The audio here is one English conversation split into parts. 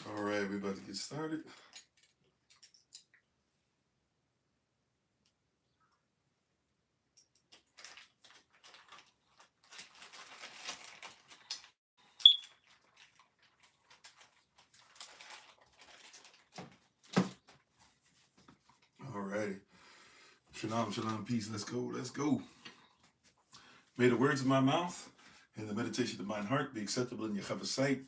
All right, we're about to get started. All righty. Shalom, shalom, peace. Let's go, let's go. May the words of my mouth and the meditation of mine heart be acceptable in Yahweh's sight.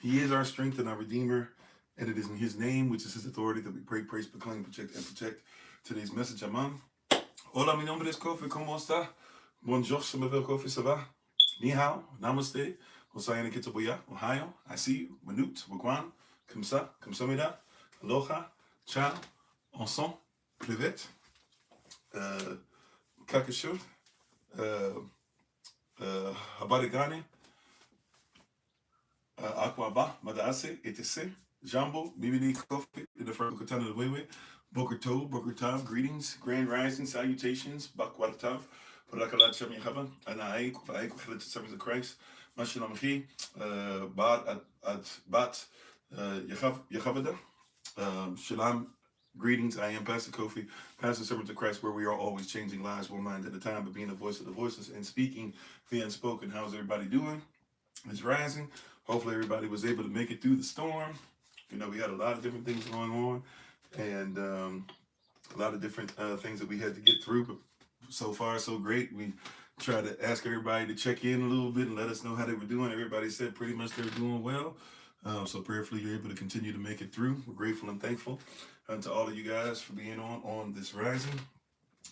He is our strength and our Redeemer, and it is in His name, which is His authority, that we pray, praise, proclaim, project, and protect. Today's message, Aman. Hola, mi nombre es Kofi. ¿Cómo está? Bonjour, je m'appelle Kofi. Ça va? Ni hao, namaste. Hosayana Kitabuya, Ohio. I see you. Manut, Wagwan, Kamsa, Kamsamida, Aloha, Ciao, Ensemble, Privet, Kakashur, uh, Habarigane, Aquaba, Madase, Etese, Jambo, Bibini Kofi, in the first Katana the Wewe, Boker To, Boker Tav, greetings, grand rising, salutations, Bakwatav, Parakalat Shem Yahava, Anae, Kufae, Kufalet, servants of Christ, Mashalam Hi, Bat, Yahavada, Shalom. Greetings, I am Pastor Kofi, Pastor Servant of Christ, where we are always changing lives one mind at a time, but being the voice of the voiceless and speaking the unspoken. How's everybody doing? It's rising. Hopefully everybody was able to make it through the storm. You know, we had a lot of different things going on and a lot of different things that we had to get through, but so far so great. We tried to ask everybody to check in a little bit and let us know how they were doing. Everybody said pretty much they were doing well. So prayerfully you're able to continue to make it through. We're grateful and thankful to all of you guys for being on this rising.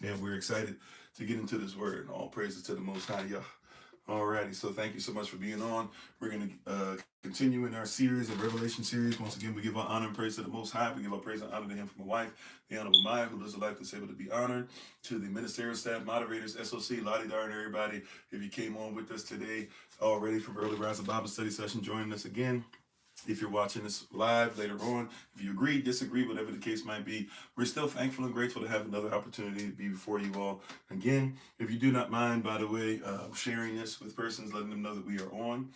And we're excited to get into this word. All praises to the Most High Yah. Alrighty, so thank you so much for being on. We're going to continue in our series, the Revelation series. Once again, we give our honor and praise to the Most High. We give our praise and honor to Him for my wife, the Honorable Maya, who lives a life that's able to be honored. To the ministerial staff, moderators, SOC, Lottie Dar, and everybody. If you came on with us today already from Early Rise of Bible Study Session, joining us again. If you're watching this live later on, if you agree, disagree, whatever the case might be, we're still thankful and grateful to have another opportunity to be before you all again. If you do not mind, by the way, sharing this with persons, letting them know that we are on.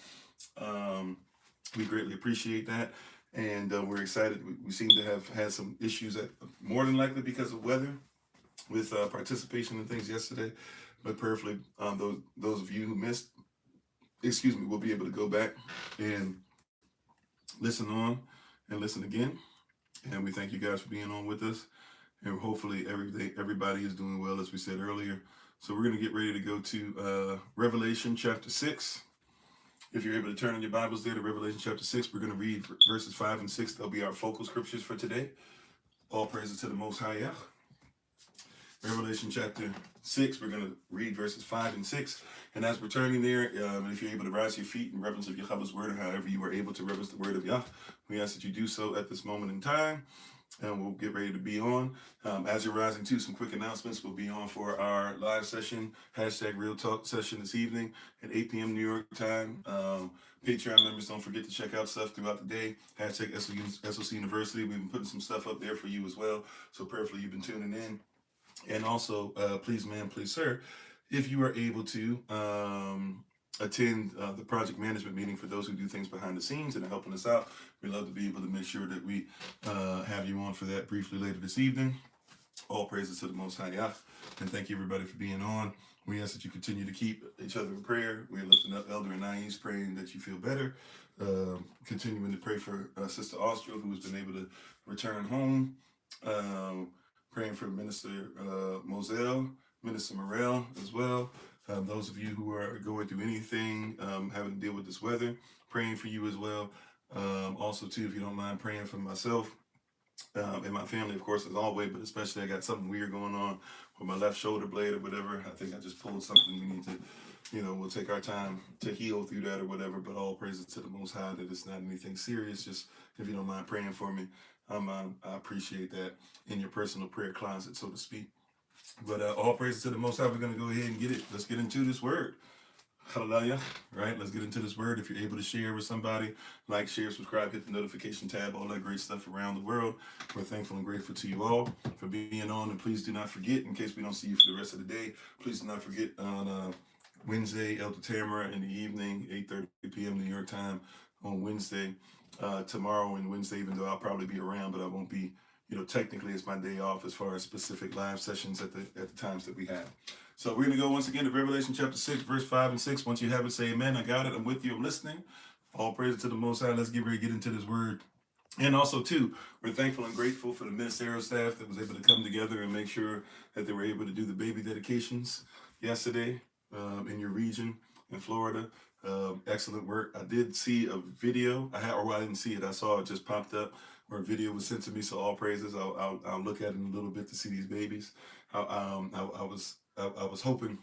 We greatly appreciate that. And we're excited. We seem to have had some issues, more than likely because of weather, with participation and things yesterday. But prayerfully, those of you who missed, will be able to go back and listen on and listen again. And we thank you guys for being on with us. And hopefully everybody is doing well, as we said earlier. So we're going to get ready to go to Revelation chapter 6. If you're able to turn in your Bibles there to Revelation chapter 6, we're going to read verses 5 and 6. They'll be our focal scriptures for today. All praises to the Most High Yah. Revelation chapter 6, we're going to read verses 5 and 6. And as we're turning there, if you're able to rise your feet in reverence of Yahweh's word, or however you are able to reverence the word of Yah, we ask that you do so at this moment in time. And we'll get ready to be on. As you're rising too, some quick announcements. We'll be on for our live session, #Real Talk session this evening at 8 p.m. New York time. Patreon members, don't forget to check out stuff throughout the day. #SOC University. We've been putting some stuff up there for you as well. So prayerfully you've been tuning in. And also, please, ma'am, please, sir, if you are able to attend the project management meeting for those who do things behind the scenes and are helping us out, we'd love to be able to make sure that we have you on for that briefly later this evening. All praises to the Most High Yah. And thank you, everybody, for being on. We ask that you continue to keep each other in prayer. We're lifting up Elder Anais, praying that you feel better. Continuing to pray for Sister Austria, who has been able to return home. Praying for Minister Moselle, Minister Morel as well. Those of you who are going through anything, having to deal with this weather, praying for you as well. Also, too, if you don't mind praying for myself and my family, of course, as always, but especially I got something weird going on with my left shoulder blade or whatever. I think I just pulled something. We need to, we'll take our time to heal through that or whatever, but all praises to the Most High that it's not anything serious. Just if you don't mind praying for me, I appreciate that in your personal prayer closet, so to speak. But all praises to the Most High. We're going to go ahead and get it. Let's get into this word. Hallelujah. Right? Let's get into this word. If you're able to share with somebody, like, share, subscribe, hit the notification tab, all that great stuff around the world. We're thankful and grateful to you all for being on. And please do not forget, in case we don't see you for the rest of the day, please do not forget on Wednesday, Elder Tamara in the evening, 8:30 p.m. New York time, on Wednesday, tomorrow and Wednesday, even though I'll probably be around, but I won't be, technically it's my day off as far as specific live sessions at the times that we have. So we're going to go once again to Revelation chapter 6, verse 5 and 6. Once you have it, say amen. I got it. I'm with you. I'm listening. All praise to the Most High. Let's get ready to get into this word. And also, too, we're thankful and grateful for the ministerial staff that was able to come together and make sure that they were able to do the baby dedications yesterday in your region in Florida. Excellent work. I did see a video. I didn't see it. I saw it just popped up where a video was sent to me. So all praises. I'll look at it in a little bit to see these babies. I was hoping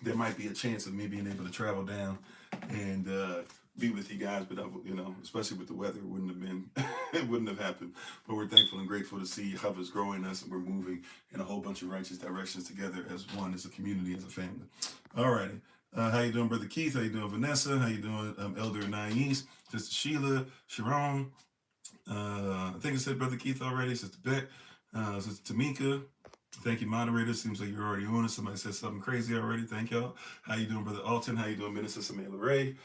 there might be a chance of me being able to travel down and be with you guys, but especially with the weather, it wouldn't have been, it wouldn't have happened. But we're thankful and grateful to see how it's growing us, and we're moving in a whole bunch of righteous directions together as one, as a community, as a family. All righty. How you doing, Brother Keith? How you doing, Vanessa? How you doing, Elder Anais? Sister Sheila, Sharon. I think I said Brother Keith already. Sister Beck, Sister Tamika. Thank you, moderator. Seems like you're already on it. Somebody said something crazy already. Thank y'all. How you doing, Brother Alton? How you doing, Minister Samantha Ray?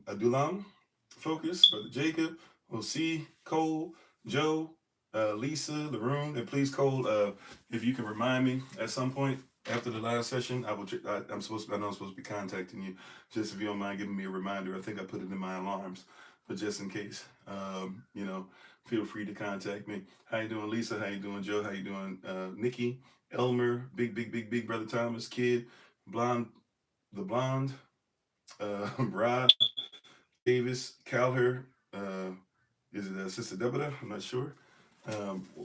Adulam, Focus, Brother Jacob, O.C., Cole, Joe, Lisa, Laroon, and please, Cole, if you can remind me at some point after the live session, I know I'm supposed to be contacting you. Just if you don't mind giving me a reminder. I think I put it in my alarms, but just in case, feel free to contact me. How you doing, Lisa? How you doing, Joe? How you doing, Nikki, Elmer, big Brother Thomas, Kid, the blonde, Rod, Davis, Calher, is it Sister Deborah? I'm not sure.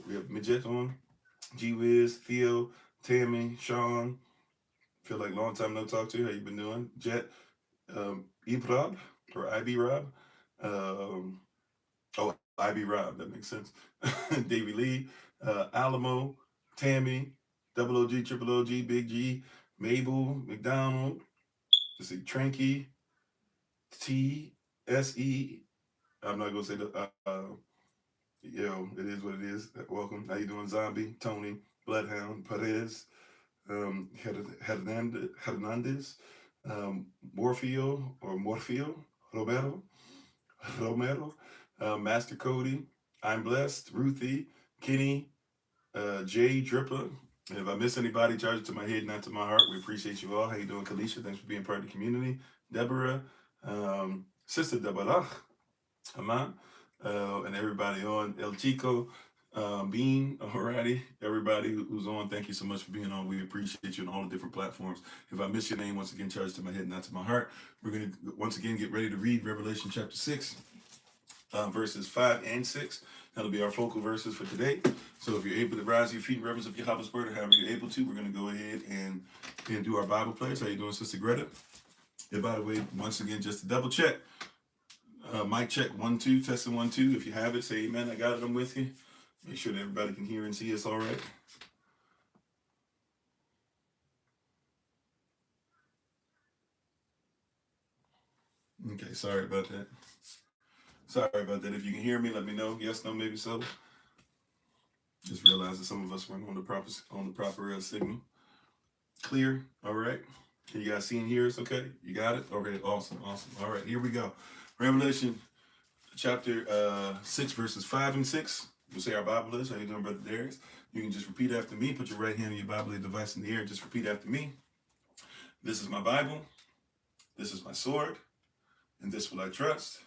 We have Midget on, G Wiz, Theo, Tammy, Sean. Feel like long time no talk to you. How you been doing? Jet, Ibrab or IB Rob. IB Rob, that makes sense. Davy Lee, Alamo, Tammy, Double OG, Triple OG, Big G, Mabel, McDonald, let's see, Tranky, TSE. I'm not gonna say the it is what it is. Welcome. How you doing, Zombie, Tony, Bloodhound, Perez, Hernandez, Morfeo, Romero, Master Cody, I'm Blessed, Ruthie, Kenny, Jay Dripper. And if I miss anybody, charge it to my head, not to my heart. We appreciate you all. How you doing, Kalisha? Thanks for being part of the community. Deborah, Sister Deborah, Aman, and everybody on. El Chico, Bean, alrighty. Everybody who's on, thank you so much for being on. We appreciate you on all the different platforms. If I miss your name, once again, charge it to my head, not to my heart. We're going to once again get ready to read Revelation chapter 6. Verses 5 and 6. That'll be our focal verses for today. So if you're able to rise to your feet in reverence of Yahweh's word, or however you're able to, we're going to go ahead and do our Bible plays. How you doing, Sister Greta? And by the way, once again, just to double check, mic check 1 2, testing 1 2. If you have it, say amen. I got it. I'm with you. Make sure that everybody can hear and see us all right. Okay, sorry about that. If you can hear me, let me know. Yes, no, maybe so. Just realized that some of us weren't on the proper signal. Clear. All right. Can you guys see and hear us? Okay. You got it. Okay. Awesome. All right. Here we go. Revelation chapter 6, verses 5 and 6. We'll say our Bible is. How you doing, Brother Darius? You can just repeat after me. Put your right hand on your Bible device in the air. Just repeat after me. This is my Bible. This is my sword. And this will I trust.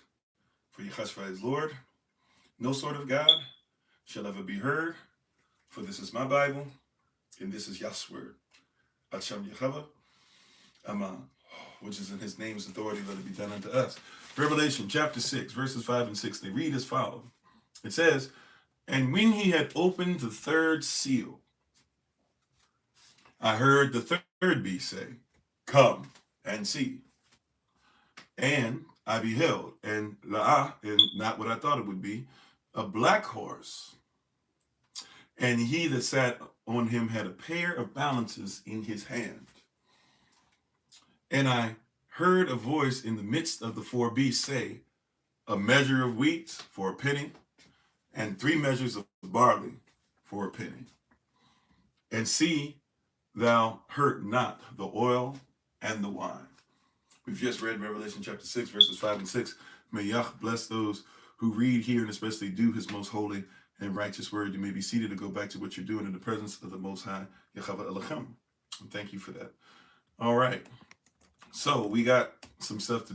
For Yahshua is Lord. No sword of God shall ever be heard. For this is my Bible. And this is Yah's word. Acham Yahweh. Amen. Which is in his name's authority, let it be done unto us. Revelation chapter 6, verses 5 and 6. They read as follows. It says, and when he had opened the third seal, I heard the third beast say, come and see. And I beheld, and not what I thought it would be, a black horse. And he that sat on him had a pair of balances in his hand. And I heard a voice in the midst of the 4 beasts say, a measure of wheat for a penny, and 3 measures of barley for a penny. And see, thou hurt not the oil and the wine. We've just read Revelation chapter 6, verses 5 and 6. May Yah bless those who read, hear, and especially do his most holy and righteous word. You may be seated to go back to what you're doing in the presence of the Most High, Yahweh Elohim. And thank you for that. All right. So we got some stuff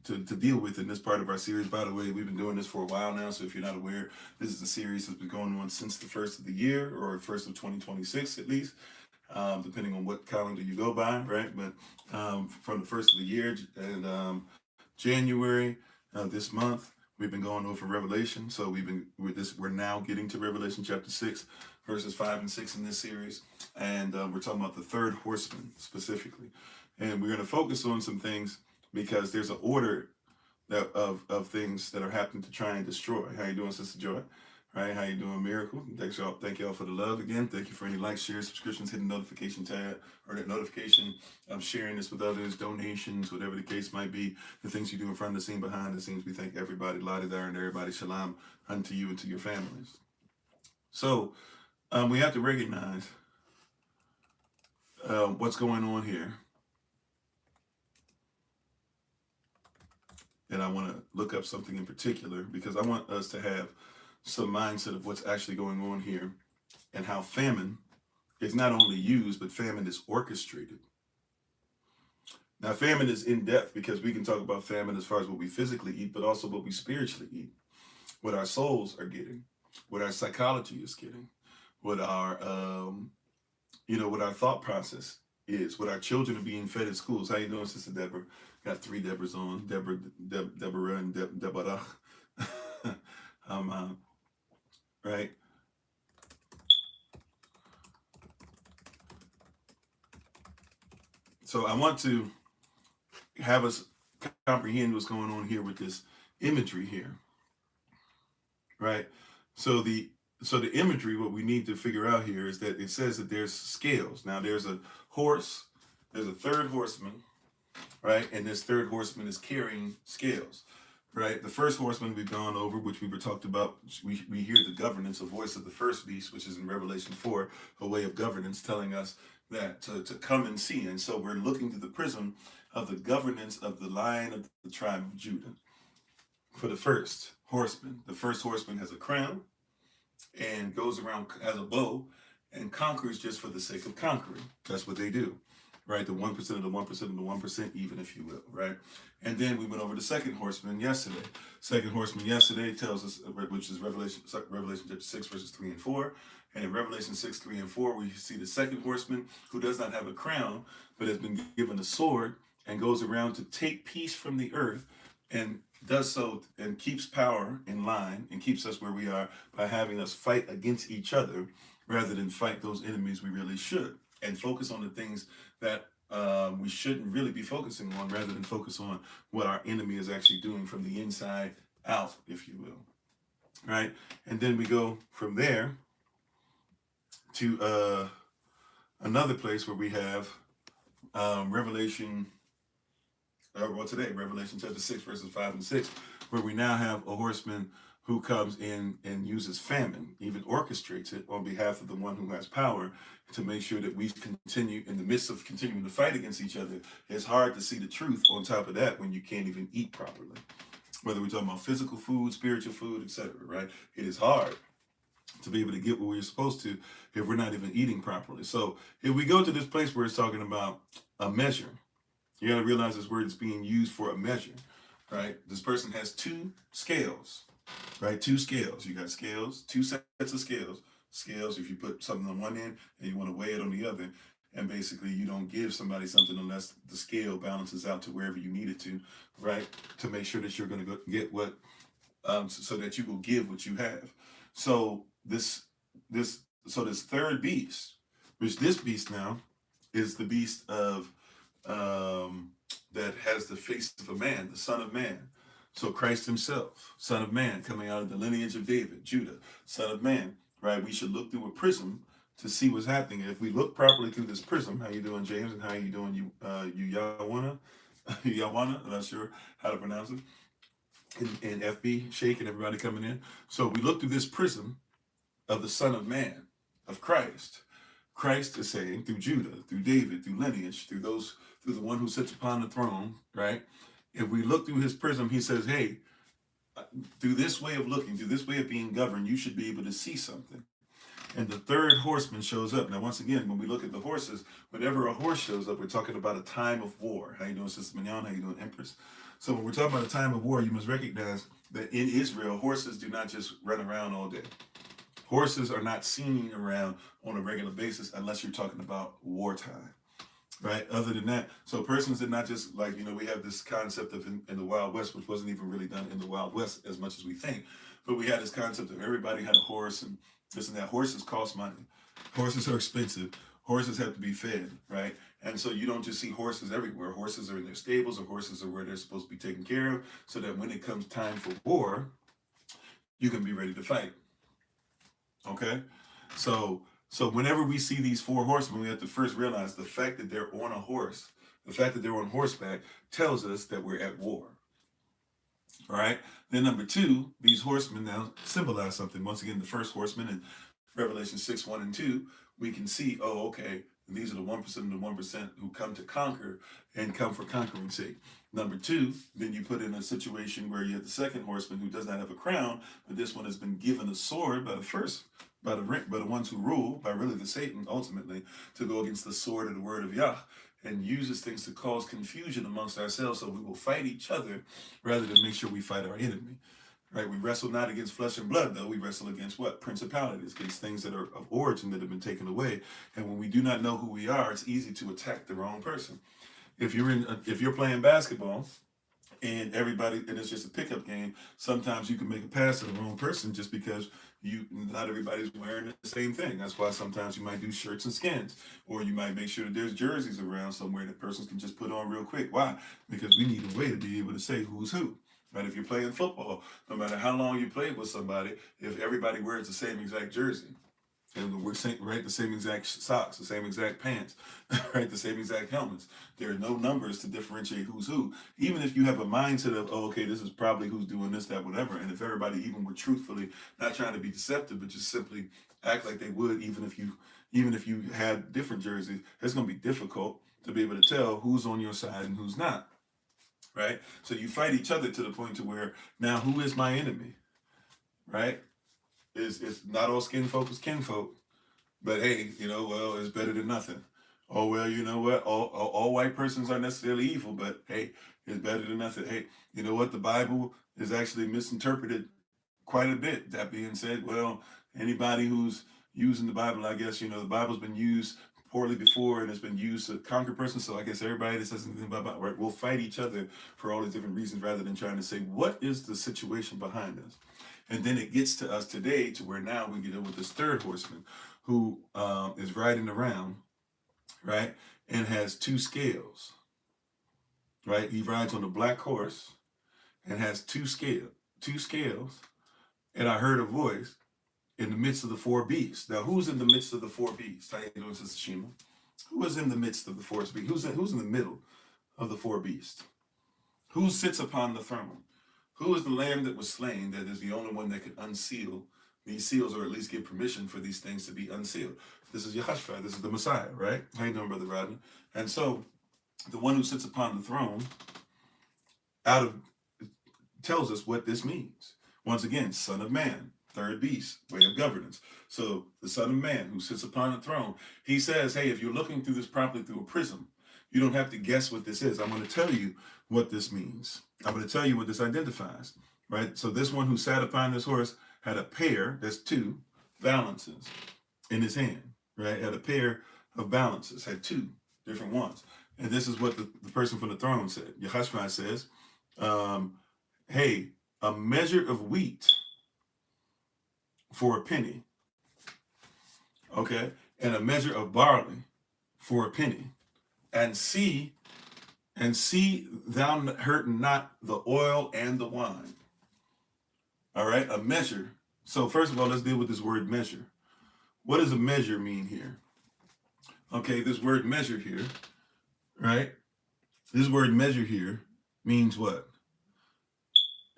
to deal with in this part of our series. By the way, we've been doing this for a while now. So if you're not aware, this is a series that's been going on since the first of the year, or first of 2026 at least. Depending on what calendar you go by, right? But from the first of the year and January this month, we've been going over Revelation. So we're now getting to Revelation chapter 6, verses 5 and 6 in this series, and we're talking about the third horseman specifically, and we're going to focus on some things because there's an order of things that are happening to try and destroy. How you doing, Sister Joy? Right, how you doing, Miracle? Thank y'all for the love again. Thank you for any likes, shares, subscriptions, hitting the notification tab or that notification, sharing this with others, donations, whatever the case might be. The things you do in front of the scene, behind the scenes. We thank everybody, Lottie there, and everybody. Shalom unto you and to your families. So we have to recognize what's going on here, and I want to look up something in particular because I want us to have some mindset of what's actually going on here and how famine is not only used, but famine is orchestrated. Now, famine is in depth because we can talk about famine as far as what we physically eat, but also what we spiritually eat, what our souls are getting, what our psychology is getting, what our, what our thought process is, what our children are being fed at schools. How you doing, Sister Deborah? Got three Deborahs on, Deborah, and Deborah. Right? So I want to have us comprehend what's going on here with this imagery here, right? So the imagery, what we need to figure out here is that it says that there's scales. Now there's a horse, there's a third horseman, right? And this third horseman is carrying scales. Right, the first horseman we've gone over, which we were talked about, we hear the governance, a voice of the first beast, which is in Revelation 4, a way of governance telling us that to come and see. And so we're looking through the prism of the governance of the Lion of the tribe of Judah. For the first horseman has a crown and goes around, has a bow, and conquers just for the sake of conquering. That's what they do. Right, the 1% of the 1% of the 1%, even, if you will, right? And then we went over the second horseman yesterday. Second horseman yesterday tells us, which is Revelation chapter 6, verses 3 and 4. And in Revelation 6, 3 and 4, we see the second horseman who does not have a crown, but has been given a sword and goes around to take peace from the earth and does so and keeps power in line and keeps us where we are by having us fight against each other rather than fight those enemies we really should, and focus on the things that we shouldn't really be focusing on, rather than focus on what our enemy is actually doing from the inside out, if you will. Right? And then we go from there to another place where we have Revelation chapter 6, verses 5 and 6, where we now have a horseman who comes in and uses famine, even orchestrates it on behalf of the one who has power to make sure that we continue, in the midst of continuing to fight against each other. It's hard to see the truth on top of that when you can't even eat properly. Whether we're talking about physical food, spiritual food, etc., right? It is hard to be able to get what we're supposed to if we're not even eating properly. So if we go to this place where it's talking about a measure, you got to realize this word is being used for a measure, right? This person has two scales. Right, two scales. You got scales, two sets of scales. Scales, if you put something on one end and you want to weigh it on the other, and basically you don't give somebody something unless the scale balances out to wherever you need it to, right? To make sure that you're going to go get what, so that you will give what you have. So this third beast, which this beast now is the beast of that has the face of a man, the Son of Man. So Christ himself, Son of Man, coming out of the lineage of David, Judah, Son of Man, right? We should look through a prism to see what's happening. And if we look properly through this prism, how you doing, James? And how you doing, you Yawana? Yawana? I'm not sure how to pronounce it. And FB, Shake, and everybody coming in. So we look through this prism of the Son of Man, of Christ. Christ is saying through Judah, through David, through lineage, through the one who sits upon the throne, right? If we look through his prism, he says, hey, through this way of looking, through this way of being governed, you should be able to see something. And the third horseman shows up. Now, once again, when we look at the horses, whenever a horse shows up, we're talking about a time of war. How you doing, Sister Mignon? How you doing, Empress? So when we're talking about a time of war, you must recognize that in Israel, horses do not just run around all day. Horses are not seen around on a regular basis unless you're talking about wartime, right? Other than that, so persons did not just like, we have this concept of in the Wild West, which wasn't even really done in the Wild West as much as we think, but we had this concept of everybody had a horse and this and that. Horses cost money. Horses are expensive. Horses have to be fed, right? And so you don't just see horses everywhere. Horses are in their stables, or horses are where they're supposed to be taken care of, so that when it comes time for war, you can be ready to fight. Okay? So whenever we see these four horsemen, we have to first realize the fact that they're on a horse, the fact that they're on horseback tells us that we're at war. All right? Then number two, these horsemen now symbolize something. Once again, the first horseman in Revelation 6, 1 and 2, we can see, oh, okay, these are the 1% of the 1% who come to conquer and come for conquering's sake. Number two, then you put in a situation where you have the second horseman who does not have a crown, but this one has been given a sword by the ones who rule, by really the Satan ultimately, to go against the sword of the word of Yah, and uses things to cause confusion amongst ourselves, so we will fight each other rather than make sure we fight our enemy. Right? We wrestle not against flesh and blood, though. We wrestle against what? Principalities, against things that are of origin that have been taken away. And when we do not know who we are, it's easy to attack the wrong person. If you're playing basketball and it's just a pickup game, sometimes you can make a pass to the wrong person just because not everybody's wearing the same thing. That's why sometimes you might do shirts and skins, or you might make sure that there's jerseys around somewhere that persons can just put on real quick. Why? Because we need a way to be able to say who's who. Right? If you're playing football, no matter how long you played with somebody, if everybody wears the same exact jersey, and we're saying, right, the same exact socks, the same exact pants, right, the same exact helmets, there are no numbers to differentiate who's who. Even if you have a mindset of, oh, okay, this is probably who's doing this, that, whatever, and if everybody even were truthfully not trying to be deceptive, but just simply act like they would, even if you had different jerseys, it's going to be difficult to be able to tell who's on your side and who's not. Right? So you fight each other to the point to where now who is my enemy? Right? It's not all skin folk is kinfolk. But hey, well, it's better than nothing. Oh, well, you know what? All white persons aren't necessarily evil, but hey, it's better than nothing. Hey, you know what? The Bible is actually misinterpreted quite a bit. That being said, well, anybody who's using the Bible, I guess, the Bible's been used poorly before and it's been used to conquer persons. So I guess everybody that says anything about right, we'll fight each other for all these different reasons rather than trying to say, what is the situation behind us? And then it gets to us today to where now we get in with this third horseman who is riding around, right, and has two scales, right? He rides on a black horse and has two scales. And I heard a voice in the midst of the four beasts. Now, who's in the midst of the four beasts? How you doing, Sister Shima? Who is in the midst of the four beasts? Who's in the middle of the four beasts? Who sits upon the throne? Who is the lamb that was slain that is the only one that can unseal these seals, or at least give permission for these things to be unsealed? This is Yehoshua. This is the Messiah, right? How you doing, Brother Rodney? And so the one who sits upon the throne tells us what this means. Once again, Son of Man, third beast, way of governance. So the Son of Man who sits upon the throne, he says, hey, if you're looking through this properly through a prism, you don't have to guess what this is. I'm going to tell you what this means. I'm going to tell you what this identifies, right? So this one who sat upon this horse had a pair, that's two, balances in his hand, right? Had a pair of balances, had two different ones. And this is what the person from the throne said. Yehoshua says, hey, a measure of wheat for a penny, okay, and a measure of barley for a penny, and see thou hurt not the oil and the wine. All right, a measure. So first of all, let's deal with this word measure. What does a measure mean here? Okay, this word measure here, right? This word measure here means what?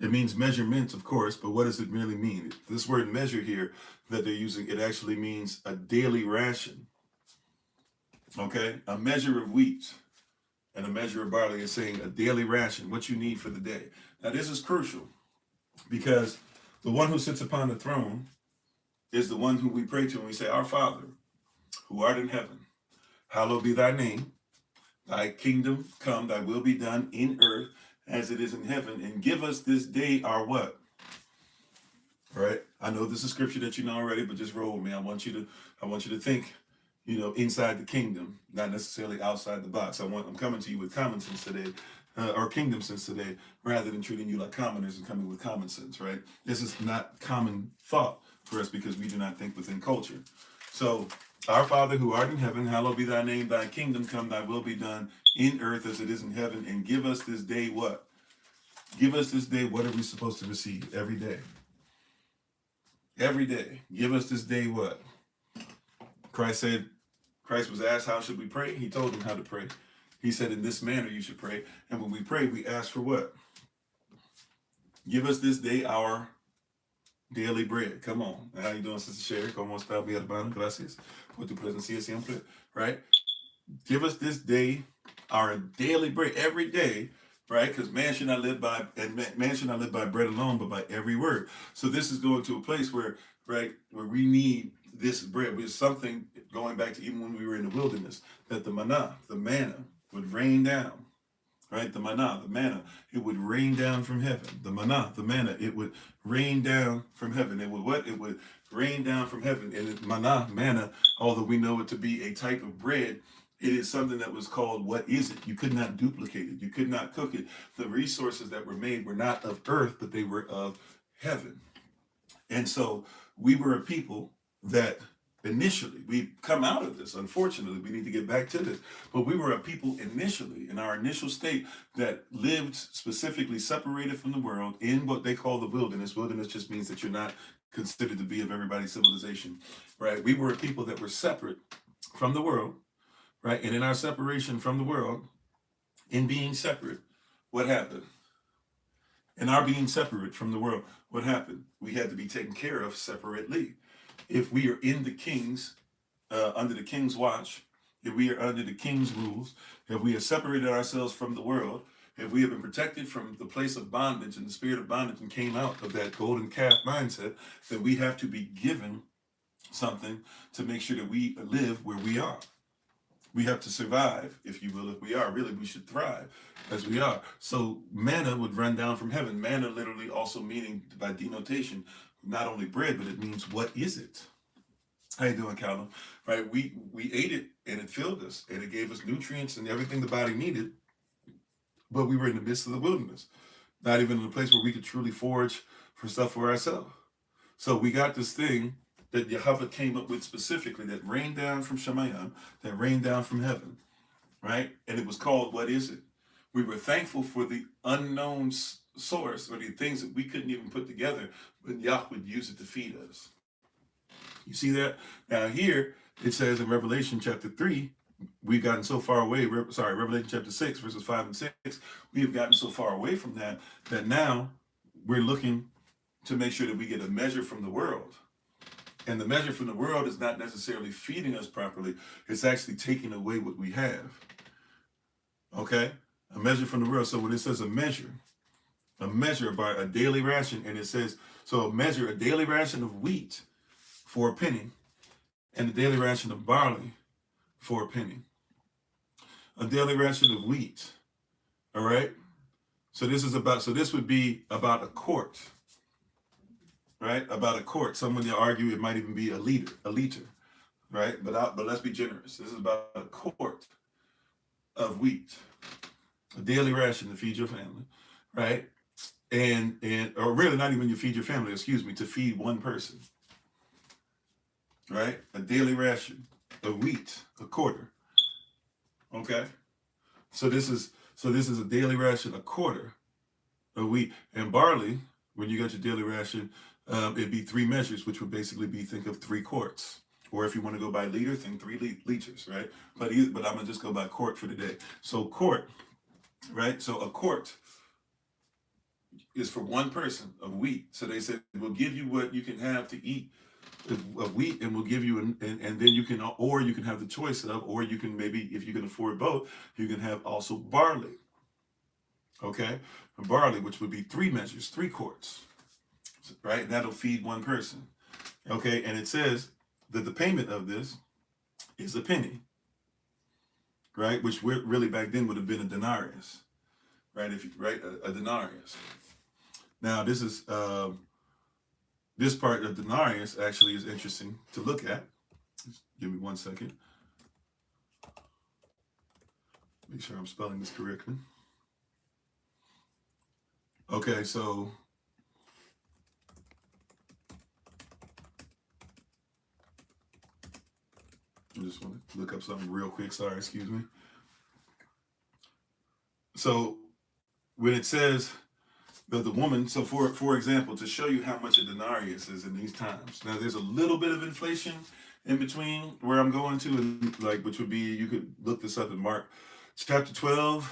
It means measurement, of course, but what does it really mean? This word measure here that they're using, it actually means a daily ration. Okay, a measure of wheat and a measure of barley is saying a daily ration, what you need for the day. Now, this is crucial because the one who sits upon the throne is the one who we pray to and we say, Our Father, who art in heaven, hallowed be thy name. Thy kingdom come, thy will be done in earth as it is in heaven. And give us this day our what? All right. I know this is scripture that you know already, but just roll with me. I want you to think, inside the kingdom, not necessarily outside the box. I'm coming to you with common sense today, or kingdom sense today, rather than treating you like commoners and coming with common sense, right? This is not common thought for us because we do not think within culture. So, our Father who art in heaven, hallowed be thy name, thy kingdom come, thy will be done in earth as it is in heaven, and give us this day what? Give us this day what are we supposed to receive every day? Every day. Give us this day what? Christ was asked, how should we pray? He told them how to pray. He said, in this manner you should pray. And when we pray, we ask for what? Give us this day our daily bread. Come on. How you doing, Sister Sherry? Como está, mi hermano? Gracias por tu presencia siempre. Right? Give us this day our daily bread every day, right? Because man should not live by bread alone, but by every word. So this is going to a place where we need this bread. There's something going back to even when we were in the wilderness, that the manna would rain down. Right? The manna, it would rain down from heaven. The manna, it would rain down from heaven. It would what? It would rain down from heaven. And manna, although we know it to be a type of bread, it is something that was called, what is it? You could not duplicate it. You could not cook it. The resources that were made were not of earth, but they were of heaven. And so we were a people that initially, we come out of this. Unfortunately, we need to get back to this. But we were a people initially, in our initial state, that lived specifically separated from the world in what they call the wilderness. Wilderness just means that you're not considered to be of everybody's civilization, right? We were a people that were separate from the world, right? And in our separation from the world, in being separate, what happened? In our being separate from the world, what happened? We had to be taken care of separately. If we are in the king's, under the king's watch, if we are under the king's rules, if we have separated ourselves from the world, if we have been protected from the place of bondage and the spirit of bondage and came out of that golden calf mindset, then we have to be given something to make sure that we live where we are. We have to survive, if you will. If we are, really, we should thrive as we are. So manna would run down from heaven. Manna literally also meaning, by denotation, not only bread, but it means, what is it? How you doing, Calvin? Right? We ate it and it filled us and it gave us nutrients and everything the body needed. But we were in the midst of the wilderness, not even in a place where we could truly forage for stuff for ourselves. So we got this thing that Yahweh came up with specifically, that rained down from Shemayim, that rained down from heaven, right? And it was called, what is it? We were thankful for the unknown source, or the things that we couldn't even put together, but Yahweh would use it to feed us. You see that? Now here, it says in Revelation chapter 3, we've gotten so far away, Revelation chapter 6, verses 5 and 6, we have gotten so far away from that now we're looking to make sure that we get a measure from the world. And the measure from the world is not necessarily feeding us properly. It's actually taking away what we have. Okay? A measure from the world. So when it says a measure by a daily ration, and it says, so a daily ration of wheat for a penny, and a daily ration of barley for a penny. A daily ration of wheat. All right? So this would be about a quart. Right? About a quart. Someone will argue it might even be a liter, right? But let's be generous. This is about a quart of wheat, a daily ration to feed your family, right? And or really not even to feed your family, to feed one person, right? A daily ration of wheat, a quarter. Okay? So this is a daily ration, a quarter of wheat. And barley, when you got your daily ration, it'd be 3 measures, which would basically be, think of 3 quarts. Or if you want to go by liter, think 3 liters, right? But I'm going to just go by quart for today. So quart, right? So a quart is for one person of wheat. So they said, we'll give you what you can have to eat of wheat, and we'll give you, and then you can, or you can have the choice of, or you can maybe, if you can afford both, you can have also barley. Okay, barley, which would be 3 measures, 3 quarts, right? And that'll feed one person. Okay, and it says that the payment of this is a penny, right? Which really back then would have been a denarius, right? If you right, a denarius. Now this is this part of denarius actually is interesting to look at. Just give me 1 second. Make sure I'm spelling this correctly. Okay, so I just want to look up something real quick. Sorry, excuse me. So when it says that the woman, so for example, to show you how much a denarius is in these times. Now there's a little bit of inflation in between where I'm going to, and like, which would be, you could look this up in Mark chapter 12,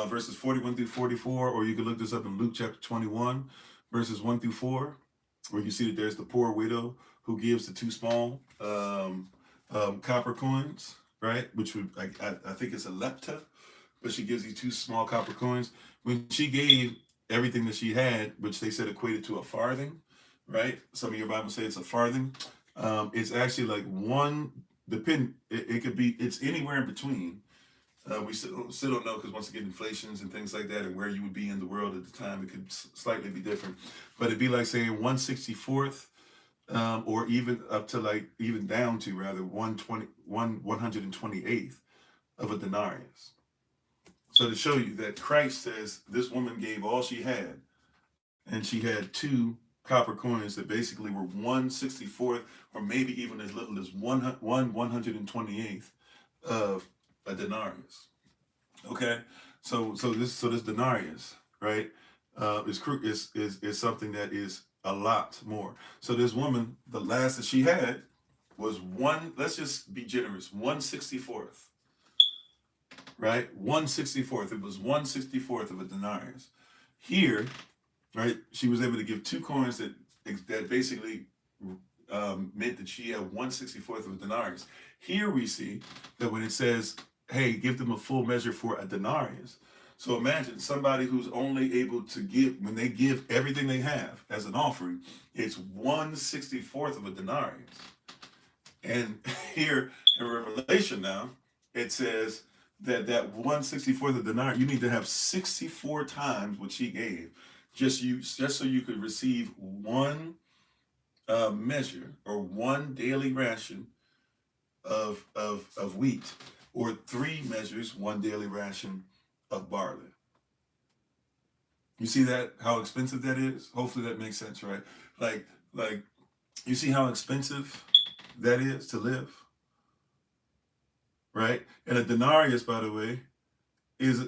verses 41 through 44, or you could look this up in Luke chapter 21, verses 1 through 4, where you see that there's the poor widow who gives the 2 small copper coins, right? Which would, I think it's a lepta, but she gives these 2 small copper coins. When she gave everything that she had, which they said equated to a farthing, right? Some of your Bibles say it's a farthing. It's actually like one, it could be, it's anywhere in between. We still don't know, because once again, inflations and things like that, and where you would be in the world at the time, it could slightly be different. But it'd be like saying 1/64th, or even up to like, even down to rather 128th of a denarius. So to show you that Christ says this woman gave all she had, and she had 2 copper coins that basically were 1/64th, or maybe even as little as 1/128th of a denarius. Okay, so this denarius, right, is something that is a lot more. So this woman, the last that she had was one. Let's just be generous, 1/64th. Right, 1/64th. It was 1/64th of a denarius. Here, right, she was able to give 2 coins that basically meant that she had 1/64th of a denarius. Here we see that when it says, "Hey, give them a full measure for a denarius." So imagine somebody who's only able to give, when they give everything they have as an offering, it's 1/64th of a denarius. And here in Revelation now, it says that 1/64th of denarius, you need to have 64 times what she gave, just so you could receive 1 measure, or 1 daily ration of wheat, or 3 measures, 1 daily ration of barley. You see that, how expensive that is? Hopefully that makes sense, right? Like you see how expensive that is to live, right? And a denarius, by the way, is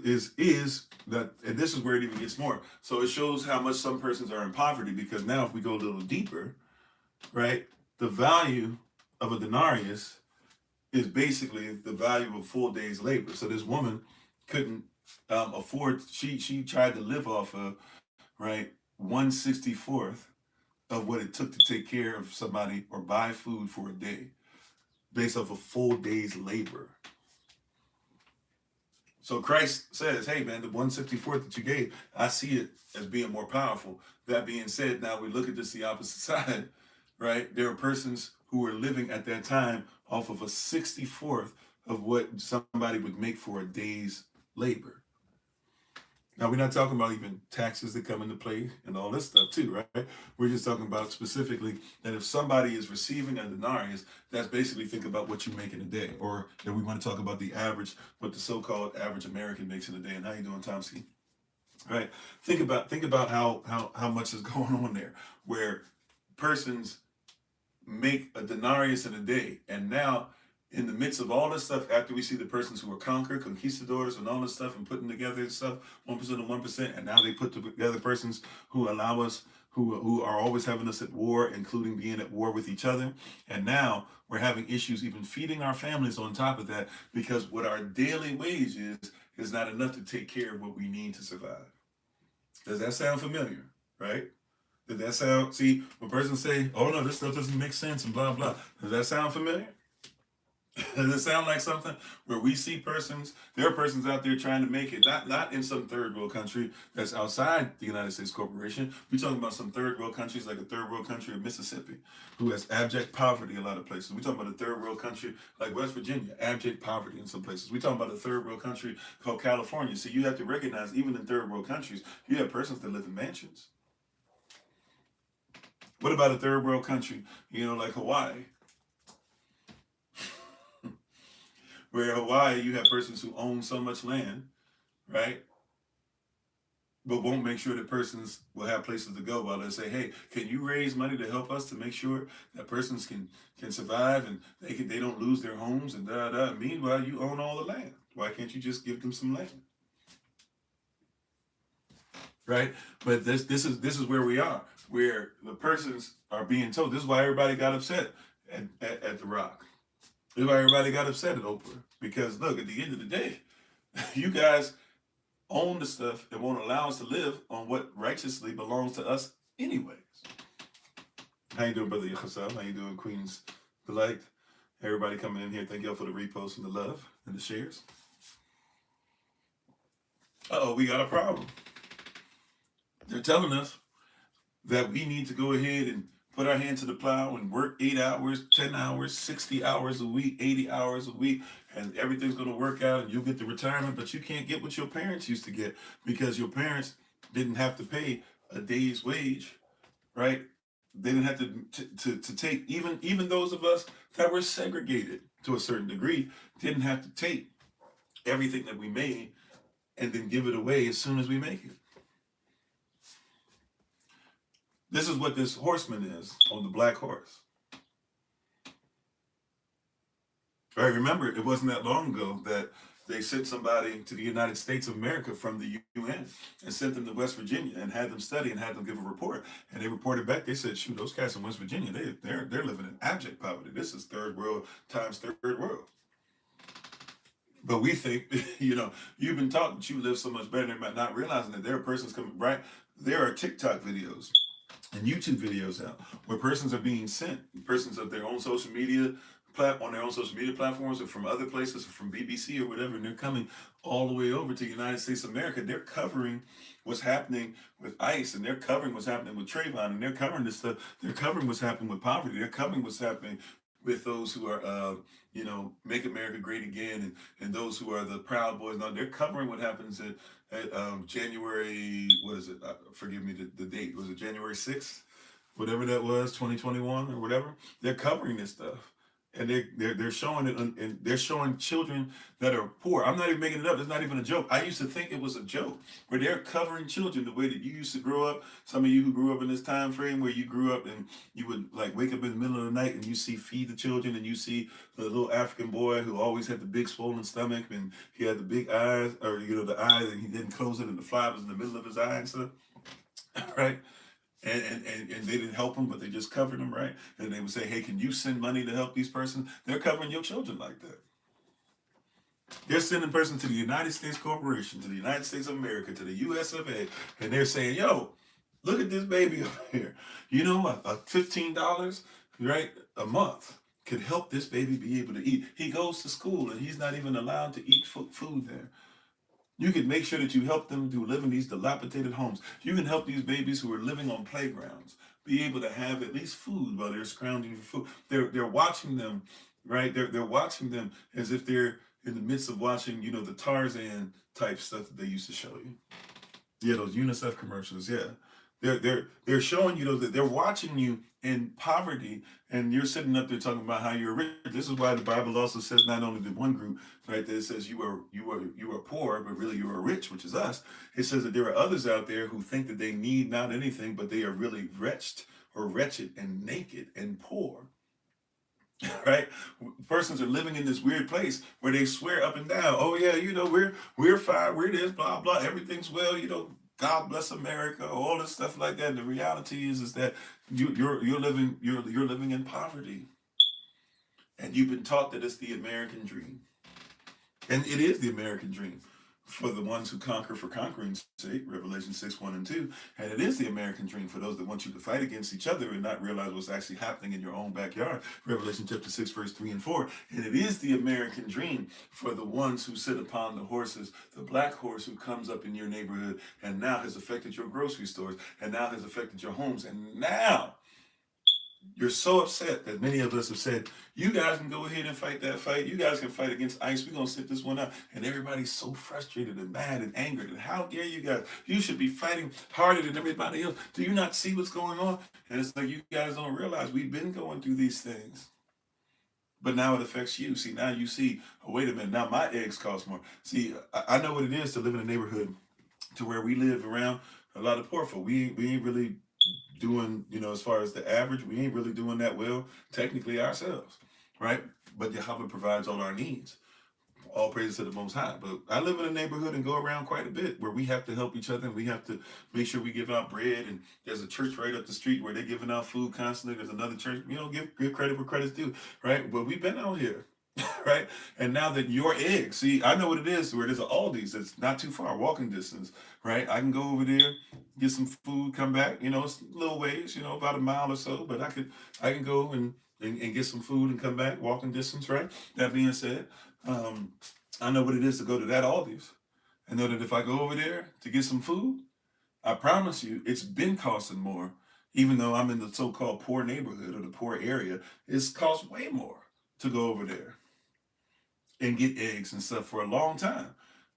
that, and this is where it even gets more. So it shows how much some persons are in poverty, because now if we go a little deeper, right, the value of a denarius is basically the value of a full day's labor. So this woman couldn't afford, she tried to live off of, right, 1/64th of what it took to take care of somebody or buy food for a day, based off a full day's labor. So Christ says, "Hey man, the 1/64th that you gave, I see it as being more powerful." That being said, now we look at this the opposite side, right? There are persons who were living at that time off of a 64th of what somebody would make for a day's labor. Now, we're not talking about even taxes that come into play and all this stuff too, right? We're just talking about specifically that if somebody is receiving a denarius, that's basically, think about what you make in a day. Or if we want to talk about the average, what the so-called average American makes in a day. And how you doing, Tomsky? Right? Think about how much is going on there, where persons make a denarius in a day, and now in the midst of all this stuff, after we see the persons who were conquered, conquistadors, and all this stuff, and putting together stuff, 1% and 1%, and now they put together persons who allow us, who are always having us at war, including being at war with each other. And now we're having issues even feeding our families on top of that, because what our daily wage is not enough to take care of what we need to survive. Does that sound familiar? Right? Did that sound? See, when person say, "Oh no, this stuff doesn't make sense," and blah blah. Does that sound familiar? Does it sound like something where we see persons? There are persons out there trying to make it, not in some third world country that's outside the United States corporation. We're talking about some third world countries, like a third world country of Mississippi, who has abject poverty in a lot of places. We're talking about a third world country like West Virginia, abject poverty in some places. We're talking about a third world country called California. So you have to recognize, even in third world countries, you have persons that live in mansions. What about a third world country, like Hawaii? Where Hawaii, you have persons who own so much land, right? But won't make sure that persons will have places to go while they say, "Hey, can you raise money to help us to make sure that persons can survive and they don't lose their homes and da da." Meanwhile, you own all the land. Why can't you just give them some land? Right? But this is where we are, where the persons are being told. This is why everybody got upset at The Rock. This is why everybody got upset at Oprah. Because look, at the end of the day, you guys own the stuff and won't allow us to live on what righteously belongs to us anyways. How you doing, Brother Yahassam? How you doing, Queen's Delight? Everybody coming in here, thank y'all for the reposts and the love and the shares. Uh-oh, we got a problem. They're telling us that we need to go ahead and put our hand to the plow and work 8 hours, 10 hours, 60 hours a week, 80 hours a week, and everything's going to work out and you'll get the retirement, but you can't get what your parents used to get because your parents didn't have to pay a day's wage, right? They didn't have to take, even those of us that were segregated to a certain degree, didn't have to take everything that we made and then give it away as soon as we make it. This is what this horseman is on the black horse. I remember it wasn't that long ago that they sent somebody to the United States of America from the UN and sent them to West Virginia and had them study and had them give a report. And they reported back, they said, shoot, those guys in West Virginia, they're living in abject poverty. This is third world times third world. But we think, you've been taught that you live so much better than not realizing that there are persons coming, right? There are TikTok videos and YouTube videos out where persons are being sent, persons of their own social media on their own social media platforms or from other places or from BBC or whatever, and they're coming all the way over to the United States of America. They're covering what's happening with ICE, and they're covering what's happening with Trayvon, and they're covering this stuff. They're covering what's happening with poverty. They're covering what's happening with those who are, Make America Great Again, and those who are the Proud Boys. Now they're covering what happens at January, what is it? Forgive me the date. Was it January 6th? Whatever that was, 2021 or whatever. They're covering this stuff. And they're showing it, and they're showing children that are poor. I'm not even making it up. It's not even a joke. I used to think it was a joke, where they're covering children the way that you used to grow up. Some of you who grew up in this time frame where you grew up and you would like wake up in the middle of the night and you see Feed the Children, and you see the little African boy who always had the big swollen stomach and he had the big eyes, or the eye that he didn't close it and the fly was in the middle of his eye and stuff, right? And they didn't help them, but they just covered them, right? And they would say, hey, can you send money to help these persons? They're covering your children like that. They're sending person to the United States Corporation, to the United States of America, to the US of A, and they're saying, yo, look at this baby over here. A $15, right, a month could help this baby be able to eat. He goes to school and he's not even allowed to eat food there. You can make sure that you help them to live in these dilapidated homes. You can help these babies who are living on playgrounds be able to have at least food while they're scrounging for food. They're watching them, right? They're watching them as if they're in the midst of watching, the Tarzan type stuff that they used to show you. Yeah, those UNICEF commercials. Yeah, they're showing you that they're watching you in poverty, and you're sitting up there talking about how you're rich. This is why the Bible also says not only the one group, right? That it says you are poor, but really you are rich, which is us. It says that there are others out there who think that they need not anything, but they are really wretched and naked and poor. Right? Persons are living in this weird place where they swear up and down, oh yeah, we're fine, we're this, blah blah, everything's well, God bless America, all this stuff like that. And the reality is that you're living in poverty, and you've been taught that it's the American dream, and it is the American dream for the ones who conquer for conquering's sake, Revelation 6:1 and 2. And it is the American dream for those that want you to fight against each other and not realize what's actually happening in your own backyard, Revelation chapter 6, verse 3 and 4. And it is the American dream for the ones who sit upon the horses, the black horse who comes up in your neighborhood and now has affected your grocery stores and now has affected your homes. And now you're so upset that many of us have said, you guys can go ahead and fight that fight. You guys can fight against ICE. We're going to sit this one out. And everybody's so frustrated and mad and angered. And how dare you guys? You should be fighting harder than everybody else. Do you not see what's going on? And it's like, you guys don't realize we've been going through these things. But now it affects you. See, now you see, oh, wait a minute. Now my eggs cost more. See, I know what it is to live in a neighborhood to where we live around a lot of poor folk. We ain't really doing, as far as the average, we ain't really doing that well technically ourselves, right? But Yahweh provides all our needs. All praises to the Most High. But I live in a neighborhood and go around quite a bit where we have to help each other and we have to make sure we give out bread. And there's a church right up the street where they're giving out food constantly. There's another church, give credit where credit's due, right? But we've been out here. Right? And now that your eggs, see, I know what it is where there's an Aldi's that's not too far, walking distance, right? I can go over there, get some food, come back, it's a little ways, about a mile or so, but I can go and get some food and come back, walking distance, right? That being said, I know what it is to go to that Aldi's. I know that if I go over there to get some food, I promise you, it's been costing more, even though I'm in the so-called poor neighborhood or the poor area, it's cost way more to go over there and get eggs and stuff for a long time,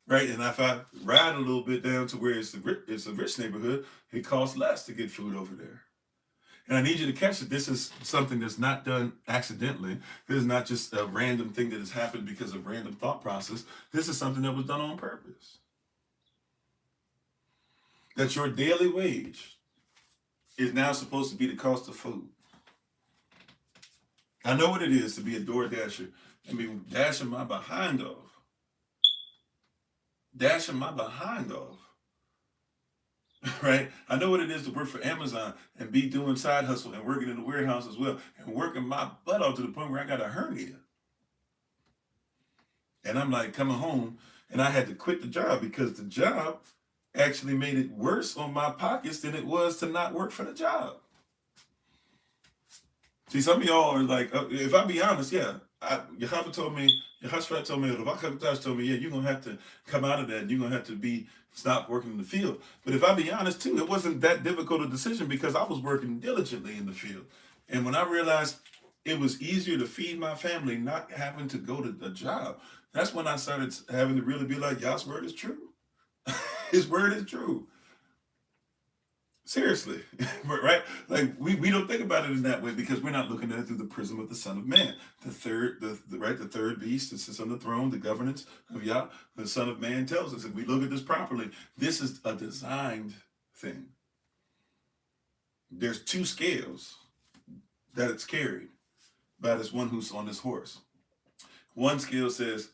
right? And if I ride a little bit down to where it's a rich neighborhood, it costs less to get food over there. And I need you to catch that this is something that's not done accidentally. This is not just a random thing that has happened because of random thought process. This is something that was done on purpose. That your daily wage is now supposed to be the cost of food. I know what it is to be a door dasher and be dashing my behind off. Dashing my behind off. Right? I know what it is to work for Amazon and be doing side hustle and working in the warehouse as well and working my butt off to the point where I got a hernia. And I'm like coming home and I had to quit the job because the job actually made it worse on my pockets than it was to not work for the job. See, some of y'all are like, if I be honest, yeah, Yahweh told me, Yahashua told me, the Vakatash told me, yeah, you're going to have to come out of that and you're going to have to stop working in the field. But if I be honest too, it wasn't that difficult a decision because I was working diligently in the field. And when I realized it was easier to feed my family not having to go to a job, that's when I started having to really be like, Yah's word is true. His word is true. Seriously, right? Like we don't think about it in that way because we're not looking at it through the prism of the Son of Man, the third beast that sits on the throne, the governance of Yah. The Son of Man tells us if we look at this properly, this is a designed thing. There's two scales that it's carried by this one who's on this horse. One scale says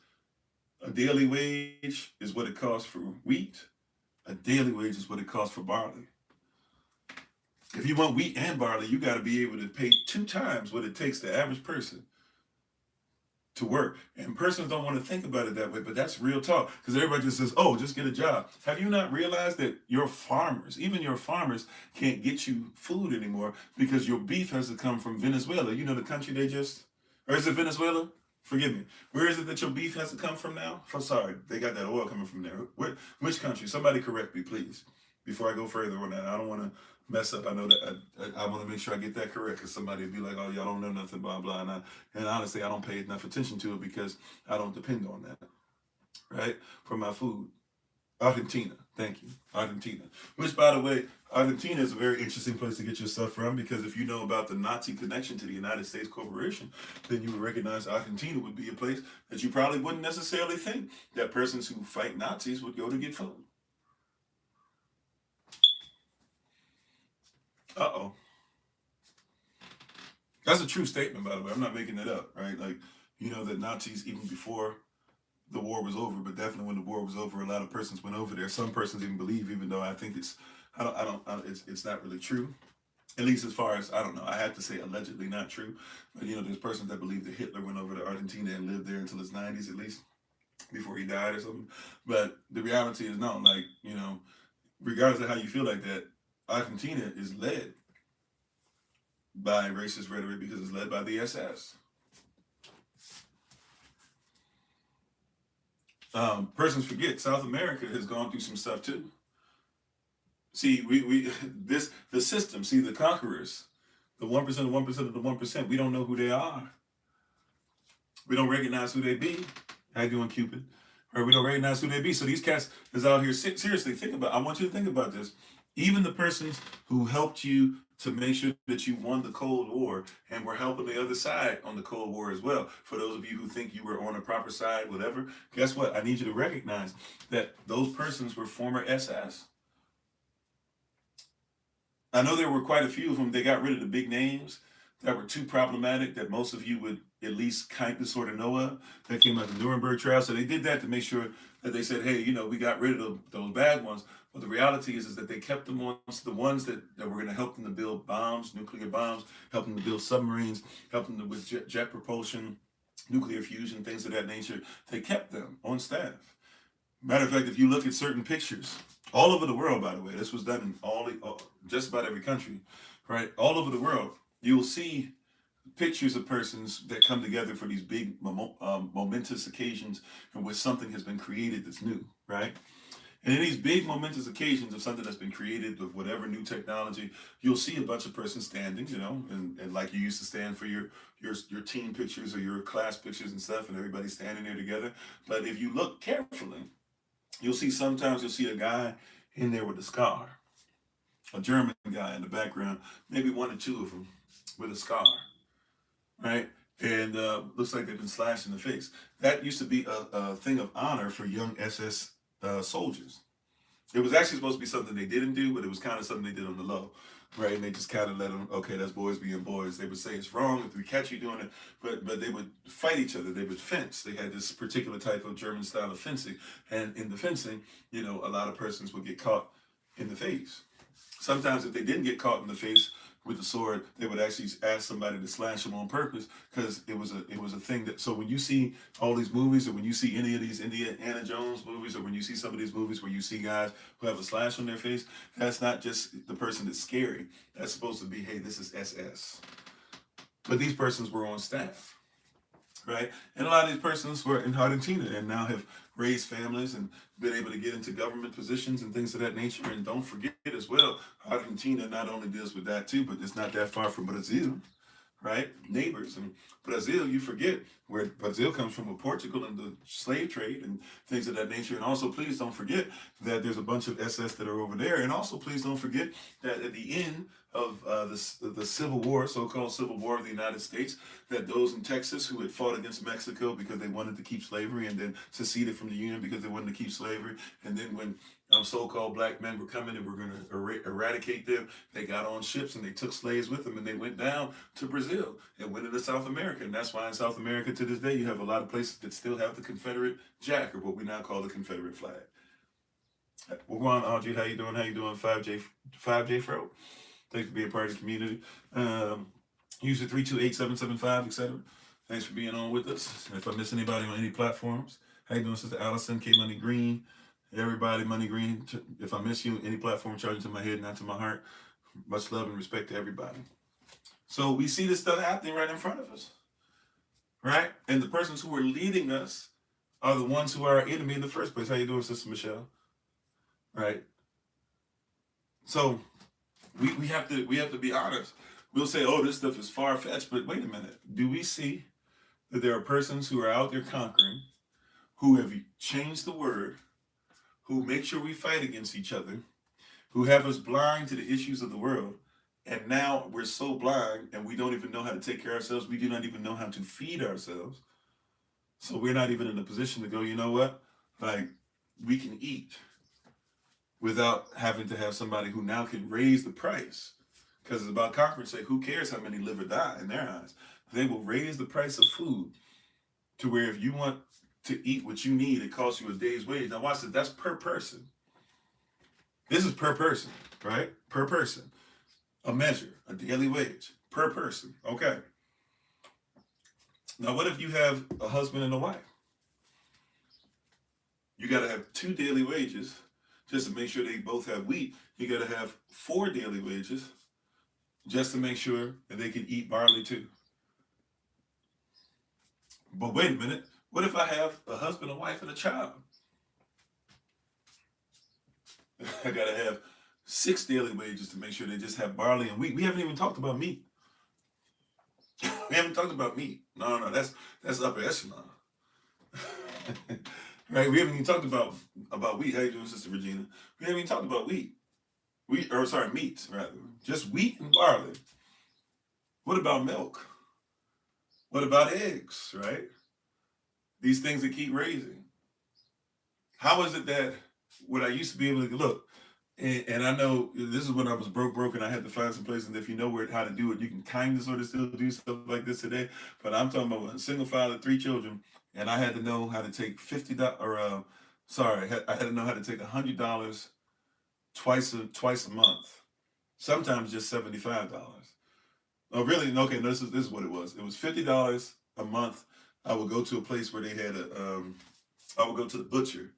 a daily wage is what it costs for wheat. A daily wage is what it costs for barley. If you want wheat and barley, you got to be able to pay 2 times what it takes the average person to work. And persons don't want to think about it that way, but that's real talk. Because everybody just says, oh, just get a job. Have you not realized that your farmers, even your farmers, can't get you food anymore because your beef has to come from Venezuela? You know the country or is it Venezuela? Forgive me. Where is it that your beef has to come from now? I'm sorry, they got that oil coming from there. Which country? Somebody correct me, please, before I go further on that. I don't want to mess up. I know that I want to make sure I get that correct because somebody would be like, oh, y'all don't know nothing, blah, blah. And honestly, I don't pay enough attention to it because I don't depend on that, right? For my food. Argentina. Thank you. Argentina. Which, by the way, Argentina is a very interesting place to get your stuff from because if you know about the Nazi connection to the United States Corporation, then you would recognize Argentina would be a place that you probably wouldn't necessarily think that persons who fight Nazis would go to get food. Uh-oh. That's a true statement, by the way. I'm not making that up, right? Like, that Nazis, even before the war was over, but definitely when the war was over, a lot of persons went over there. Some persons even believe, even though I think it's not really true. At least as far as, I don't know, I have to say allegedly not true. But, there's persons that believe that Hitler went over to Argentina and lived there until his 90s at least. before he died or something. But the reality is no, like, regardless of how you feel like that, Argentina is led by racist rhetoric because it's led by the SS. Persons forget South America has gone through some stuff too. See, we the system. See, the conquerors, the 1% of 1% of the 1%. We don't know who they are. We don't recognize who they be. How you doing, Cupid? Or we don't recognize who they be. So these cats is out here. Seriously, think about. I want you to think about this. Even the persons who helped you to make sure that you won the Cold War and were helping the other side on the Cold War as well. For those of you who think you were on a proper side, whatever, guess what? I need you to recognize that those persons were former SS. I know there were quite a few of them. They got rid of the big names that were too problematic that most of you would at least kind of sort of know of. That came out the Nuremberg trial. So they did that to make sure that they said, hey, we got rid of those bad ones. But the reality is that they kept them on the ones that were going to help them to build bombs, nuclear bombs, help them to build submarines, help them with jet propulsion, nuclear fusion, things of that nature. They kept them on staff. Matter of fact, if you look at certain pictures, all over the world, by the way, this was done in just about every country, right? All over the world, you'll see pictures of persons that come together for these big momentous occasions in which something has been created that's new, right? And in these big momentous occasions of something that's been created with whatever new technology, you'll see a bunch of persons standing, and like you used to stand for your team pictures or your class pictures and stuff, and everybody's standing there together. But if you look carefully, sometimes you'll see a guy in there with a scar, a German guy in the background, maybe one or two of them with a scar, right? And looks like they've been slashed in the face. That used to be a thing of honor for young SS soldiers. It was actually supposed to be something they didn't do, but it was kind of something they did on the low, right? And they just kind of let them, okay, that's boys being boys. They would say it's wrong if we catch you doing it, but they would fight each other. They would fence. They had this particular type of German style of fencing. And in the fencing, a lot of persons would get caught in the face. Sometimes if they didn't get caught in the face with the sword, they would actually ask somebody to slash them on purpose because it was a thing that. So when you see all these movies, or when you see any of these Indiana Jones movies, or when you see some of these movies where you see guys who have a slash on their face, that's not just the person that's scary. That's supposed to be, hey, this is SS. But these persons were on staff, right? And a lot of these persons were in Argentina and now have raised families and been able to get into government positions and things of that nature. And don't forget as well, Argentina not only deals with that too, but it's not that far from Brazil, right? Neighbors. And Brazil, you forget where Brazil comes from, with Portugal and the slave trade and things of that nature. And also, please don't forget that there's a bunch of SS that are over there. And also, please don't forget that at the end of the Civil War, so-called Civil War of the United States, that those in Texas who had fought against Mexico because they wanted to keep slavery, and then seceded from the Union because they wanted to keep slavery, and then when so-called black men were coming and were going to eradicate them, they got on ships and they took slaves with them, and they went down to Brazil and went into South America. And that's why in South America to this day you have a lot of places that still have the Confederate Jack, or what we now call the Confederate flag. Well, on, Audrey, how you doing? 5J Fro? Thanks for being part of the community. User 328775, etc. Thanks for being on with us. And if I miss anybody on any platforms, how you doing, Sister Allison, K Money Green, everybody, Money Green. If I miss you, any platform, charging to my head, not to my heart. Much love and respect to everybody. So we see this stuff happening right in front of us, right? And the persons who are leading us are the ones who are our enemy in the first place. How you doing, Sister Michelle? Right? So we have to be honest. We'll say, oh, this stuff is far-fetched, but wait a minute. Do we see that there are persons who are out there conquering, who have changed the word, who make sure we fight against each other, who have us blind to the issues of the world, and now we're so blind and we don't even know how to take care of ourselves. We do not even know how to feed ourselves. So we're not even in a position to go, you know what? Like, we can eat without having to have somebody who now can raise the price. Because it's about conquering. Say, who cares how many live or die in their eyes? They will raise the price of food to where if you want to eat what you need, it costs you a day's wage. Now watch this, that's per person. This is per person, right? Per person. A measure, a daily wage, per person. Okay. Now what if you have a husband and a wife? You got to have 2 daily wages just to make sure they both have wheat. You got to have 4 daily wages just to make sure that they can eat barley too. But wait a minute. What if I have a husband, a wife, and a child? I got to have 6 daily wages to make sure they just have barley and wheat. We haven't even talked about meat. We haven't talked about meat. No, that's upper echelon. Right? We haven't even talked about wheat. How you doing, Sister Regina? We haven't even talked about wheat. Meat rather. Just wheat and barley. What about milk? What about eggs? Right? These things that keep raising. How is it that what I used to be able to look? And I know this is when I was broke, and I had to find some places. And if you know how to do it, you can kind of sort of still do stuff like this today. But I'm talking about a single father, 3 children, and I had to know how to take $50 or I had to know how to take $100 twice a month. Sometimes just $75. Oh, really? Okay, no, this is what it was. It was $50 a month. I would go to a place where they had I would go to the butcher,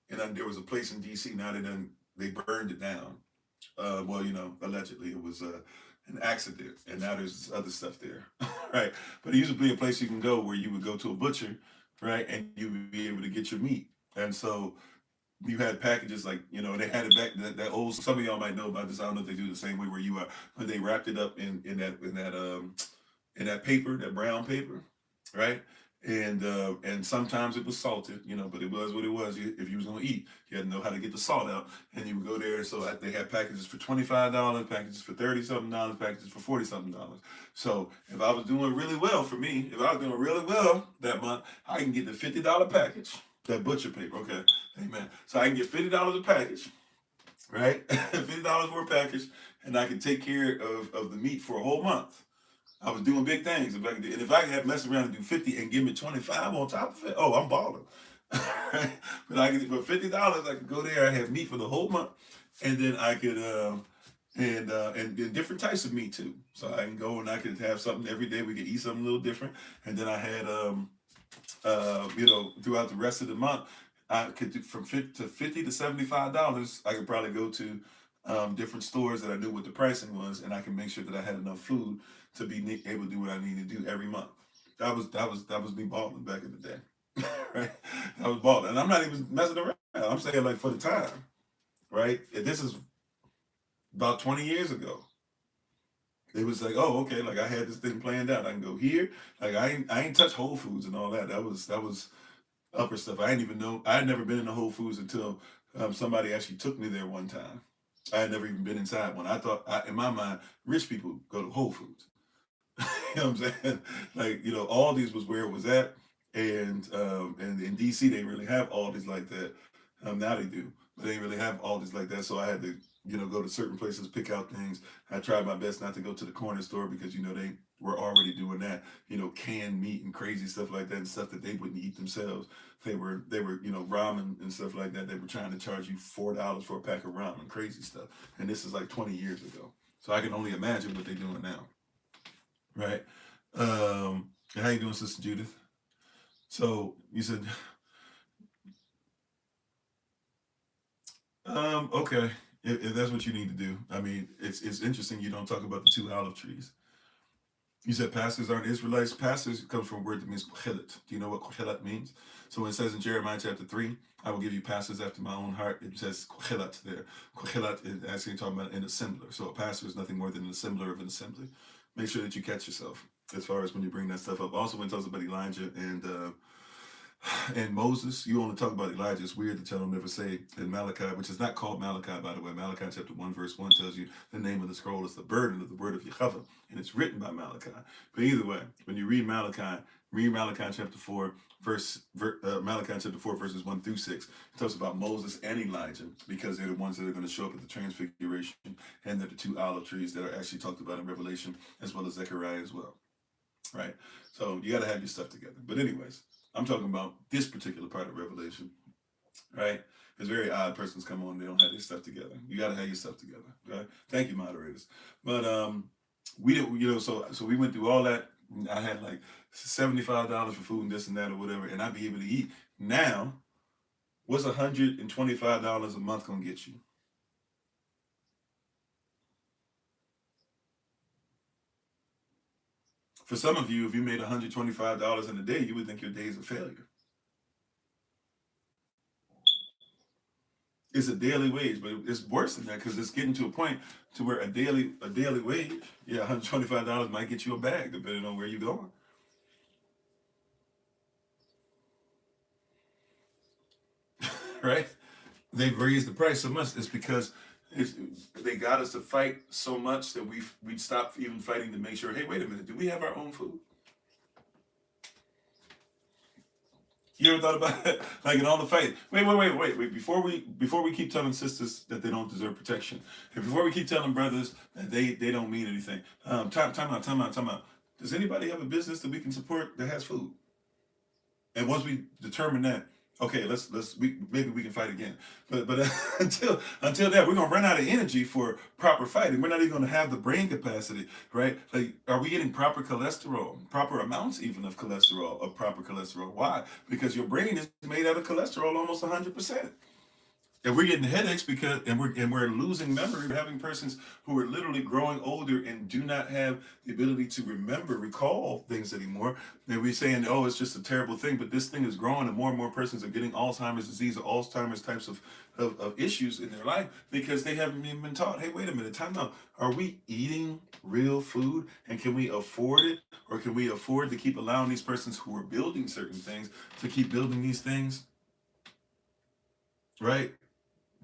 and there was a place in D.C. Now they burned it down. Well, allegedly it was an accident, and now there's other stuff there, right? But it used to be a place you can go where you would go to a butcher, right, and you would be able to get your meat. And so you had packages like they had it back that old. Some of y'all might know about this. I don't know if they do the same way where you are, but they wrapped it up in that paper, that brown paper, right? And sometimes it was salted, but it was what it was. If you was gonna eat, you had to know how to get the salt out, and you would go there. So they had packages for $25, packages for $30-something, packages for $40-something. So if I was doing really well for me, if I was doing really well that month, I can get the $50 package, that butcher paper. Okay, amen. So I can get $50 a package, right? $50 for a package, and I can take care of the meat for a whole month. I was doing big things. If I had messed around and do 50 and give me 25 on top of it, oh, I'm balling. But for $50, I could go there. I have meat for the whole month, and then I could and different types of meat too. So I can go and I could have something every day. We could eat something a little different, and then I had throughout the rest of the month, I could do from $50 to $75. I could probably go to different stores that I knew what the pricing was, and I can make sure that I had enough food to be able to do what I need to do every month. That was me balling back in the day, right? I was balling, and I'm not even messing around. I'm saying like for the time, right? And this is about 20 years ago. It was like, oh, okay, like I had this thing planned out. I can go here. Like I ain't touch Whole Foods and all that. That was upper stuff. I didn't even know. I had never been in the Whole Foods until somebody actually took me there one time. I had never even been inside one. I thought, in my mind, rich people go to Whole Foods. You know what I'm saying? Like, Aldi's was where it was at, and in DC they really have Aldi's like that. Now they do, but they really have Aldi's like that. So I had to, go to certain places, pick out things. I tried my best not to go to the corner store because they were already doing that, canned meat and crazy stuff like that, and stuff that they wouldn't eat themselves. They were ramen and stuff like that. They were trying to charge you $4 for a pack of ramen, crazy stuff. And this is like 20 years ago. So I can only imagine what they're doing now. Right. How you doing, Sister Judith? So you said, okay, if that's what you need to do. I mean, it's interesting you don't talk about the 2 olive trees. You said pastors aren't Israelites. Pastors comes from a word that means kohelet. Do you know what kohelet means? So when it says in Jeremiah chapter 3, I will give you pastors after my own heart, it says kohelet there. Kohelet is actually talking about an assembler. So a pastor is nothing more than an assembler of an assembly. Make sure that you catch yourself as far as when you bring that stuff up. Also, when it talks about Elijah and Moses, you only talk about Elijah. It's weird that y'all don't ever say in Malachi, which is not called Malachi, by the way. Malachi chapter 1, verse 1 tells you the name of the scroll is the burden of the word of Yehovah, and it's written by Malachi. But either way, when you read Malachi chapter 4, Malachi chapter 4, verses 1 through 6. It talks about Moses and Elijah because they're the ones that are going to show up at the transfiguration, and they're the 2 olive trees that are actually talked about in Revelation, as well as Zechariah as well. Right? So you got to have your stuff together. But anyways, I'm talking about this particular part of Revelation, right? It's very odd persons come on, they don't have their stuff together. You got to have your stuff together, right? Thank you, moderators. But we didn't, so we went through all that. I had like $75 for food and this and that or whatever, and I'd be able to eat. Now, What's $125 a month gonna get you? For some of you, if you made $125 in a day, you would think your day is a failure. It's a daily wage, but it's worse than that because it's getting to a point to where a daily wage, yeah, $125 might get you a bag depending on where you're going, right? They've raised the price so much. It's because it's, they got us to fight so much that we stopped even fighting to make sure. Hey, wait a minute, do we have our own food? You ever thought about it? Like in all the fight. Wait. Before we keep telling sisters that they don't deserve protection, and before we keep telling brothers that they don't mean anything, time out. Does anybody have a business that we can support that has food? And once we determine that, okay, maybe we can fight again. But until that, we're gonna run out of energy for proper fighting. We're not even gonna have the brain capacity, right? Like, are we getting proper cholesterol, proper amounts even of cholesterol, of proper cholesterol? Why? Because your brain is made out of cholesterol almost 100%. And we're getting headaches because we're losing memory. We're having persons who are literally growing older and do not have the ability to recall things anymore. And we're saying, oh, it's just a terrible thing, but this thing is growing, and more persons are getting Alzheimer's disease or Alzheimer's types of issues in their life because they haven't even been taught. Hey, wait a minute, time out. Are we eating real food, and can we afford it, or can we afford to keep allowing these persons who are building certain things to keep building these things, right?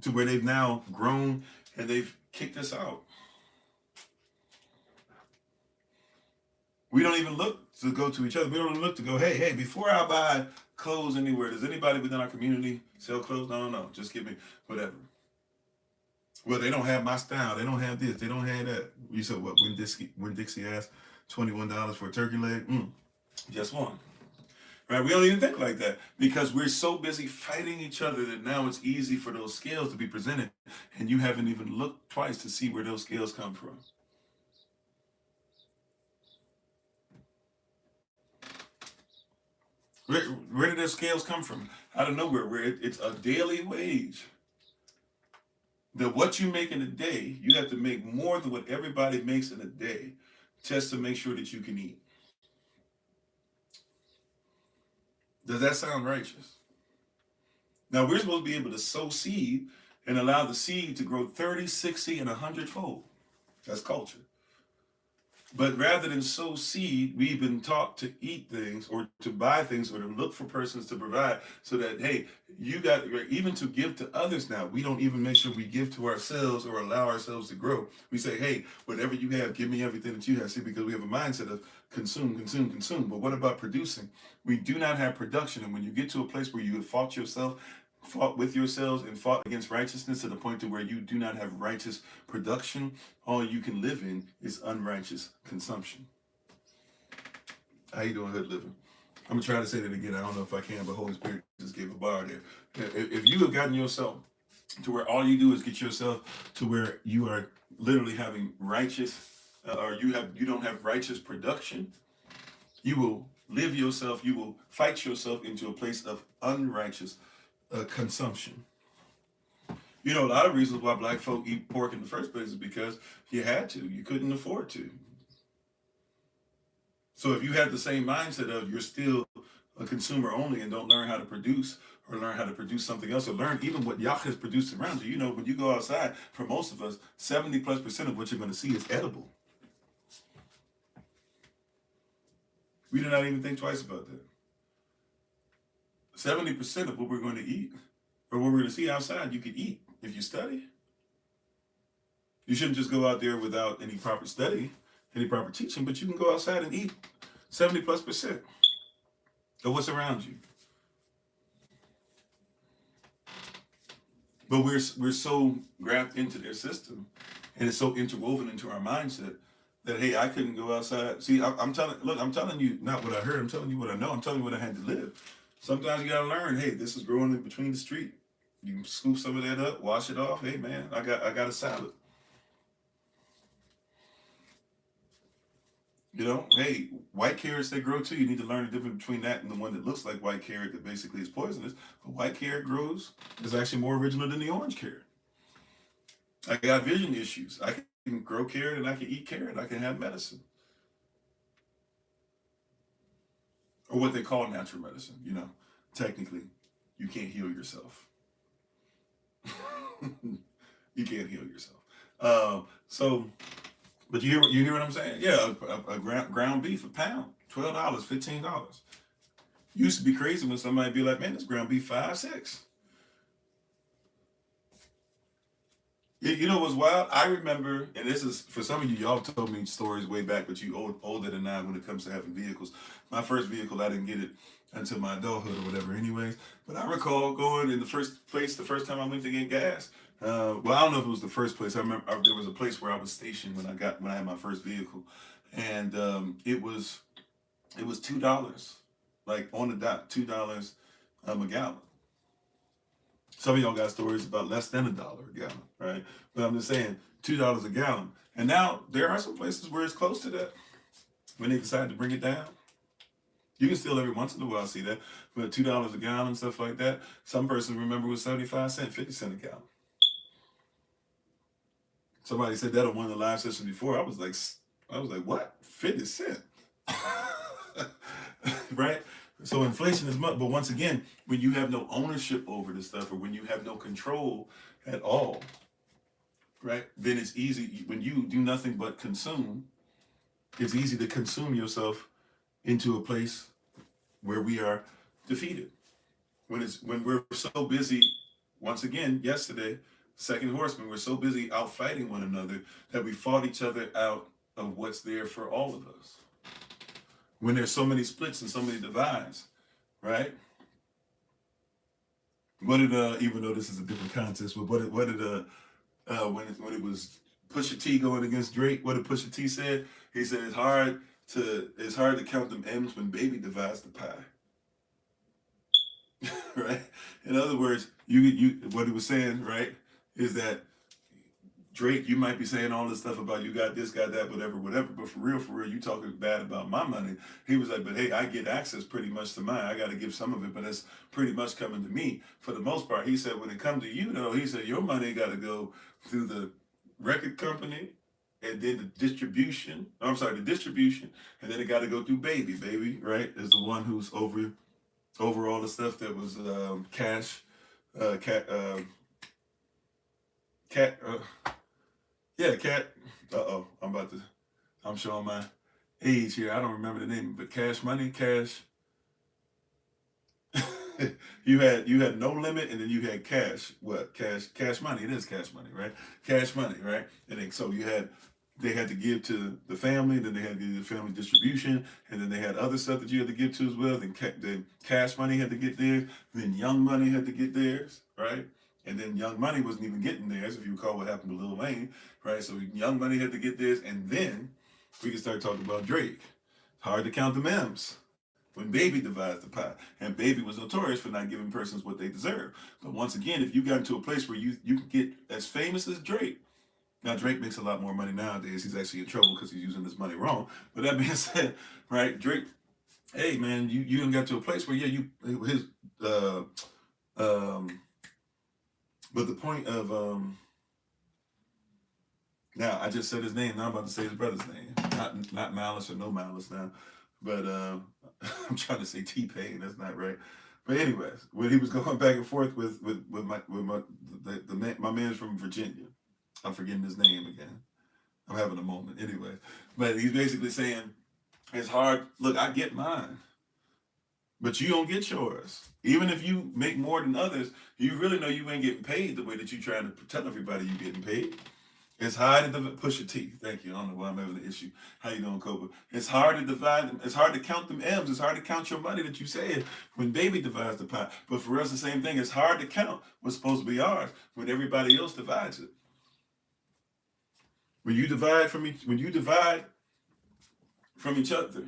To where they've now grown and they've kicked us out. We don't even look to go to each other. We don't even look to go, hey, before I buy clothes anywhere, does anybody within our community sell clothes? No. Just give me whatever. Well, they don't have my style. They don't have this. They don't have that. You said what? When Dixie asked $21 for a turkey leg? Just one. Right? We don't even think like that because we're so busy fighting each other that now it's easy for those scales to be presented, and you haven't even looked twice to see where those scales come from. Where did those scales come from? Out of nowhere, where it's a daily wage. That what you make in a day, you have to make more than what everybody makes in a day just to make sure that you can eat. Does that sound righteous? Now, we're supposed to be able to sow seed and allow the seed to grow 30, 60, and 100-fold. That's culture. But rather than sow seed, we've been taught to eat things or to buy things or to look for persons to provide so that, hey, you got even to give to others now. We don't even make sure we give to ourselves or allow ourselves to grow. We say, hey, whatever you have, give me everything that you have. See, because we have a mindset of consume. But what about producing? We do not have production. And when you get to a place where you have fought with yourselves and fought against righteousness to the point to where you do not have righteous production, all you can live in is unrighteous consumption. How you doing, hood living? I'm gonna try to say that again. I don't know if I can, but Holy Spirit just gave a bar there. If you have gotten yourself to where all you do is get yourself to where you are literally having righteous, or you don't have righteous production, you will you will fight yourself into a place of unrighteous consumption. You know, a lot of reasons why black folk eat pork in the first place is because you had to. You couldn't afford to. So if you had the same mindset of you're still a consumer only and don't learn how to produce or learn how to produce something else or learn even what Yah has produced around you, you know, when you go outside, for most of us, 70+% of what you're going to see is edible. We do not even think twice about that. 70% of what we're going to eat or what we're going to see outside, you could eat if you study. You shouldn't just go out there without any proper study, any proper teaching, but you can go outside and eat 70+% of what's around you. But we're so grabbed into their system, and it's so interwoven into our mindset that, hey, I couldn't go outside. See, I'm telling you not what I heard. I'm telling you what I know. I'm telling you what I had to live. Sometimes you gotta learn. Hey, this is growing in between the street. You can scoop some of that up, wash it off. Hey, man, I got a salad. You know, hey, white carrots they grow too. You need to learn the difference between that and the one that looks like white carrot that basically is poisonous. But white carrot grows is actually more original than the orange carrot. I got vision issues. I can grow carrot and I can eat carrot. I can have medicine. Or what they call natural medicine. You know, technically, you can't heal yourself. You can't heal yourself. So, but you hear what I'm saying? Yeah, a ground beef a pound, $12, $15. Used to be crazy when somebody be like, man, this ground beef 5, 6. You know what's wild? I remember, and this is for some of you, y'all told me stories way back, but you older than I when it comes to having vehicles. My first vehicle, I didn't get it until my adulthood or whatever, anyways. But I recall going in the first place, the first time I went to get gas. Well, I don't know if it was the first place. I remember there was a place where I was stationed when I had my first vehicle, and it was $2, like on the dot, $2 a gallon. Some of y'all got stories about less than $1 a gallon, right? But I'm just saying, $2 a gallon. And now there are some places where it's close to that. When they decide to bring it down, you can still every once in a while see that, but $2 a gallon, stuff like that. Some person remember it was 75 cents, 50 cents a gallon. Somebody said that on one of the live sessions before. I was like, what? 50 cents, right? So inflation is much, but once again, when you have no ownership over the stuff, or when you have no control at all, right? Then it's easy when you do nothing but consume. It's easy to consume yourself into a place where we are defeated. When we're so busy, once again, yesterday, second horseman, we're so busy out fighting one another that we fought each other out of what's there for all of us. When there's so many splits and so many divides, right? What did even though this is a different contest, but what did when it was Pusha T going against Drake, what did Pusha T said? He said it's hard to count them M's when baby divides the pie. Right? In other words, you what he was saying, right, is that Drake, you might be saying all this stuff about you got this, got that, whatever, but for real, you talking bad about my money. He was like, but hey, I get access pretty much to mine. I got to give some of it, but it's pretty much coming to me for the most part. He said, when it comes to you, though, he said, your money got to go through the record company and then the distribution. The distribution, and then it got to go through Baby. Baby, right, is the one who's over all the stuff that was cash, cat, cat. Yeah, cat. I'm showing my age here. I don't remember the name, but Cash Money, Cash. you had no limit, and then you had Cash. What Cash Money? It is Cash Money, right? Cash Money, right? And then so they had to give to the family, then they had to do the family distribution, and then they had other stuff that you had to give to as well. Then Cash Money had to get theirs, then Young Money had to get theirs, right? And then Young Money wasn't even getting theirs, if you recall what happened to Lil Wayne, right? So Young Money had to get theirs, and then we can start talking about Drake. Hard to count the M's when Baby divides the pie. And Baby was notorious for not giving persons what they deserve. But once again, if you got into a place where you can get as famous as Drake, now Drake makes a lot more money nowadays. He's actually in trouble because he's using this money wrong. But that being said, right, Drake, hey man, you done got to a place where but the point of now I just said his name. Now I'm about to say his brother's name. Not Malice or No Malice now, but I'm trying to say T-Pain. That's not right. But anyways, when he was going back and forth with my man from Virginia, I'm forgetting his name again. I'm having a moment. Anyway, but he's basically saying it's hard. Look, I get mine, but you don't get yours. Even if you make more than others, you really know you ain't getting paid the way that you trying to tell everybody you getting paid. It's hard to push your teeth. Thank you. I don't know why I'm having an issue. How you doing, Kofi? It's hard to divide them. It's hard to count them M's. It's hard to count your money that you said when Baby divides the pie. But for us, the same thing. It's hard to count what's supposed to be ours when everybody else divides it. When you divide from each other,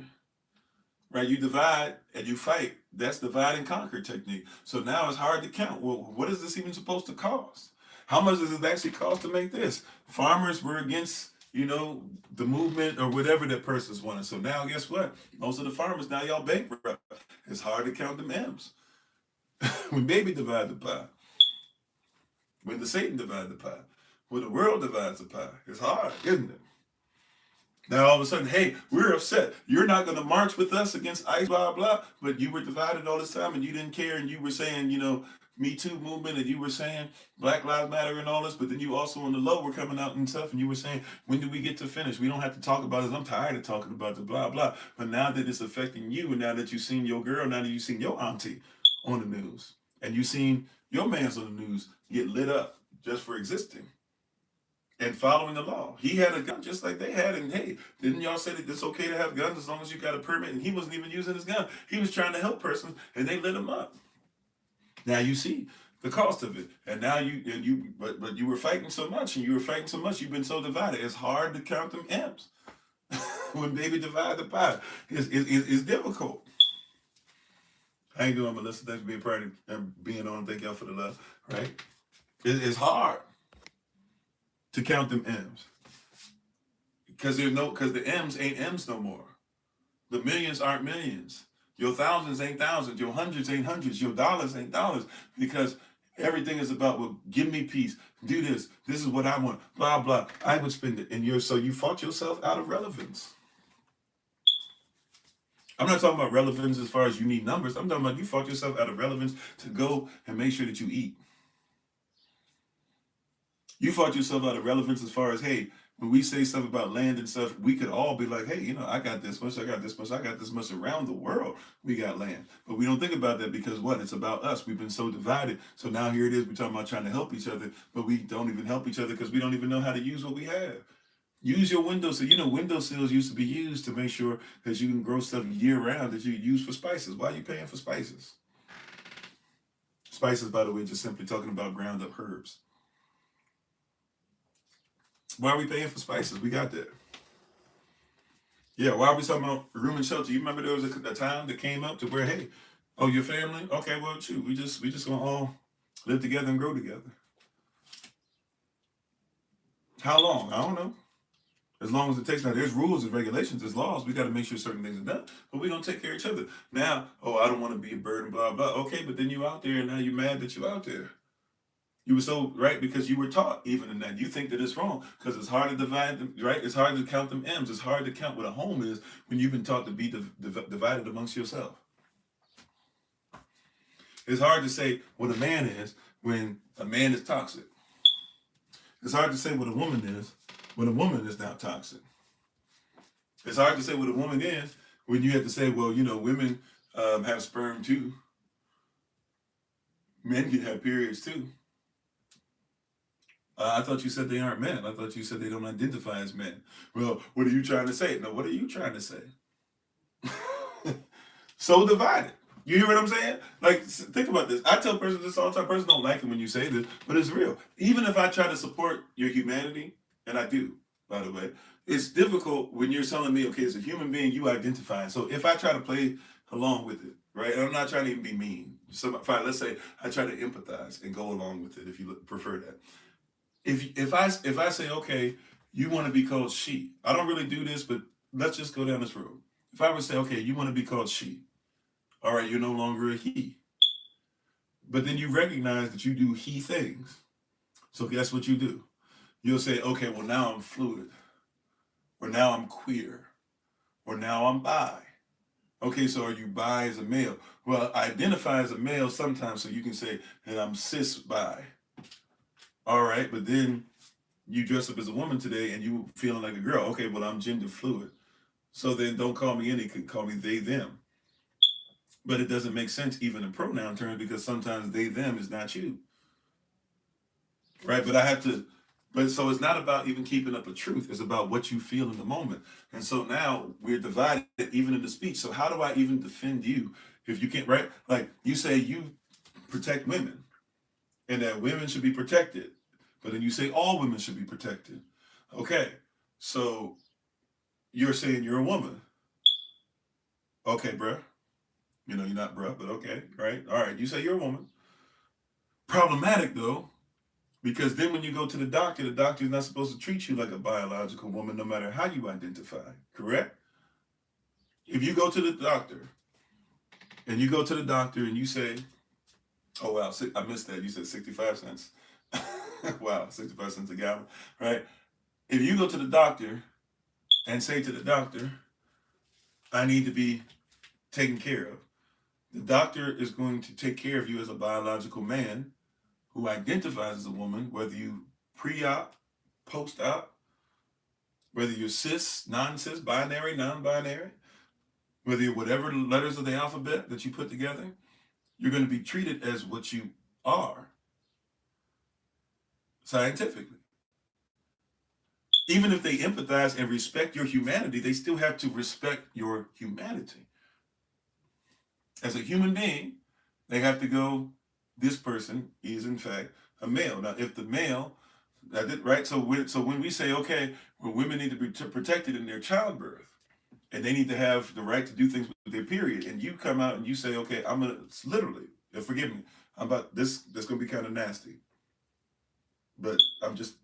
right? You divide and you fight. That's divide and conquer technique. So now it's hard to count. Well, what is this even supposed to cost? How much does it actually cost to make this? Farmers were against, the movement or whatever that person's wanting. So now, guess what? Most of the farmers now y'all bankrupt. It's hard to count them M's. When baby divide the pie, when the Satan divide the pie, when the world divides the pie, it's hard, isn't it? Now all of a sudden, hey, we're upset. You're not going to march with us against ICE, blah blah. But you were divided all this time, and you didn't care, and you were saying, Me Too movement, and you were saying Black Lives Matter and all this. But then you also on the low were coming out and stuff, and you were saying, when do we get to finish? We don't have to talk about this. I'm tired of talking about the blah blah. But now that it's affecting you, and now that you've seen your girl, now that you've seen your auntie on the news, and you've seen your man's on the news get lit up just for existing and following the law. He had a gun just like they had, and hey, didn't y'all say that it's okay to have guns as long as you got a permit? And he wasn't even using his gun. He was trying to help persons, and they lit him up. Now you see the cost of it, and now but you were fighting so much, and you were fighting so much. You've been so divided. It's hard to count them M's when baby divide the pie. It's difficult. I ain't doing Melissa. Thanks for being part of being on. Thank y'all for the love. Right? It's hard to count them M's. Because the M's ain't M's no more. The millions aren't millions. Your thousands ain't thousands. Your hundreds ain't hundreds. Your dollars ain't dollars. Because everything is about, well, give me peace. Do this. This is what I want. Blah, blah. I would spend it. And so you fought yourself out of relevance. I'm not talking about relevance as far as you need numbers. I'm talking about you fought yourself out of relevance to go and make sure that you eat. You fought yourself out of relevance as far as, hey, when we say stuff about land and stuff, we could all be like, hey, I got this much, I got this much, I got this much around the world. We got land. But we don't think about that because what? It's about us. We've been so divided. So now here it is. We're talking about trying to help each other, but we don't even help each other because we don't even know how to use what we have. Use your windowsill. Windowsills used to be used to make sure that you can grow stuff year round that you use for spices. Why are you paying for spices? Spices, by the way, just simply talking about ground up herbs. Why are we paying for spices? We got that. Yeah, why are we talking about room and shelter? You remember there was a time that came up to where, hey, oh, your family? Okay, well, shoot, we just gonna all live together and grow together. How long? I don't know. As long as it takes. Now, there's rules and regulations, there's laws. We got to make sure certain things are done, but we're going to take care of each other. Now, oh, I don't want to be a burden, blah, blah. Okay, but then you out there, and now you're mad that you out there. You were so right because you were taught even in that. You think that it's wrong because it's hard to divide them, right? It's hard to count them M's. It's hard to count what a home is when you've been taught to be divided amongst yourself. It's hard to say what a man is when a man is toxic. It's hard to say what a woman is when a woman is now toxic. It's hard to say what a woman is when you have to say, well, women have sperm too. Men can have periods too. I thought you said they aren't men. I thought you said they don't identify as men. Well, what are you trying to say? No, what are you trying to say? So divided. You hear what I'm saying? Like, think about this. I tell persons this all the time. Persons don't like it when you say this, but it's real. Even if I try to support your humanity, and I do, by the way, it's difficult when you're telling me, okay, as a human being, you identify. So if I try to play along with it, right? And I'm not trying to even be mean. So fine, let's say I try to empathize and go along with it if you prefer that. If I say, okay, you want to be called she, I don't really do this, but let's just go down this road. If I would say, okay, you want to be called she, all right, you're no longer a he. But then you recognize that you do he things. So guess what you do? You'll say, okay, well, now I'm fluid, or now I'm queer, or now I'm bi. Okay, so are you bi as a male? Well, I identify as a male sometimes, so you can say that I'm cis bi. All right, but then you dress up as a woman today and you feeling like a girl. Okay, well, I'm gender fluid. So then don't call me any, call me they, them. But it doesn't make sense even in pronoun terms because sometimes they, them is not you. Right, but so it's not about even keeping up a truth. It's about what you feel in the moment. And so now we're divided even in the speech. So how do I even defend you if you can't, right? Like you say you protect women and that women should be protected. But then you say all women should be protected. Okay, so you're saying you're a woman. Okay, bruh. You're not bruh, but okay, right? All right, you say you're a woman. Problematic, though, Because then when you go to the doctor is not supposed to treat you like a biological woman, no matter how you identify. Correct? If you go to the doctor and you say, oh, wow, I missed that. You said 65 cents. Wow, 65 cents a gallon, right? If you go to the doctor and say to the doctor, I need to be taken care of, the doctor is going to take care of you as a biological man who identifies as a woman, whether you pre-op, post-op, whether you're cis, non-cis, binary, non-binary, whether you're whatever letters of the alphabet that you put together, you're going to be treated as what you are scientifically. Even if they empathize and respect your humanity, they still have to respect your humanity. As a human being, they have to go, this person is in fact a male. Now, if the male, right? So when we say, okay, well, women need to be protected in their childbirth, and they need to have the right to do things with their period, and you come out and you say, okay, I'm gonna literally, forgive me, I'm about this. That's gonna be kind of nasty, but I'm just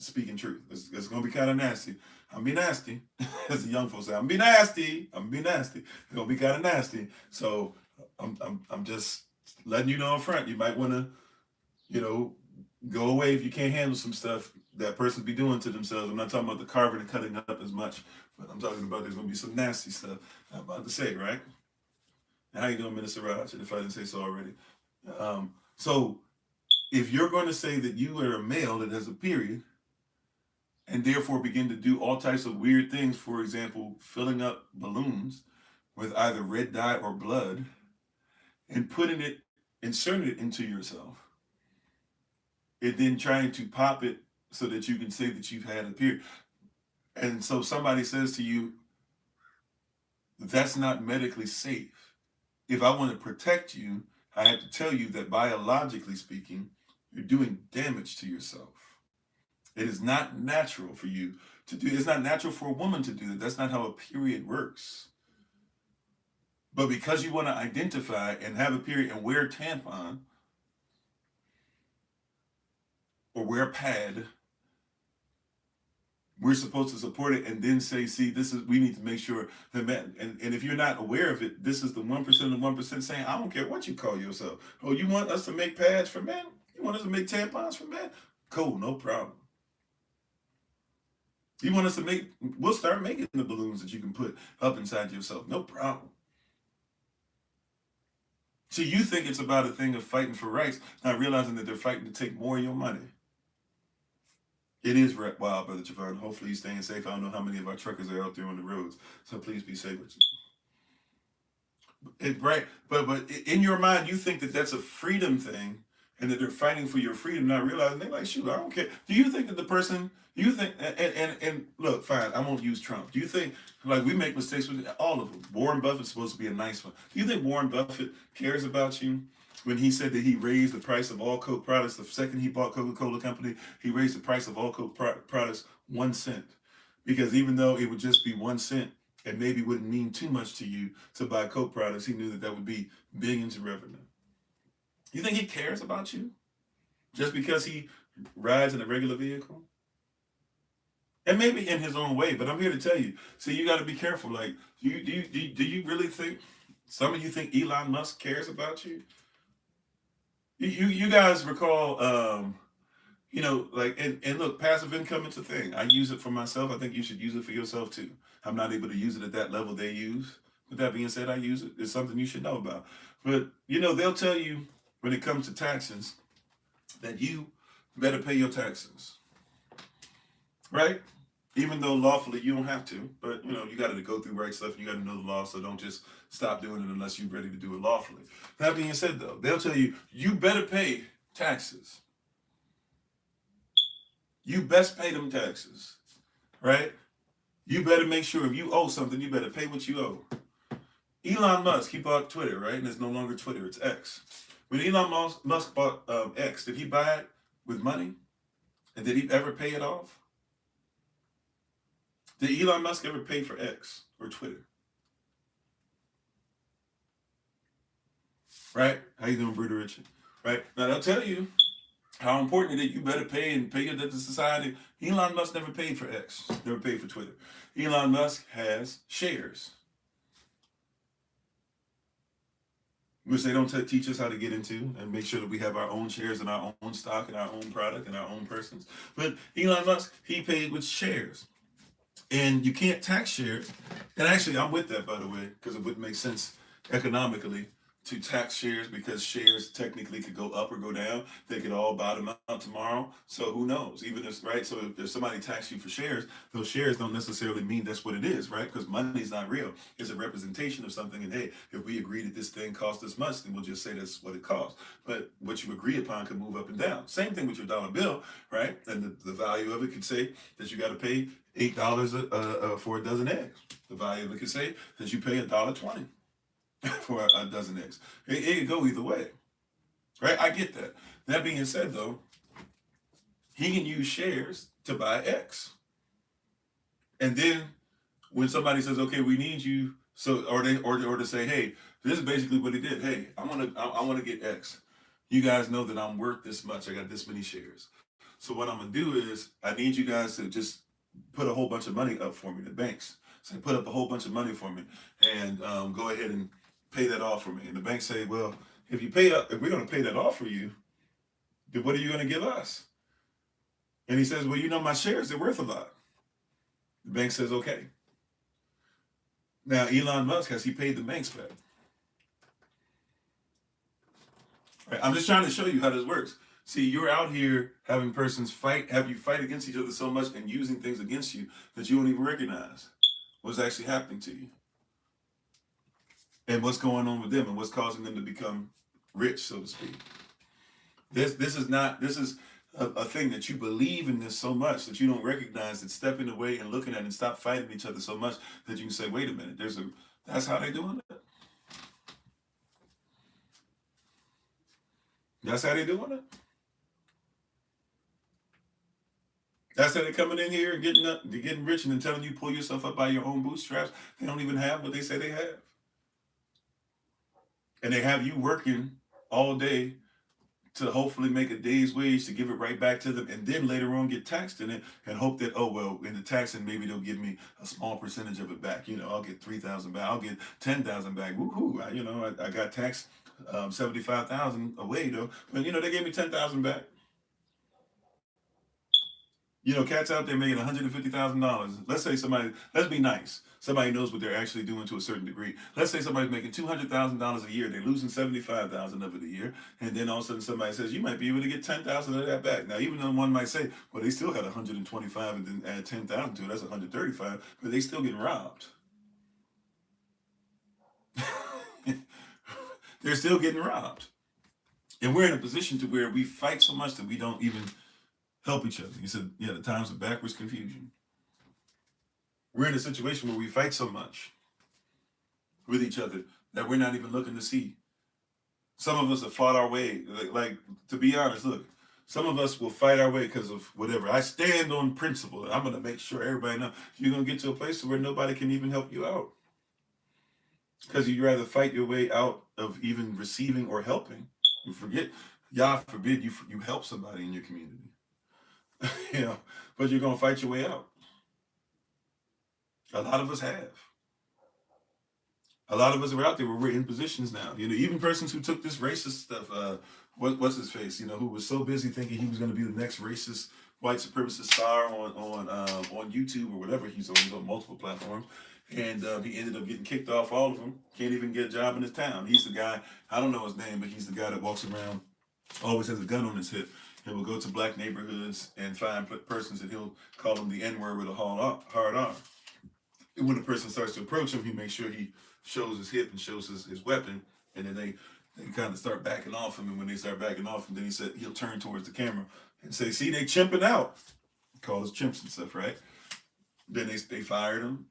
speaking truth. It's gonna be kind of nasty. I'm be nasty, as the young folks say. I'm be nasty. It's gonna be kind of nasty. So I'm just letting you know up front. You might want to, go away if you can't handle some stuff that person be doing to themselves. I'm not talking about the carving and cutting up as much, but I'm talking about there's gonna be some nasty stuff. I'm about to say, right? How you doing, Minister Raj? If I didn't say so already. So if you're going to say that you are a male that has a period and therefore begin to do all types of weird things, for example, filling up balloons with either red dye or blood and inserting it into yourself, and then trying to pop it so that you can say that you've had a period. And so somebody says to you, that's not medically safe. If I want to protect you, I have to tell you that biologically speaking, you're doing damage to yourself. It is not natural for you to do. It's not natural for a woman to do that. That's not how a period works. But because you want to identify and have a period and wear a tampon or wear a pad, we're supposed to support it and then say, see, we need to make sure that men, and if you're not aware of it, this is the 1% of the 1% saying, I don't care what you call yourself. Oh, you want us to make pads for men? You want us to make tampons for men? Cool, no problem. You want us to we'll start making the balloons that you can put up inside yourself. No problem. See, you think it's about a thing of fighting for rights, not realizing that they're fighting to take more of your money. It is wild, Brother Javon. Hopefully you're staying safe. I don't know how many of our truckers are out there on the roads, so please be safe with you. Right, but in your mind, you think that that's a freedom thing, and that they're fighting for your freedom, not realizing they're like, shoot, I don't care. Do you think that the person, and look, fine, I won't use Trump. Do you think, like, we make mistakes with all of them? Warren Buffett's supposed to be a nice one. Do you think Warren Buffett cares about you? When he said that he raised the price of all Coke products, the second he bought Coca-Cola Company, he raised the price of all Coke products 1 cent. Because even though it would just be 1 cent, and maybe wouldn't mean too much to you to buy Coke products, he knew that would be billions of revenue. You think he cares about you just because he rides in a regular vehicle? And maybe in his own way, but I'm here to tell you. See, you got to be careful. Like, do you really think, some of you think Elon Musk cares about you? You guys recall, like, and look, passive income is a thing. I use it for myself. I think you should use it for yourself too. I'm not able to use it at that level they use. With that being said, I use it. It's something you should know about. But, they'll tell you when it comes to taxes that you better pay your taxes, right? Even though lawfully you don't have to, but you got to go through right stuff. You got to know the law, so don't just stop doing it unless you're ready to do it lawfully. That being said, though, they'll tell you better pay taxes. You best pay them taxes, right? You better make sure if you owe something, you better pay what you owe. Elon Musk, he bought Twitter, right? And it's no longer Twitter, it's X. When Elon Musk bought X, did he buy it with money? And did he ever pay it off? Did Elon Musk ever pay for X or Twitter? Right? How you doing, Bruder Richard? Right? Now, they'll tell you How important it is, you better pay and pay your debt to society. Elon Musk never paid for X, never paid for Twitter. Elon Musk has shares, which they don't teach us how to get into and make sure that we have our own shares and our own stock and our own product and our own persons. But Elon Musk, he paid with shares. And you can't tax shares. And actually, I'm with that, by the way, because it wouldn't make sense economically to tax shares, because shares technically could go up or go down. They could all bottom out tomorrow. So who knows? Even if, right? So if somebody taxes you for shares, those shares don't necessarily mean that's what it is, right? Because money's not real. It's a representation of something. And hey, if we agree that this thing costs this much, then we'll just say that's what it costs. But what you agree upon can move up and down. Same thing with your dollar bill, right? And the value of it could say that you got to pay $8 for a dozen eggs. The value of it could say that you pay $1.20 for a dozen eggs. It could go either way, right? I get that. That being said, though, he can use shares to buy X, and then when somebody says, "Okay, we need you," so or to say, "Hey, this is basically what he did. Hey, I want to get X. You guys know that I'm worth this much. I got this many shares. So what I'm gonna do is I need you guys to just put a whole bunch of money up for me. The banks say put up a whole bunch of money for me, and go ahead and pay that off for me." And the banks say, "Well, if we're going to pay that off for you, then what are you going to give us?" And he says, "Well, you know, my shares, they're worth a lot." The bank says, "Okay." Now, Elon Musk, has he paid the banks back? Right? I'm just trying to show you how this works. See, you're out here having persons have you fight against each other so much and using things against you that you don't even recognize what's actually happening to you and what's going on with them and what's causing them to become rich, so to speak. This is a thing that you believe in this so much that you don't recognize that stepping away and looking at it and stop fighting each other so much that you can say, wait a minute, that's how they doing it. That's how they doing it. That's how they're coming in here and getting rich and then telling you pull yourself up by your own bootstraps. They don't even have what they say they have. And they have you working all day to hopefully make a day's wage to give it right back to them, and then later on get taxed in it and hope that, oh well, in the taxing maybe they'll give me a small percentage of it back. You know, I'll get 3,000 back, I'll get 10,000 back. Woohoo! I got taxed 75,000 away though, but they gave me 10,000 back. Cats out there making $150,000. Let's be nice. Somebody knows what they're actually doing to a certain degree. Let's say somebody's making $200,000 a year. They're losing 75,000 of it a year, and then all of a sudden somebody says you might be able to get 10,000 of that back. Now, even though one might say, well, they still had 125 and then add 10,000 to it, that's 135, but they still getting robbed. They're still getting robbed, and we're in a position to where we fight so much that we don't even help each other. He said, yeah, the times of backwards confusion. We're in a situation where we fight so much with each other that we're not even looking to see. Some of us have fought our way. Like to be honest, look, some of us will fight our way because of whatever. I stand on principle. I'm going to make sure everybody knows. You're going to get to a place where nobody can even help you out. Because you'd rather fight your way out of even receiving or helping. You forget, God forbid you help somebody in your community. But you're going to fight your way out. A lot of us have. A lot of us are out there where we're in positions now. Even persons who took this racist stuff, what's his face, who was so busy thinking he was going to be the next racist white supremacist star on YouTube or whatever he's on. He's on multiple platforms. And he ended up getting kicked off all of them. Can't even get a job in his town. He's the guy, I don't know his name, but he's the guy that walks around, always has a gun on his hip, and will go to black neighborhoods and find persons and he'll call them the N-word with a hard R. And when the person starts to approach him, he makes sure he shows his hip and shows his weapon, and then they kind of start backing off him. And when they start backing off him, then he'll turn towards the camera and say, see, they chimping out. Call us chimps and stuff, right? Then they fired him.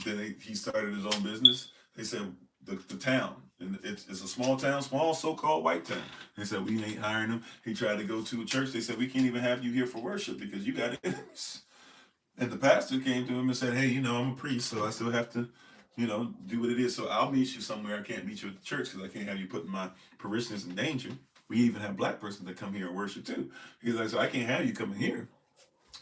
Then he started his own business. They said the town, and it's a small town, small so-called white town. They said we ain't hiring him. He tried to go to a church. They said we can't even have you here for worship because you got enemies. And the pastor came to him and said, hey, I'm a priest, so I still have to, do what it is. So I'll meet you somewhere. I can't meet you at the church because I can't have you putting my parishioners in danger. We even have black persons that come here and worship too. He's like, so I can't have you coming here,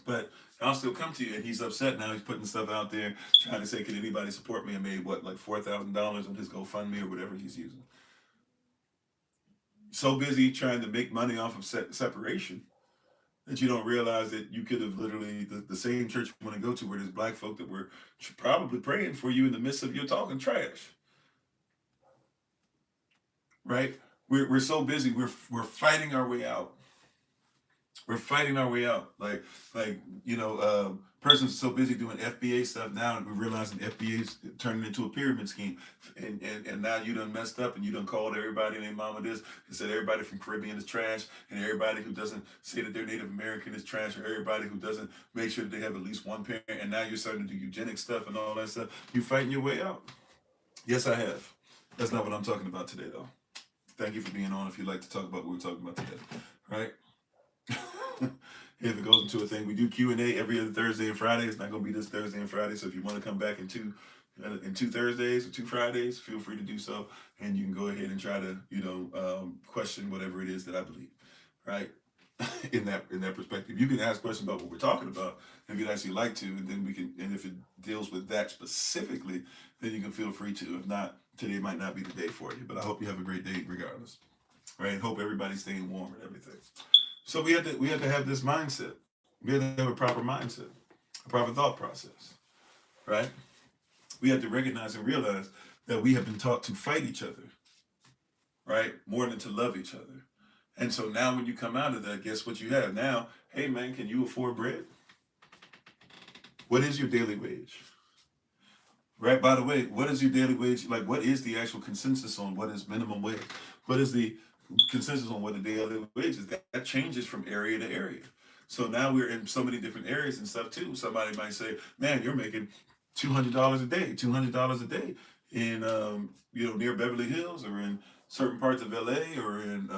but I'll still come to you. And he's upset now. He's putting stuff out there trying to say, can anybody support me? And made what, like $4,000 on his GoFundMe or whatever he's using. So busy trying to make money off of separation that you don't realize that you could have literally, the same church you want to go to where there's black folk that were probably praying for you in the midst of your talking trash. Right? We're so busy. We're fighting our way out. We're fighting our way out. Persons so busy doing FBA stuff now, and we're realizing FBA is turning into a pyramid scheme. And now you done messed up, and you done called everybody and their mama this, and said everybody from Caribbean is trash, and everybody who doesn't say that they're Native American is trash, or everybody who doesn't make sure that they have at least one parent, and now you're starting to do eugenic stuff and all that stuff. You're fighting your way out. Yes, I have. That's not what I'm talking about today, though. Thank you for being on if you'd like to talk about what we're talking about today, right? If it goes into a thing, we do Q&A every other Thursday and Friday. It's not going to be this Thursday and Friday, so if you want to come back in two Thursdays or 2 Fridays, feel free to do so, and you can go ahead and try to question whatever it is that I believe, right? in that perspective, you can ask questions about what we're talking about if you'd actually like to, and then we can, and if it deals with that specifically, then you can feel free to. If not, today might not be the day for you, but I hope you have a great day regardless, right? Hope everybody's staying warm and everything. So we had to have this mindset. We had to have a proper mindset, a proper thought process, right? We have to recognize and realize that we have been taught to fight each other, right? More than to love each other. And so now when you come out of that, guess what you have? Now, hey man, can you afford bread? What is your daily wage? Right, by the way, what is your daily wage? Like, what is the actual consensus on what is minimum wage? What is the consensus on what the daily wage is? That changes from area to area. So now we're in so many different areas and stuff too. Somebody might say, man, you're making $200 a day, $200 a day in, near Beverly Hills or in certain parts of LA or in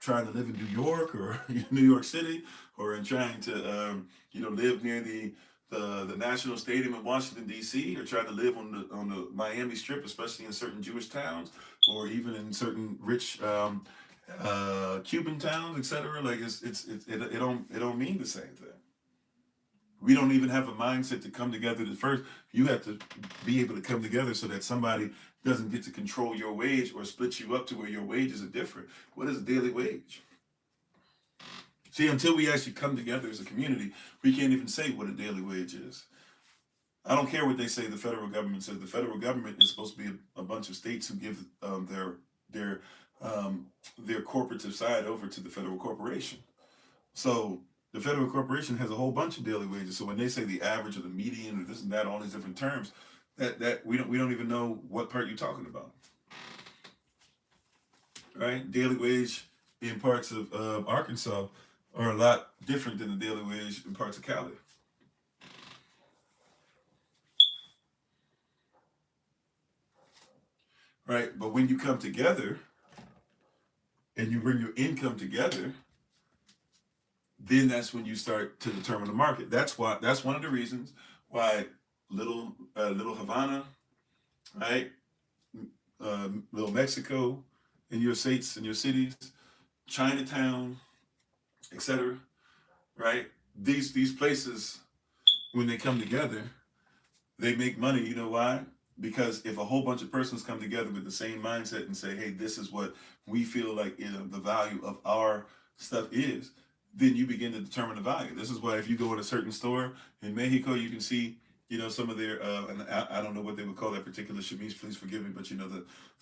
trying to live in New York or New York City or in trying to, live near the National Stadium in Washington D.C. or trying to live on the Miami Strip, especially in certain Jewish towns, or even in certain rich Cuban towns, etc. Like it don't mean the same thing. We don't even have a mindset to come together. First, you have to be able to come together so that somebody doesn't get to control your wage or split you up to where your wages are different. What is a daily wage? See, until we actually come together as a community, we can't even say what a daily wage is. I don't care what they say the federal government says. The federal government is supposed to be a bunch of states who give their corporative side over to the federal corporation. So the federal corporation has a whole bunch of daily wages. So when they say the average or the median or this and that, all these different terms, that we don't even know what part you're talking about. Right? Daily wage in parts of Arkansas are a lot different than the daily wage in parts of Cali. Right? But when you come together and you bring your income together, then that's when you start to determine the market. That's one of the reasons why little Havana, right? Little Mexico in your states and your cities, Chinatown, etc. Right? These places, when they come together, they make money. You know why? Because if a whole bunch of persons come together with the same mindset and say, hey, this is what we feel like the value of our stuff is, then you begin to determine the value. This is why if you go in a certain store in Mexico, you can see, some of their, and I don't know what they would call that particular chemise, please forgive me, but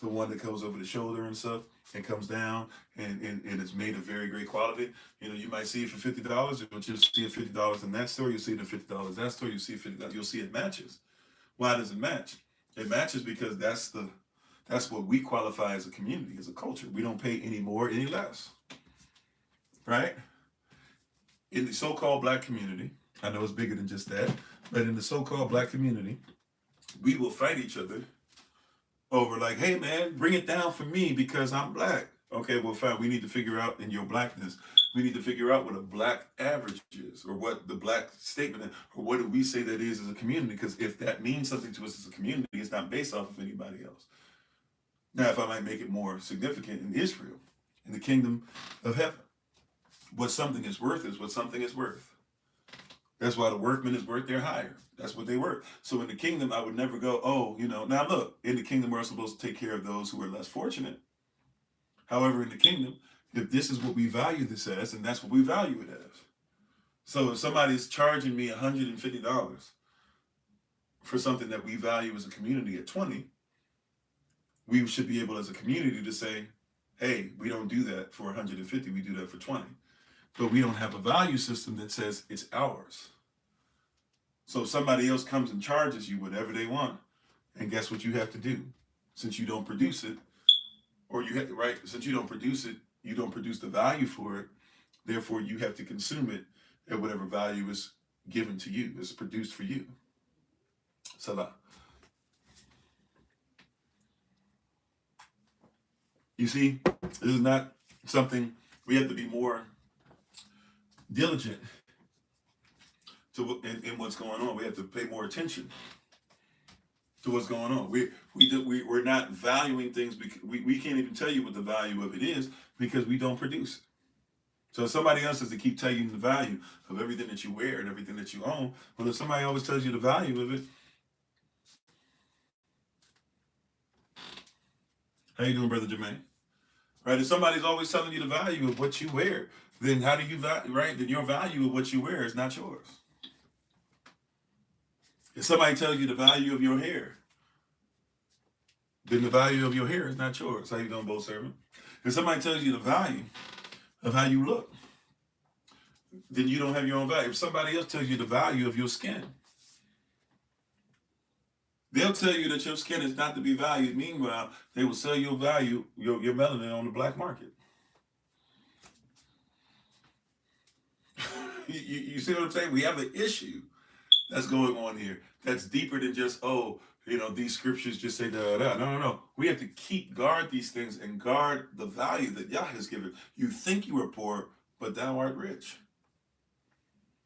the one that goes over the shoulder and stuff and comes down and it's made of very great quality. You might see it for $50, but you'll see it $50 in that store, you'll see it for $50 that store, you'll see it $50, you'll see it matches. Why does it match? It matches because that's what we qualify as a community, as a culture. We don't pay any more, any less. Right? In the so-called black community, I know it's bigger than just that, but in the so-called black community, we will fight each other over like, hey man, bring it down for me because I'm black. Okay, well fine, we need to figure out in your blackness, we need to figure out what a black average is or what the black statement is, or what do we say that is as a community, because if that means something to us as a community, it's not based off of anybody else. Now, if I might make it more significant in Israel, In the kingdom of heaven, what something is worth is what something is worth. That's why the workman is worth their hire. That's what they worth. So in the kingdom, I would never go, oh, now look, in the kingdom, we're supposed to take care of those who are less fortunate. However, in the kingdom, if this is what we value this as, then that's what we value it as. So if somebody's charging me $150 for something that we value as a community at 20, we should be able as a community to say, hey, we don't do that for 150, we do that for 20. But we don't have a value system that says it's ours. So if somebody else comes and charges you whatever they want, and guess what you have to do? Since you don't produce it, or you have to, right? Since you don't produce it, you don't produce the value for it. Therefore, you have to consume it at whatever value is given to you, is produced for you. Salah. You see, this is not something we have to be more diligent in what's going on. We have to pay more attention to what's going on. We're not valuing things because we can't even tell you what the value of it is because we don't produce it. So if somebody else has to keep telling you the value of everything that you wear and everything that you own, well, if somebody always tells you the value of it, how you doing, Brother Jermaine? Right? If somebody's always telling you the value of what you wear, then how do you value, right? Then your value of what you wear is not yours. If somebody tells you the value of your hair, then the value of your hair is not yours. How you doing, Bo Servant? If somebody tells you the value of how you look, then you don't have your own value. If somebody else tells you the value of your skin, they'll tell you that your skin is not to be valued. Meanwhile, they will sell your value, your melanin on the black market. You see what I'm saying? We have an issue that's going on here that's deeper than just, these scriptures just say da. No. We have to guard these things and guard the value that Yah has given. You think you are poor, but thou art rich.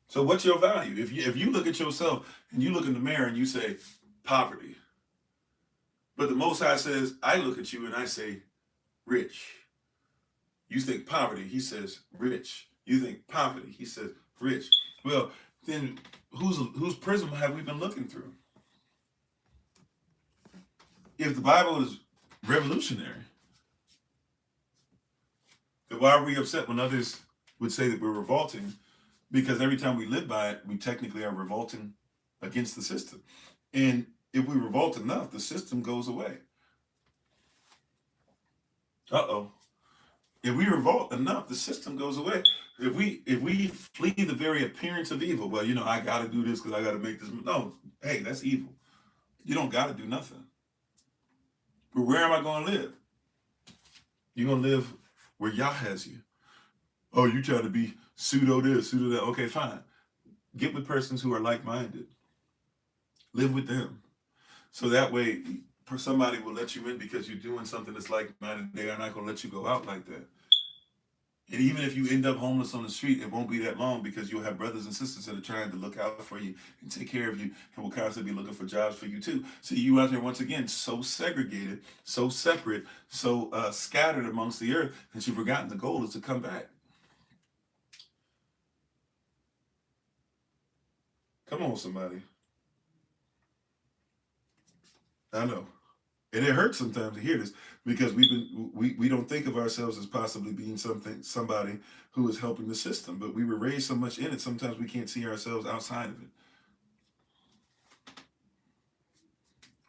So what's your value? If you look at yourself and you look in the mirror and you say poverty, but the Most High says, I look at you and I say rich. You think poverty, he says rich. You think poverty, he says rich. Well, then whose prism have we been looking through? If the Bible is revolutionary, then why are we upset when others would say that we're revolting? Because every time we live by it, we technically are revolting against the system. And if we revolt enough, the system goes away. If we revolt enough, the system goes away. If we flee the very appearance of evil, well, I got to do this because I got to make this. No, hey, that's evil. You don't got to do nothing. But where am I going to live? You're going to live where Yah has you. Oh, you try to be pseudo this, pseudo that. Okay, fine. Get with persons who are like-minded. Live with them. So that way, somebody will let you in because you're doing something that's like-minded. They are not going to let you go out like that. And even if you end up homeless on the street, it won't be that long because you'll have brothers and sisters that are trying to look out for you and take care of you and will constantly be looking for jobs for you too. So you out there, once again, so segregated, so separate, so scattered amongst the earth that you've forgotten the goal is to come back. Come on, somebody. I know. And it hurts sometimes to hear this because we don't think of ourselves as possibly being somebody who is helping the system, but we were raised so much in it, sometimes we can't see ourselves outside of it.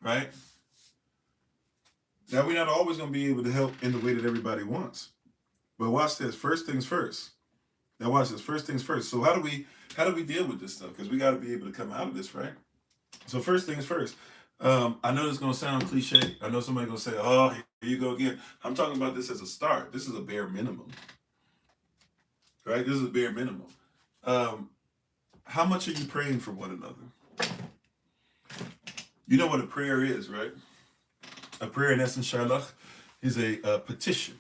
Right? Now, we're not always going to be able to help in the way that everybody wants. But watch this. First things first. Now watch this. First things first. So how do we deal with this stuff? Because we got to be able to come out of this, right? So first things first. I know this is going to sound cliche. I know somebody's going to say, oh, here you go again. I'm talking about this as a start. This is a bare minimum. Right? This is a bare minimum. How much are you praying for one another? You know what a prayer is, right? A prayer, in essence, Sharlach, is a petition.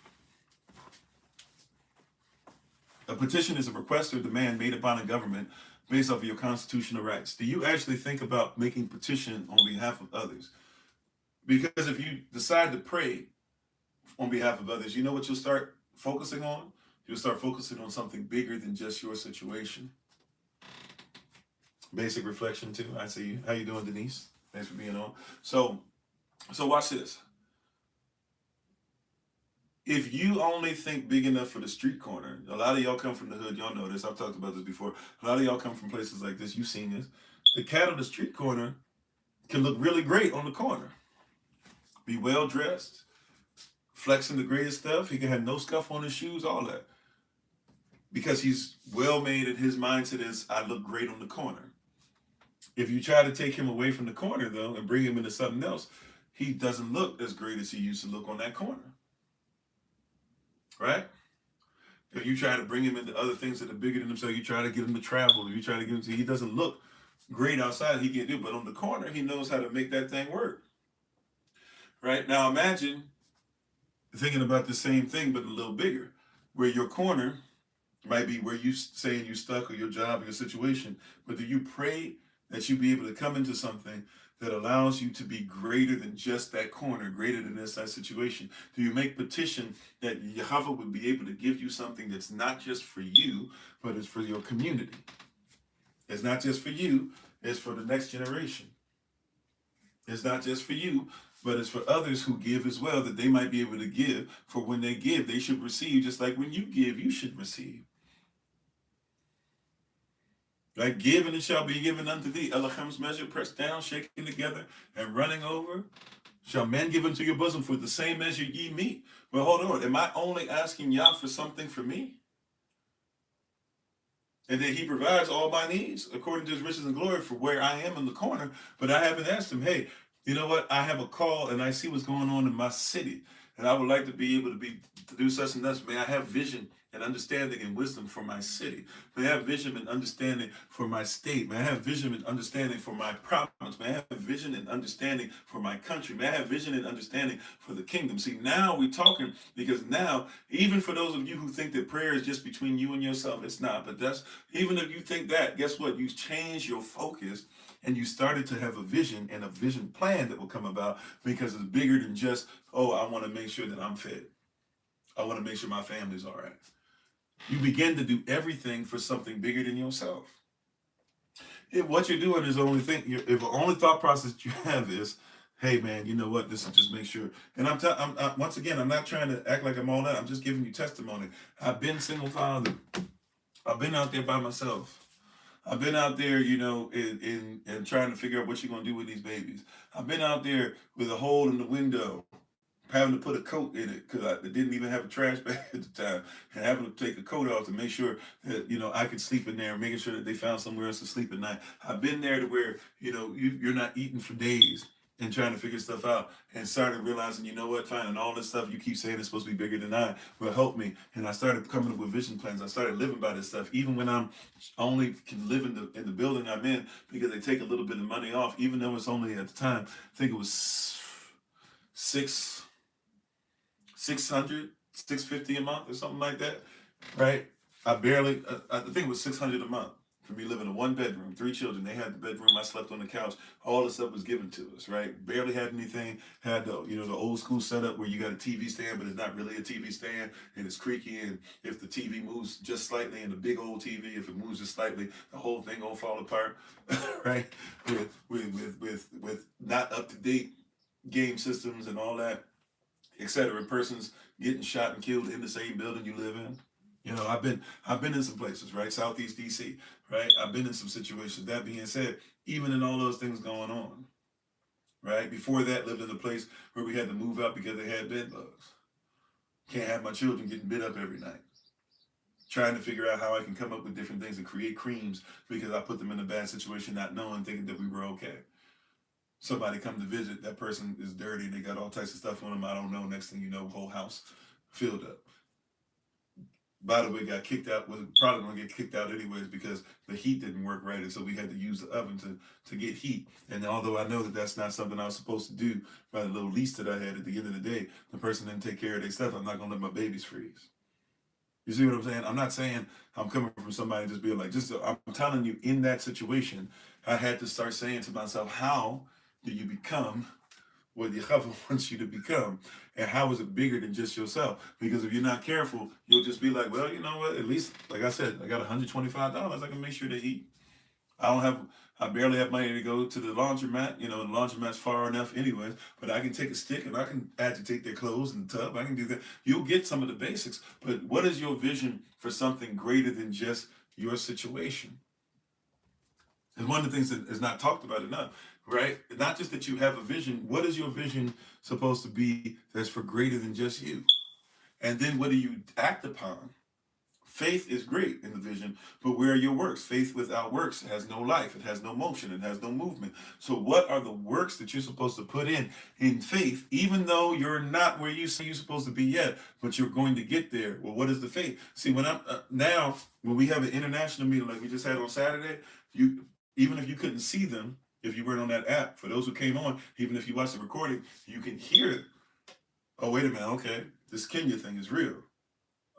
A petition is a request or demand made upon a government based off of your constitutional rights. Do you actually think about making petition on behalf of others? Because if you decide to pray on behalf of others, you know what you'll start focusing on, you'll start focusing on something bigger than just your situation. Basic reflection too. I see you. How you doing, Denise? Thanks for being on. So, watch this. If you only think big enough for the street corner, a lot of y'all come from the hood. Y'all know this. I've talked about this before. A lot of y'all come from places like this. You've seen this. The cat on the street corner can look really great on the corner. Be well dressed, flexing the greatest stuff. He can have no scuff on his shoes, all that. Because he's well made and his mindset is, I look great on the corner. If you try to take him away from the corner, though, and bring him into something else, he doesn't look as great as he used to look on that corner. Right? If you try to bring him into other things that are bigger than himself, you try to get him to travel, you try to get him to, he doesn't look great outside, he can't do, but on the corner, he knows how to make that thing work. Right? Now imagine thinking about the same thing, but a little bigger, where your corner might be where you saying you stuck or your job or your situation, but do you pray that you be able to come into something that allows you to be greater than just that corner, greater than that situation? Do you make petition that Yahweh would be able to give you something that's not just for you, but it's for your community? It's not just for you, it's for the next generation. It's not just for you, but it's for others who give as well, that they might be able to give. For when they give, they should receive, just like when you give, you should receive. Like, give and it shall be given unto thee. Elohim's measure, pressed down, shaken together, and running over. Shall men give unto your bosom, for the same measure ye meet. Well, hold on. Am I only asking Yah for something for me? And then he provides all my needs according to his riches and glory for where I am in the corner. But I haven't asked him, hey, you know what? I have a call and I see what's going on in my city. And I would like to be able to do such and such. May I have vision and understanding and wisdom for my city. May I have vision and understanding for my state. May I have vision and understanding for my province. May I have vision and understanding for my country. May I have vision and understanding for the kingdom. See, now we're talking, because now, even for those of you who think that prayer is just between you and yourself, it's not. But that's, even if you think that, guess what? You change your focus and you started to have a vision and a vision plan that will come about, because it's bigger than just, oh, I want to make sure that I'm fed. I want to make sure my family's all right. You begin to do everything for something bigger than yourself. If what you're doing is the only thing, if the only thought process you have is, hey man, you know what, this is just make sure. And once again, I'm not trying to act like I'm all that. I'm just giving you testimony. I've been single father. I've been out there by myself. I've been out there, in trying to figure out what you're going to do with these babies. I've been out there with a hole in the window, having to put a coat in it because I didn't even have a trash bag at the time, and having to take the coat off to make sure that, I could sleep in there, making sure that they found somewhere else to sleep at night. I've been there to where, you're not eating for days and trying to figure stuff out, and started realizing, you know what, fine, and all this stuff you keep saying is supposed to be bigger than I will help me. And I started coming up with vision plans. I started living by this stuff, even when I'm only can live in the building I'm in, because they take a little bit of money off, even though it's only at the time, I think it was 650 a month or something like that, right? I think it was 600 a month for me living in a one bedroom, 3 children. They had the bedroom, I slept on the couch. All the stuff was given to us, right? Barely had anything. Had the old school setup where you got a TV stand, but it's not really a TV stand, and it's creaky, and if the TV moves just slightly, and the big old TV, if it moves just slightly, the whole thing gonna fall apart, right? With not up to date game systems and all that, etc. Persons getting shot and killed in the same building you live in. I've been in some places, right? Southeast DC, right? I've been in some situations. That being said, even in all those things going on, right? Before that, lived in a place where we had to move out because they had bed bugs. Can't have my children getting bit up every night. Trying to figure out how I can come up with different things and create creams because I put them in a bad situation, not knowing, thinking that we were okay. Somebody come to visit, that person is dirty, and they got all types of stuff on them. I don't know. Next thing you know, whole house filled up. By the way, got kicked out, was probably going to get kicked out anyways because the heat didn't work right. And so we had to use the oven to get heat. And although I know that that's not something I was supposed to do by the little lease that I had, at the end of the day, the person didn't take care of their stuff. I'm not going to let my babies freeze. You see what I'm saying? I'm not saying I'm coming from somebody just being like, I'm telling you, in that situation, I had to start saying to myself, how do you become what Yahweh wants you to become, and how is it bigger than just yourself? Because if you're not careful, you'll just be like, well, you know what? At least, like I said, I got $125. I can make sure to eat. I barely have money to go to the laundromat. You know, the laundromat's far enough anyways, but I can take a stick and I can agitate their clothes in the tub. I can do that. You'll get some of the basics, but what is your vision for something greater than just your situation? And one of the things that is not talked about enough, right? Not just that you have a vision. What is your vision supposed to be that's for greater than just you? And then what do you act upon? Faith is great in the vision, but where are your works? Faith without works has no life. It has no motion. It has no movement. So what are the works that you're supposed to put in faith, even though you're not where you say you're supposed to be yet, but you're going to get there? Well, what is the faith? See, when I'm now, when we have an international meeting like we just had on Saturday, you even if you couldn't see them, if you weren't on that app, for those who came on, even if you watched the recording, you can hear it. Oh, wait a minute. Okay, this Kenya thing is real.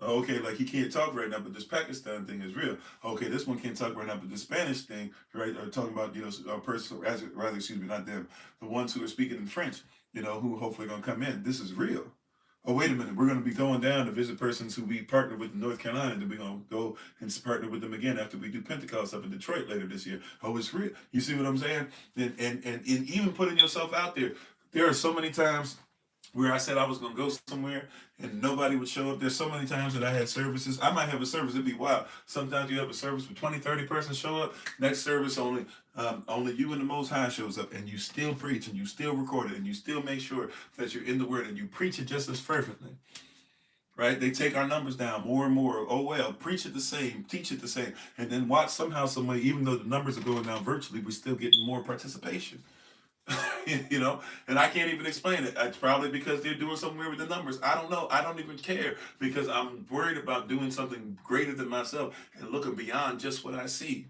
Okay, like he can't talk right now, but this Pakistan thing is real. Okay, this one can't talk right now, but the Spanish thing, right? Are talking about a person, rather, excuse me, not them, the ones who are speaking in French, who hopefully gonna come in. This is real. Oh, wait a minute, we're gonna be going down to visit persons who we partnered with in North Carolina, and then we're gonna go and partner with them again after we do Pentecost up in Detroit later this year. Oh, it's real. You see what I'm saying? And even putting yourself out there, there are so many times where I said I was going to go somewhere and nobody would show up. There's so many times that I had services. I might have a service. It'd be wild. Sometimes you have a service with 20, 30 persons show up. Next service, only you and the Most High shows up, and you still preach and you still record it and you still make sure that you're in the Word and you preach it just as fervently. Right? They take our numbers down more and more. Oh, well, preach it the same, teach it the same. And then watch somehow, some way, even though the numbers are going down virtually, we're still getting more participation. And I can't even explain it. It's probably because they're doing something weird with the numbers. I don't know. I don't even care because I'm worried about doing something greater than myself and looking beyond just what I see.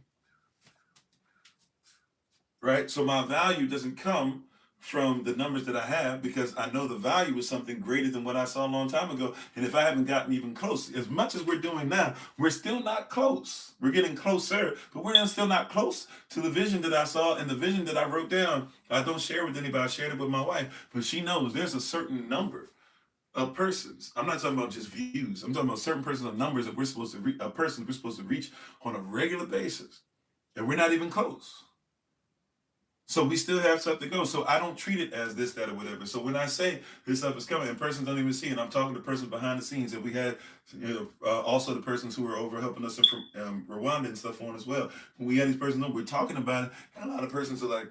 Right? So my value doesn't come from the numbers that I have because I know the value is something greater than what I saw a long time ago. And if I haven't gotten even close, as much as we're doing now, we're still not close. We're getting closer, but we're still not close to the vision that I saw and the vision that I wrote down. I don't share with anybody. I shared it with my wife, but she knows there's a certain number of persons. I'm not talking about just views. I'm talking about certain persons of numbers that we're supposed to reach, a person we're supposed to reach on a regular basis. And we're not even close. So we still have stuff to go. So I don't treat it as this, that, or whatever. So when I say this stuff is coming and persons don't even see it, I'm talking to persons behind the scenes. And we had, also the persons who were over helping us from Rwanda and stuff on as well. When we had these persons on, we're talking about it, and a lot of persons are like,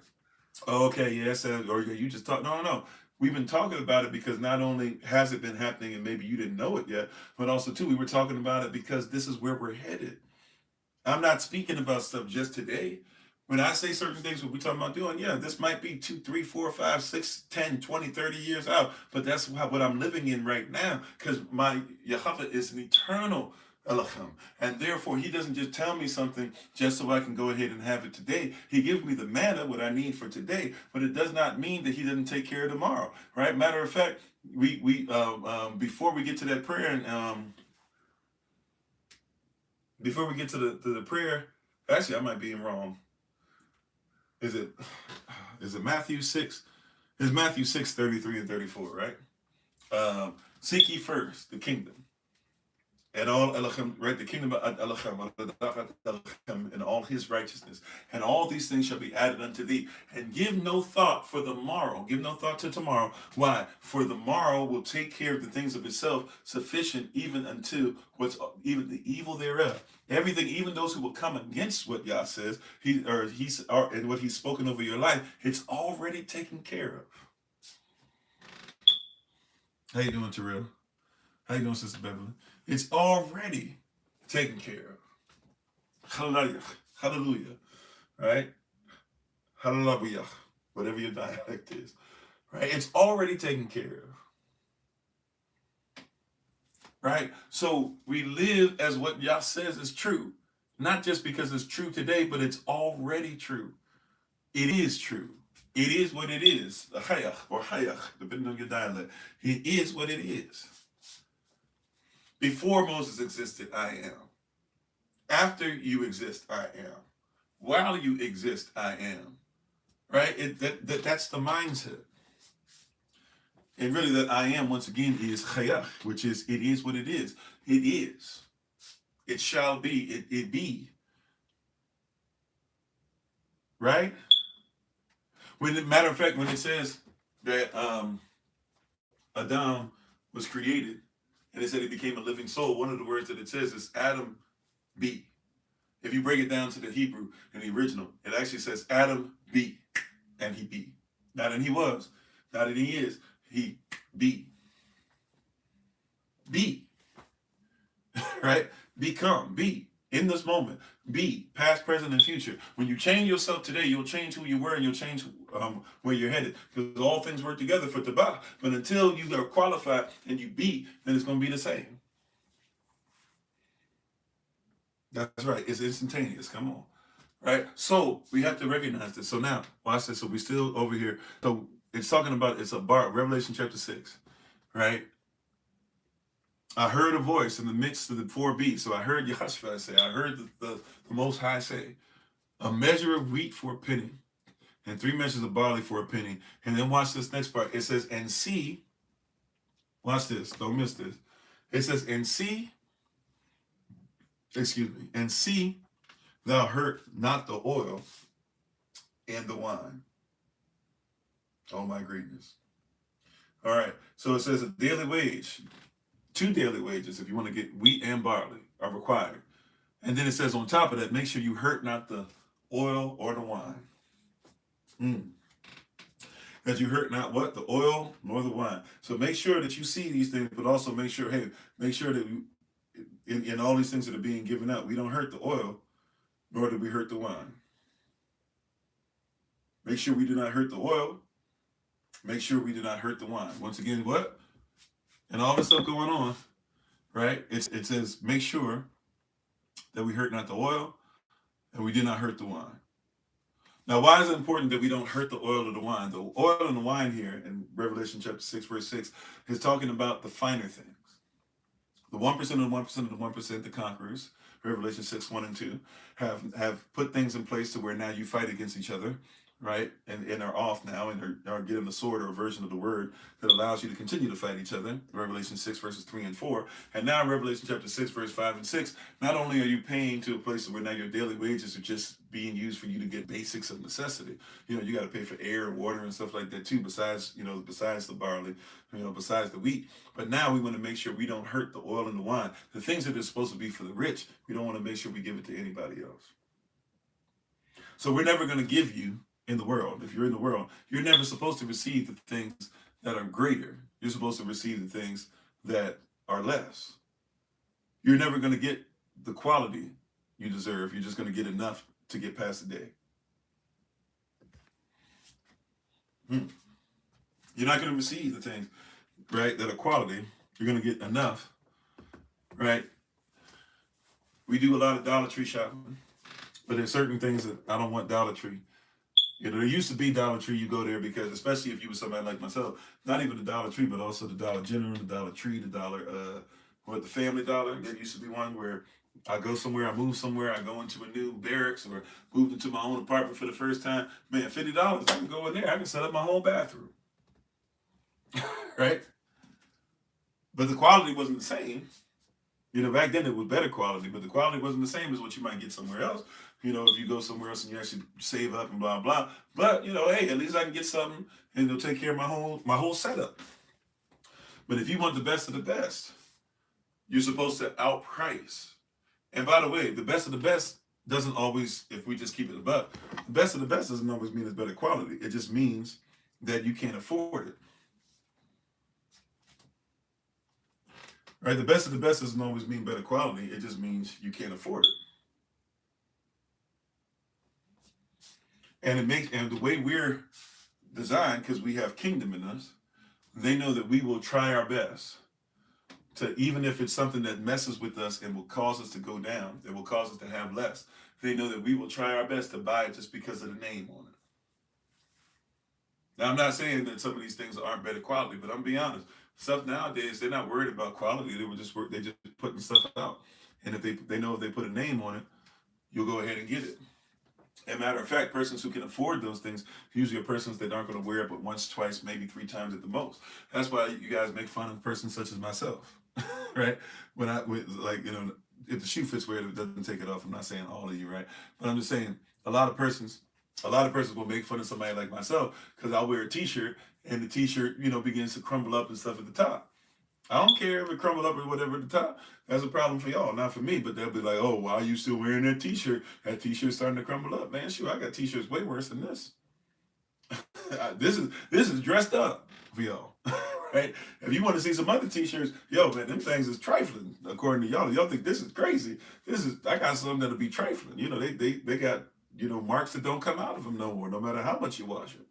"Oh, okay, yes, or you just talk." No, no, no. We've been talking about it because not only has it been happening, and maybe you didn't know it yet, but also too, we were talking about it because this is where we're headed. I'm not speaking about stuff just today. When I say certain things, what we're talking about doing, yeah, this might be 2, 3, 4, 5, 6, 10, 20, 30 years out, but that's what I'm living in right now because my Yahweh is an eternal Elohim. And therefore, he doesn't just tell me something just so I can go ahead and have it today. He gives me the manna, what I need for today, but it does not mean that he doesn't take care of tomorrow, right? Matter of fact, before we get to that prayer, and before we get to the prayer, actually, I might be wrong. Is it Matthew 6? It's Matthew 6, 33 and 34, right? Seek ye first the kingdom. And all Elohim, right? The kingdom of Elohim and all his righteousness. And all these things shall be added unto thee. And give no thought for the morrow. Give no thought to tomorrow. Why? For the morrow will take care of the things of itself, sufficient even unto even the evil thereof. Everything, even those who will come against what Yah says, and what he's spoken over your life, it's already taken care of. How you doing, Terrell? How you doing, Sister Beverly? It's already taken care of. Hallelujah. Hallelujah. Right? Hallelujah. Whatever your dialect is. Right? It's already taken care of. Right? So we live as what Yah says is true. Not just because it's true today, but it's already true. It is true. It is what it is. Hayach or hayach, depending on your dialect. It is what it is. Before Moses existed, I am. After you exist, I am. While you exist, I am. Right? That's the mindset. And really that I am, once again, is chayach, which is, it is what it is. It is. It shall be. It be. Right? Matter of fact, when it says that Adam was created, and it said he became a living soul, one of the words that it says is Adam be. If you break it down to the Hebrew in the original, it actually says Adam be, and he be. Not that he was, not that he is, he be. Be. Right? Become. Be. In this moment. Be. Past, present, and future. When you change yourself today, you'll change who you were and you'll change where you're headed. Because all things work together for Tabah. But until you are qualified and you be, then it's going to be the same. That's right. It's instantaneous. Come on. Right? So we have to recognize this. So now, watch this. So we still over here. So it's talking about, it's a bar, Revelation chapter 6. Right? I heard a voice in the midst of the four beasts. So I heard Yehoshua say, I heard the Most High say, a measure of wheat for a penny, and 3 measures of barley for a penny. And then watch this next part. It says, and see, watch this, don't miss this. It says, and see, and see thou hurt not the oil and the wine. Oh my greatness. All right, so it says a daily wage. 2 daily wages, if you want to get wheat and barley, are required. And then it says on top of that, make sure you hurt not the oil or the wine. That you hurt not what? The oil nor the wine. So make sure that you see these things, but also make sure that in all these things that are being given out, we don't hurt the oil, nor do we hurt the wine. Make sure we do not hurt the oil. Make sure we do not hurt the wine. Once again, what? And all this stuff going on, right? It says, make sure that we hurt not the oil and we do not hurt the wine. Now, why is it important that we don't hurt the oil or the wine? The oil and the wine here in Revelation chapter 6, verse 6, is talking about the finer things. The 1% of the 1% of the 1%, the conquerors, Revelation 6, 1 and 2, have put things in place to where now you fight against each other, right? And are off now and are getting the sword or a version of the word that allows you to continue to fight each other. Revelation 6 verses 3 and 4. And now Revelation chapter 6 verse 5 and 6, not only are you paying to a place where now your daily wages are just being used for you to get basics of necessity. You know, you got to pay for air, water, and stuff like that too, besides the barley, besides the wheat. But now we want to make sure we don't hurt the oil and the wine. The things that are supposed to be for the rich, we don't want to make sure we give it to anybody else. So we're never going to give you in the world. If you're in the world, you're never supposed to receive the things that are greater. You're supposed to receive the things that are less. You're never going to get the quality you deserve. You're just going to get enough to get past the day. You're not going to receive the things, right, that are quality. You're going to get enough, right? We do a lot of Dollar Tree shopping, but there's certain things that I don't want Dollar Tree. There used to be Dollar Tree, you go there because, especially if you were somebody like myself, not even the Dollar Tree, but also the Dollar General, the Dollar Tree, the the Family Dollar. There used to be one where I go somewhere, I move somewhere, I go into a new barracks or moved into my own apartment for the first time. Man, $50, I can go in there, I can set up my whole bathroom. Right? But the quality wasn't the same. Back then it was better quality, but the quality wasn't the same as what you might get somewhere else. If you go somewhere else and you actually save up and blah, blah. But, hey, at least I can get something and it'll take care of my whole setup. But if you want the best of the best, you're supposed to outprice. And by the way, the best of the best doesn't always, if we just keep it above, the best of the best doesn't always mean it's better quality. It just means that you can't afford it. Right? The best of the best doesn't always mean better quality. It just means you can't afford it. And the way we're designed, because we have kingdom in us, they know that we will try our best to, even if it's something that messes with us and will cause us to go down, it will cause us to have less. They know that we will try our best to buy it just because of the name on it. Now, I'm not saying that some of these things aren't better quality, but I'm being honest. Stuff nowadays, they're not worried about quality. They just putting stuff out. And if they know if they put a name on it, you'll go ahead and get it. And matter of fact, persons who can afford those things usually are persons that aren't going to wear it but once, twice, maybe three times at the most. That's why you guys make fun of persons such as myself, right? Like, if the shoe fits wear it, it doesn't take it off. I'm not saying all of you, right? But I'm just saying a lot of persons, a lot of persons will make fun of somebody like myself because I'll wear a T-shirt and the T-shirt, begins to crumble up and stuff at the top. I don't care if it crumbled up or whatever at the top. That's a problem for y'all, not for me. But they'll be like, "Oh, why are you still wearing that T-shirt? That T-shirt's starting to crumble up, man. Shoot, I got T-shirts way worse than this. This is dressed up for y'all, right? If you want to see some other T-shirts, yo, man, them things is trifling according to y'all. Y'all think this is crazy. I got something that'll be trifling. They got marks that don't come out of them no more, no matter how much you wash it.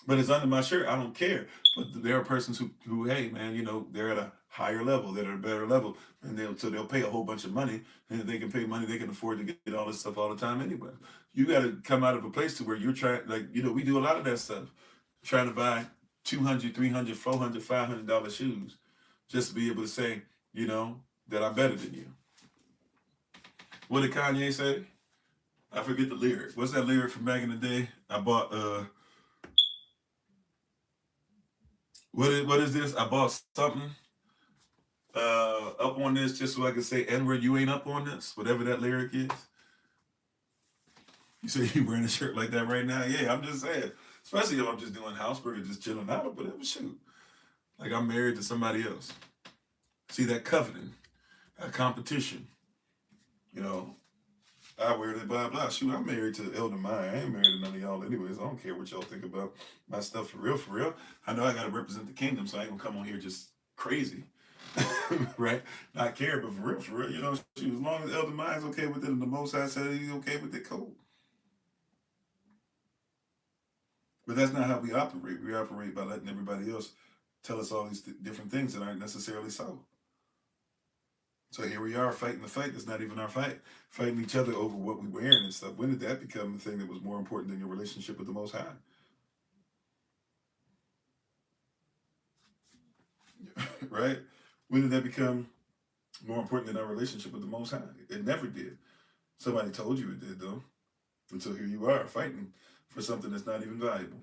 But it's under my shirt. I don't care. But there are persons who hey, man, they're at a higher level, they're at a better level, and they'll pay a whole bunch of money, and if they can pay money, they can afford to get all this stuff all the time anyway. You got to come out of a place to where you're trying, like we do a lot of that stuff, trying to buy $200, $300, $400, $500 shoes, just to be able to say, that I'm better than you. What did Kanye say? I forget the lyric. What's that lyric from back in the day? I bought what is this? I bought something up on this just so I can say N-word, you ain't up on this, whatever that lyric is. You say you wearing a shirt like that right now? Yeah, I'm just saying. Especially if I'm just doing housework or just chilling out or whatever, shoot. Like I'm married to somebody else. See that coveting, that competition. I wear the blah blah. Shoot, I'm married to Elder Maya. I ain't married to none of y'all anyways. I don't care what y'all think about my stuff for real, for real. I know I gotta represent the kingdom, so I ain't gonna come on here just crazy. Right? Not care, but for real, shoot, as long as Elder Maya's okay with it and the Most High said he's okay with it, cool. But that's not how we operate. We operate by letting everybody else tell us all these different things that aren't necessarily so. So here we are fighting the fight that's not even our fight, fighting each other over what we're wearing and stuff. When did that become the thing that was more important than your relationship with the Most High? Right? When did that become more important than our relationship with the Most High? It never did. Somebody told you it did, though. Until here you are fighting for something that's not even valuable.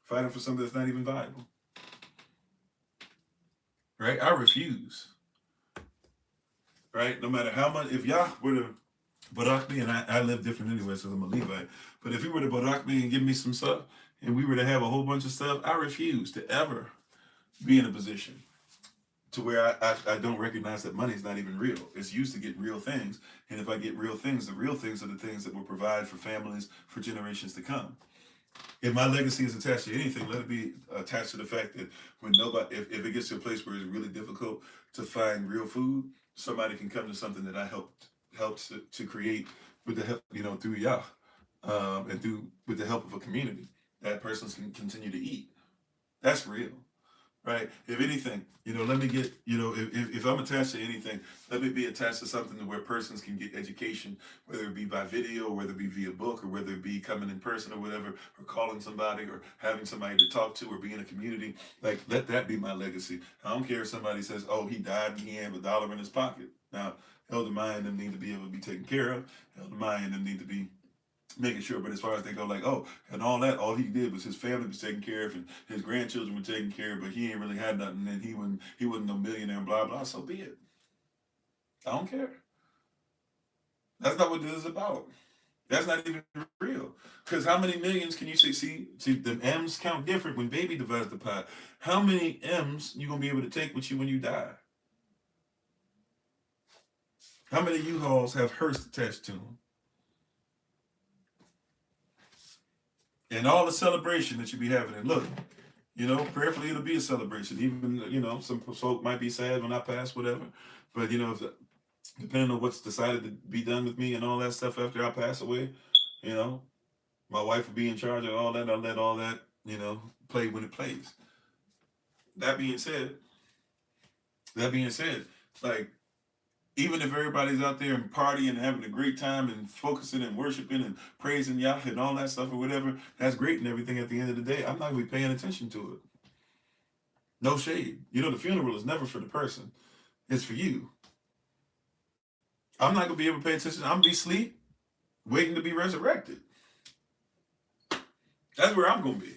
Fighting for something that's not even valuable. Right? I refuse. Right? No matter how much, if y'all were to Barak me, and I live different anyway, so I'm a Levite. But if he were to Barak me and give me some stuff, and we were to have a whole bunch of stuff, I refuse to ever be in a position to where I don't recognize that money is not even real. It's used to get real things. And if I get real things, the real things are the things that will provide for families for generations to come. If my legacy is attached to anything, let it be attached to the fact that when if it gets to a place where it's really difficult to find real food, somebody can come to something that I helped to create with the help, through Yah, and with the help of a community. That person can continue to eat. That's real. Right. If anything, let me get, if I'm attached to anything, let me be attached to something where persons can get education, whether it be by video, or whether it be via book, or whether it be coming in person or whatever, or calling somebody, or having somebody to talk to, or be in a community. Like, let that be my legacy. I don't care if somebody says, oh, he died and he had $1 in his pocket. Now, Elder Maya and them need to be able to be taken care of. Elder Maya and them need to be making sure, but as far as they go, like, oh, and all that, all he did was his family was taken care of, and his grandchildren were taken care of, but he ain't really had nothing, and he wasn't no millionaire, and blah blah. So be it. I don't care. That's not what this is about. That's not even real. Because how many millions can you say? See, the M's count different when baby divides the pie. How many M's you gonna be able to take with you when you die? How many U-Hauls have hearse attached to them? And all the celebration that you be having. And look, prayerfully it'll be a celebration. Even, some folk might be sad when I pass, whatever. But, depending on what's decided to be done with me and all that stuff after I pass away, my wife will be in charge of all that. I'll let all that, play when it plays. That being said, like, even if everybody's out there and partying and having a great time and focusing and worshiping and praising Yah and all that stuff or whatever, that's great and everything. At the end of the day, I'm not going to be paying attention to it. No shade. The funeral is never for the person. It's for you. I'm not going to be able to pay attention. I'm going to be asleep, waiting to be resurrected. That's where I'm going to be.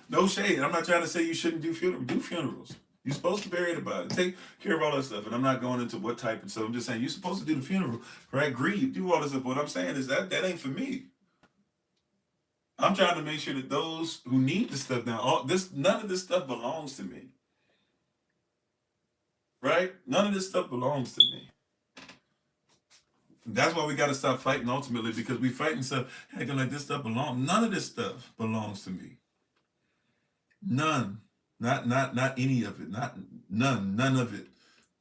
No shade. I'm not trying to say you shouldn't do funerals. Do funerals. You're supposed to bury the body. Take care of all that stuff. And I'm not going into what type of stuff. I'm just saying you're supposed to do the funeral, right? Grieve, do all this stuff. What I'm saying is that ain't for me. I'm trying to make sure that those who need this stuff now, none of this stuff belongs to me. Right? None of this stuff belongs to me. That's why we got to stop fighting ultimately, because we fighting stuff acting like this stuff belongs. None of this stuff belongs to me. None. Not any of it. None of it.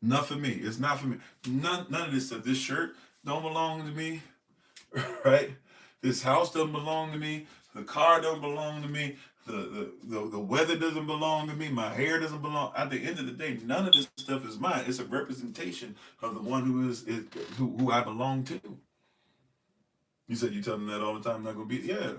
Not for me. It's not for me. None of this stuff. This shirt don't belong to me. Right? This house doesn't belong to me. The car don't belong to me. The weather doesn't belong to me. My hair doesn't belong. At the end of the day, none of this stuff is mine. It's a representation of the one who I belong to. You said you tell them that all the time. I'm not gonna be. Yeah.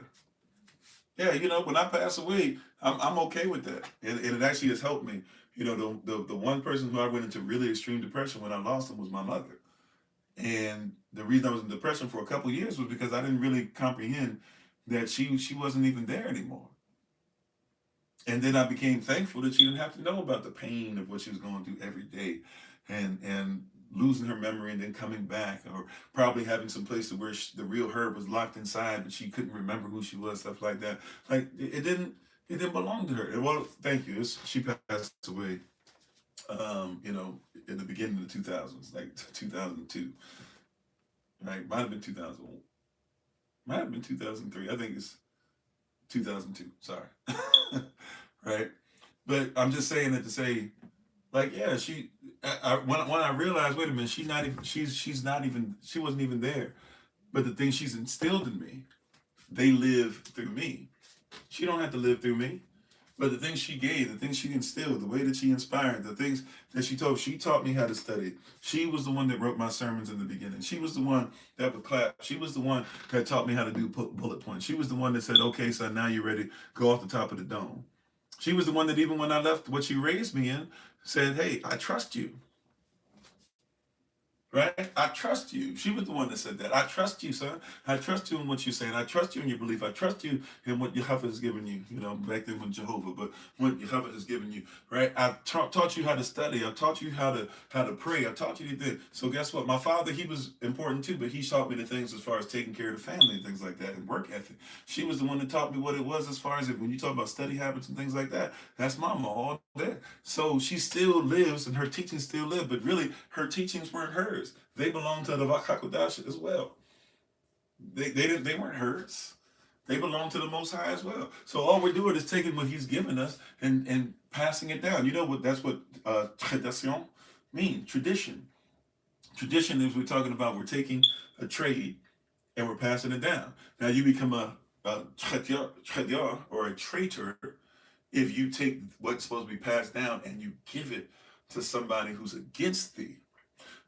When I pass away, I'm okay with that, and it actually has helped me. The one person who I went into really extreme depression when I lost him was my mother, and the reason I was in depression for a couple of years was because I didn't really comprehend that she wasn't even there anymore. And then I became thankful that she didn't have to know about the pain of what she was going through every day, and losing her memory and then coming back, or probably having some place to where the real her was locked inside, but she couldn't remember who she was, stuff like that. Like it didn't belong to her. Well, thank you. She passed away, in the beginning of the 2000s, like 2002, right? Might have been 2000, might have been 2003. I think it's 2002. Sorry. Right? But I'm just saying that to say, like, yeah, when I realized, wait a minute, she wasn't even there. But the things she's instilled in me, they live through me. She don't have to live through me. But the things she gave, the things she instilled, the way that she inspired, the things that she taught me how to study. She was the one that wrote my sermons in the beginning. She was the one that would clap. She was the one that taught me how to do bullet points. She was the one that said, okay, son, now you're ready. Go off the top of the dome. She was the one that even when I left what she raised me in, said, hey, I trust you. Right? I trust you. She was the one that said that. I trust you, son. I trust you in what you're saying. I trust you in your belief. I trust you in what Jehovah has given you. Back then when Jehovah, but what Jehovah has given you. Right? I've taught you how to study. I've taught you how to pray. I've taught you things. So guess what? My father, he was important too, but he taught me the things as far as taking care of the family and things like that, and work ethic. She was the one that taught me what it was as far as when you talk about study habits and things like that. That's mama all there. So she still lives and her teachings still live, but really her teachings weren't hers. They belong to the Vakakodash as well. They weren't hers. They belong to the Most High as well. So all we're doing is taking what He's given us and passing it down. You know what? That's what tradition means. Tradition. Tradition is we're talking about. We're taking a trade and we're passing it down. Now you become a traiteur or a traitor if you take what's supposed to be passed down and you give it to somebody who's against thee.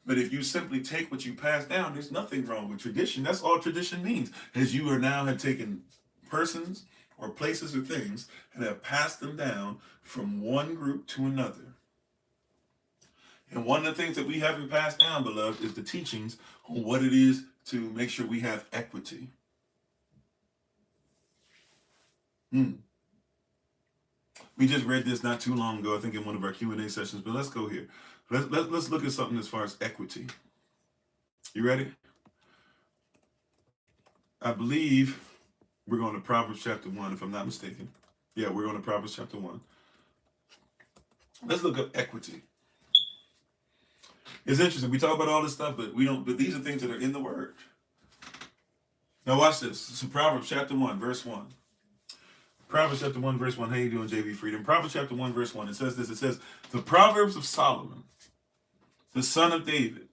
But if you simply take what you pass down, there's nothing wrong with tradition. That's all tradition means, is you are now have taken persons or places or things and have passed them down from one group to another. And one of the things that we haven't passed down, beloved, is the teachings on what it is to make sure we have equity. We just read this not too long ago, I think in one of our Q&A sessions, but let's go here. Let's look at something as far as equity. You ready? I believe we're going to Proverbs chapter 1, if I'm not mistaken. Yeah, we're going to Proverbs chapter 1. Let's look up equity. It's interesting. We talk about all this stuff, but these are things that are in the Word. Now watch this. So Proverbs chapter 1, verse 1. Proverbs chapter 1, verse 1. How you doing, JV Freedom? Proverbs chapter 1, verse 1. It says this. It says, the Proverbs of Solomon, the son of David,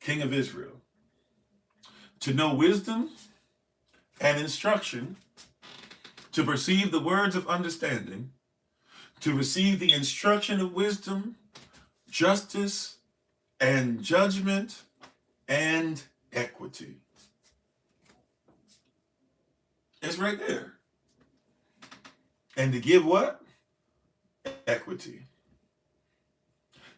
king of Israel, to know wisdom and instruction, to perceive the words of understanding, to receive the instruction of wisdom, justice, and judgment, and equity. It's right there. And to give what? Equity.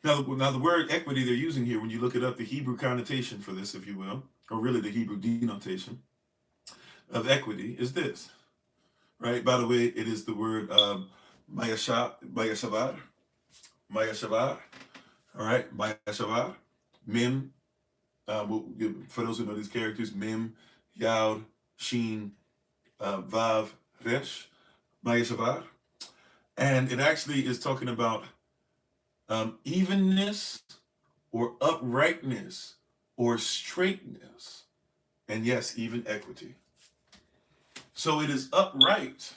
Now the word equity they're using here, when you look it up, the Hebrew connotation for this, if you will, or really the Hebrew denotation of equity is this, right? By the way, it is the word mayashavar, mayashavar, all right, mayashavar, mim, for those who know these characters, mim, yod, sheen, vav, resh, mayashavar. And it actually is talking about evenness or uprightness or straightness. And yes, even equity. So it is upright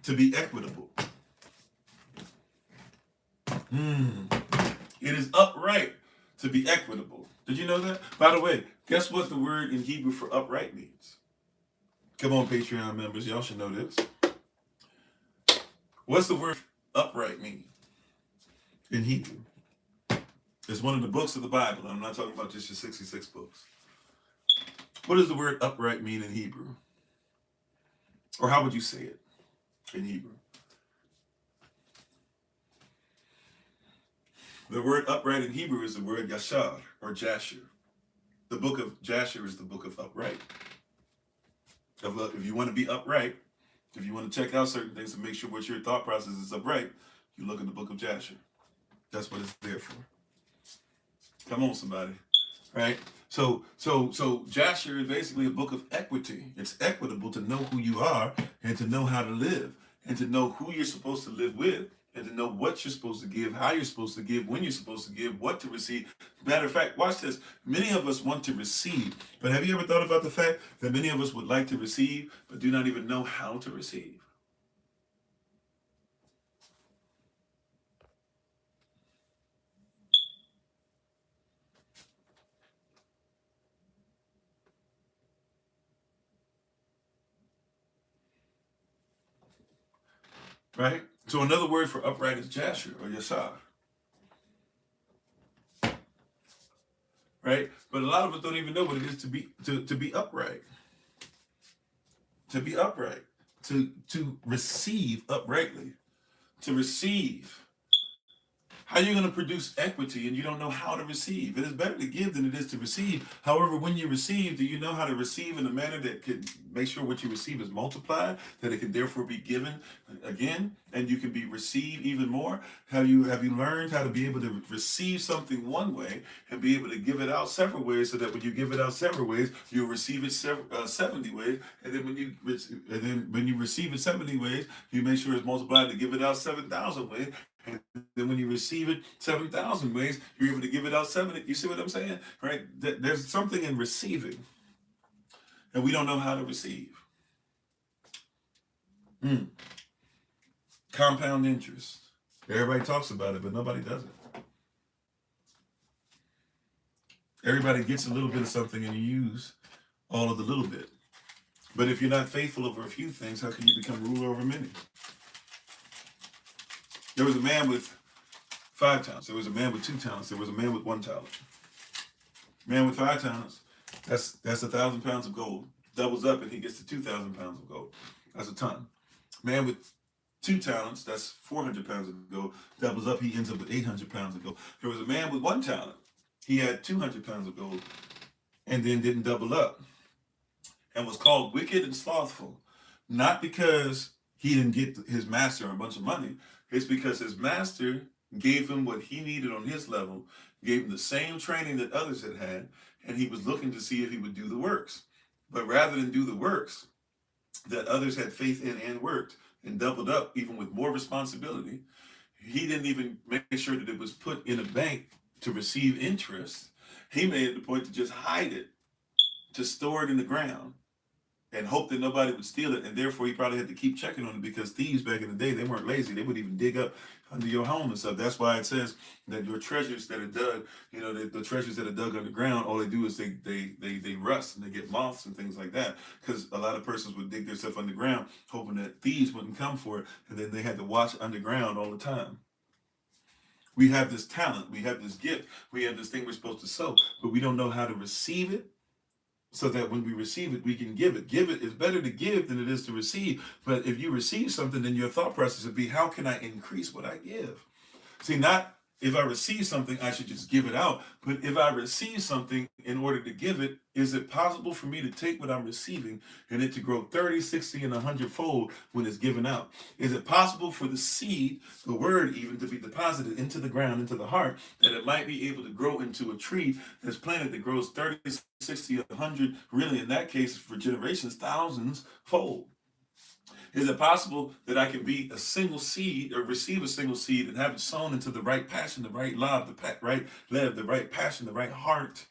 to be equitable. It is upright to be equitable. Did you know that? By the way, guess what the word in Hebrew for upright means? Come on, Patreon members, y'all should know this. What's the word upright mean in Hebrew? It's one of the books of the Bible. I'm not talking about just your 66 books. What does the word upright mean in Hebrew? Or how would you say it in Hebrew? The word upright in Hebrew is the word yashar or jasher. The book of Jasher is the book of upright. If you want to be upright, if you want to check out certain things to make sure what your thought process is upright, you look at the book of Jasher. That's what it's there for. Come on, somebody. Right? So Jasher is basically a book of equity. It's equitable to know who you are and to know how to live and to know who you're supposed to live with and to know what you're supposed to give, how you're supposed to give, when you're supposed to give, what to receive. Matter of fact, watch this. Many of us want to receive, but have you ever thought about the fact that many of us would like to receive, but do not even know how to receive? Right? So another word for upright is Jasher or Yasar. Right? But a lot of us don't even know what it is to be upright. To be upright. To receive uprightly. To receive. How are you going to produce equity and you don't know how to receive? It is better to give than it is to receive. However, when you receive, do you know how to receive in a manner that can make sure what you receive is multiplied, that it can therefore be given again, and you can be received even more? Have you learned how to be able to receive something one way and be able to give it out several ways, so that when you give it out several ways, you'll receive it 70 ways, and then when you receive it 70 ways, you make sure it's multiplied to give it out 7,000 ways. And then when you receive it 7,000 ways, you're able to give it out 70. You see what I'm saying? Right? There's something in receiving, and we don't know how to receive. Compound interest. Everybody talks about it, but nobody does it. Everybody gets a little bit of something and you use all of the little bit. But if you're not faithful over a few things, how can you become ruler over many? There was a man with 5 talents. There was a man with 2 talents. There was a man with 1 talent. Man with 5 talents, that's 1,000 pounds of gold. Doubles up and he gets to 2,000 pounds of gold. That's a ton. Man with 2 talents, that's 400 pounds of gold. Doubles up, he ends up with 800 pounds of gold. There was a man with 1 talent. He had 200 pounds of gold and then didn't double up and was called wicked and slothful. Not because he didn't get his master a bunch of money. It's because his master gave him what he needed on his level, gave him the same training that others had, and he was looking to see if he would do the works. But rather than do the works that others had faith in and worked and doubled up, even with more responsibility, he didn't even make sure that it was put in a bank to receive interest. He made it the point to just hide it, to store it in the ground, and hope that nobody would steal it. And therefore, he probably had to keep checking on it, because thieves back in the day, they weren't lazy. They would even dig up under your home and stuff. That's why it says that your treasures that are dug, the treasures that are dug underground, all they do is they rust and they get moths and things like that. Because a lot of persons would dig their stuff underground, hoping that thieves wouldn't come for it, and then they had to watch underground all the time. We have this talent, we have this gift, we have this thing we're supposed to sow, but we don't know how to receive it, so that when we receive it, we can give it. Give it is better to give than it is to receive. But if you receive something, then your thought process would be, how can I increase what I give? See, not if I receive something, I should just give it out. But if I receive something in order to give it, is it possible for me to take what I'm receiving and it to grow 30, 60, and 100 fold when it's given out? Is it possible for the seed, the word even, to be deposited into the ground, into the heart, that it might be able to grow into a tree that's planted that grows 30, 60, 100, really in that case for generations, thousands fold? Is it possible that I can be a single seed or receive a single seed and have it sown into the right passion, the right love, right love, the right passion, the right heart?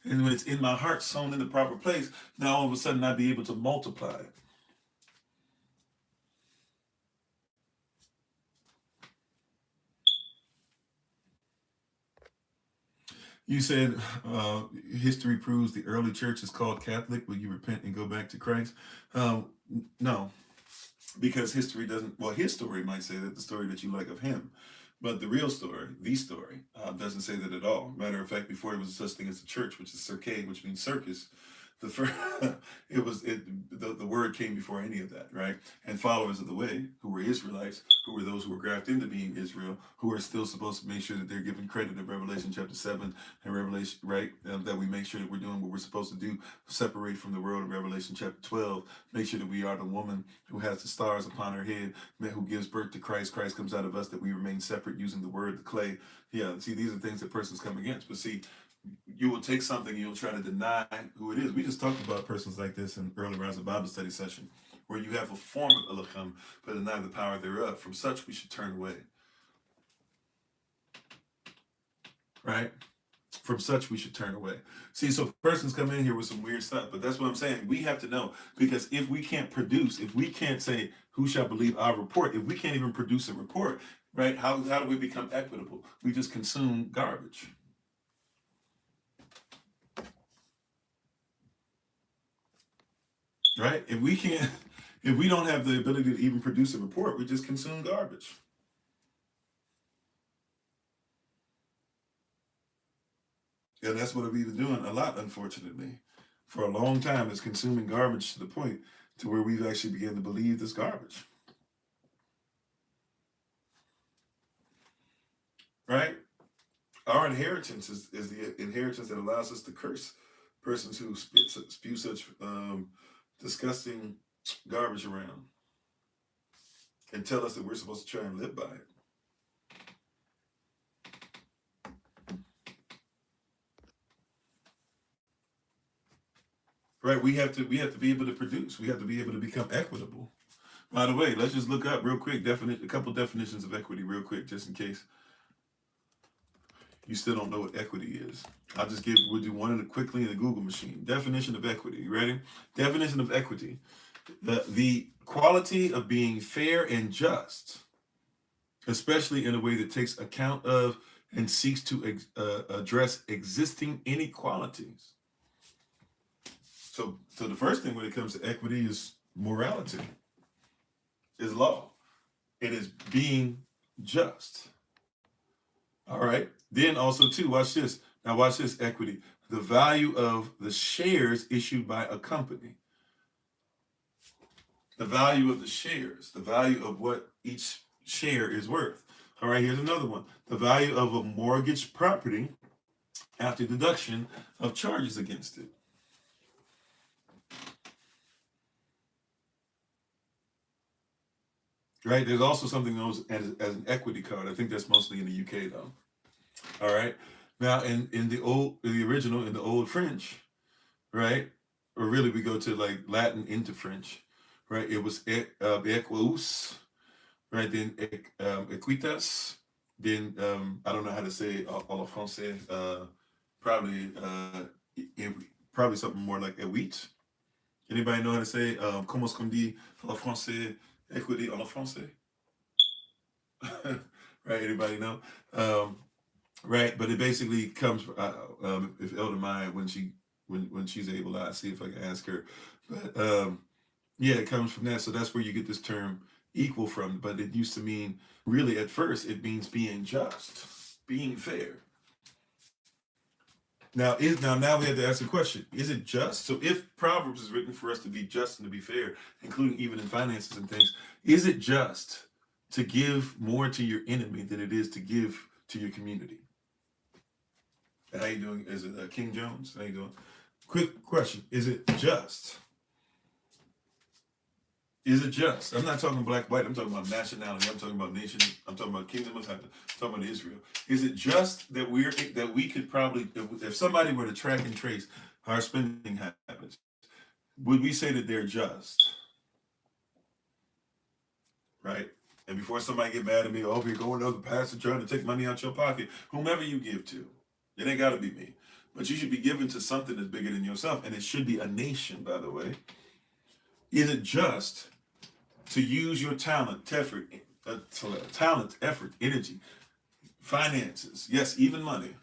And when it's in my heart, sown in the proper place, now all of a sudden I'd be able to multiply it. You said history proves the early church is called Catholic. Will you repent and go back to Christ? No, because history doesn't. Well, his story might say that, the story that you like of him, but the real story, the story, doesn't say that at all. Matter of fact, before there was such thing as the church, which is cirque, which means circus, the first, the word came before any of that, right? And followers of the way, who were Israelites, who were those who were grafted into being Israel, who are still supposed to make sure that they're given credit in Revelation chapter 7 and Revelation, right? That we make sure that we're doing what we're supposed to do, separate from the world in Revelation chapter 12, make sure that we are the woman who has the stars upon her head, who gives birth to Christ. Christ comes out of us, that we remain separate using the word, the clay. Yeah, see, these are things that persons come against. But see, you will take something and you'll try to deny who it is. We just talked about persons like this in early rounds of Bible study session, where you have a form of Elohim, but deny the power thereof. From such we should turn away. Right? From such we should turn away. See, so persons come in here with some weird stuff, but that's what I'm saying. We have to know, because if we can't produce, if we can't say, who shall believe our report, if we can't even produce a report, right, how do we become equitable? We just consume garbage. Right? If we don't have the ability to even produce a report, we just consume garbage. And that's what we've been doing a lot, unfortunately. For a long time, is consuming garbage to the point to where we've actually begun to believe this garbage. Right? Our inheritance is the inheritance that allows us to curse persons who spew such disgusting garbage around and tell us that we're supposed to try and live by it. Right? We have to be able to produce. We have to be able to become equitable. By the way, let's just look up real quick a couple definitions of equity real quick, just in case you still don't know what equity is. We'll do one quickly in the Google machine. Definition of equity. You ready? Definition of equity. The quality of being fair and just, especially in a way that takes account of and seeks to address existing inequalities. So the first thing when it comes to equity is morality, is law. It is being just. All right. Then also too, watch this. Now watch this, equity. The value of the shares issued by a company. The value of the shares, the value of what each share is worth. All right, here's another one. The value of a mortgage property after deduction of charges against it. Right, there's also something known as an equity card. I think that's mostly in the UK though. All right. Now in the original, in the old French, right? Or really we go to like Latin into French, right? It was equus, right? Then equitas, then I don't know how to say en français, probably something more like equite. Anybody know how to say comment est-ce qu'on dit en français equity en français? Right, anybody know? Right, but it basically comes if Elder Maya, when she's able, I'll see if I can ask her. But yeah, it comes from that. So that's where you get this term equal from. But it used to mean, really at first, it means being just, being fair. Now we have to ask a question. Is it just? So if Proverbs is written for us to be just and to be fair, including even in finances and things, is it just to give more to your enemy than it is to give to your community. How you doing? Is it King Jones? How you doing? Quick question. Is it just? Is it just? I'm not talking black, white. I'm talking about nationality. I'm talking about nation. I'm talking about kingdom of heaven. I'm talking about Israel. Is it just that we could probably, if somebody were to track and trace our spending habits, would we say that they're just? Right? And before somebody get mad at me, oh, you're going to the pastor trying to take money out your pocket, whomever you give to, it ain't got to be me. But you should be giving to something that's bigger than yourself. And it should be a nation, by the way. Is it just to use your talent, effort, energy, finances, yes, even money,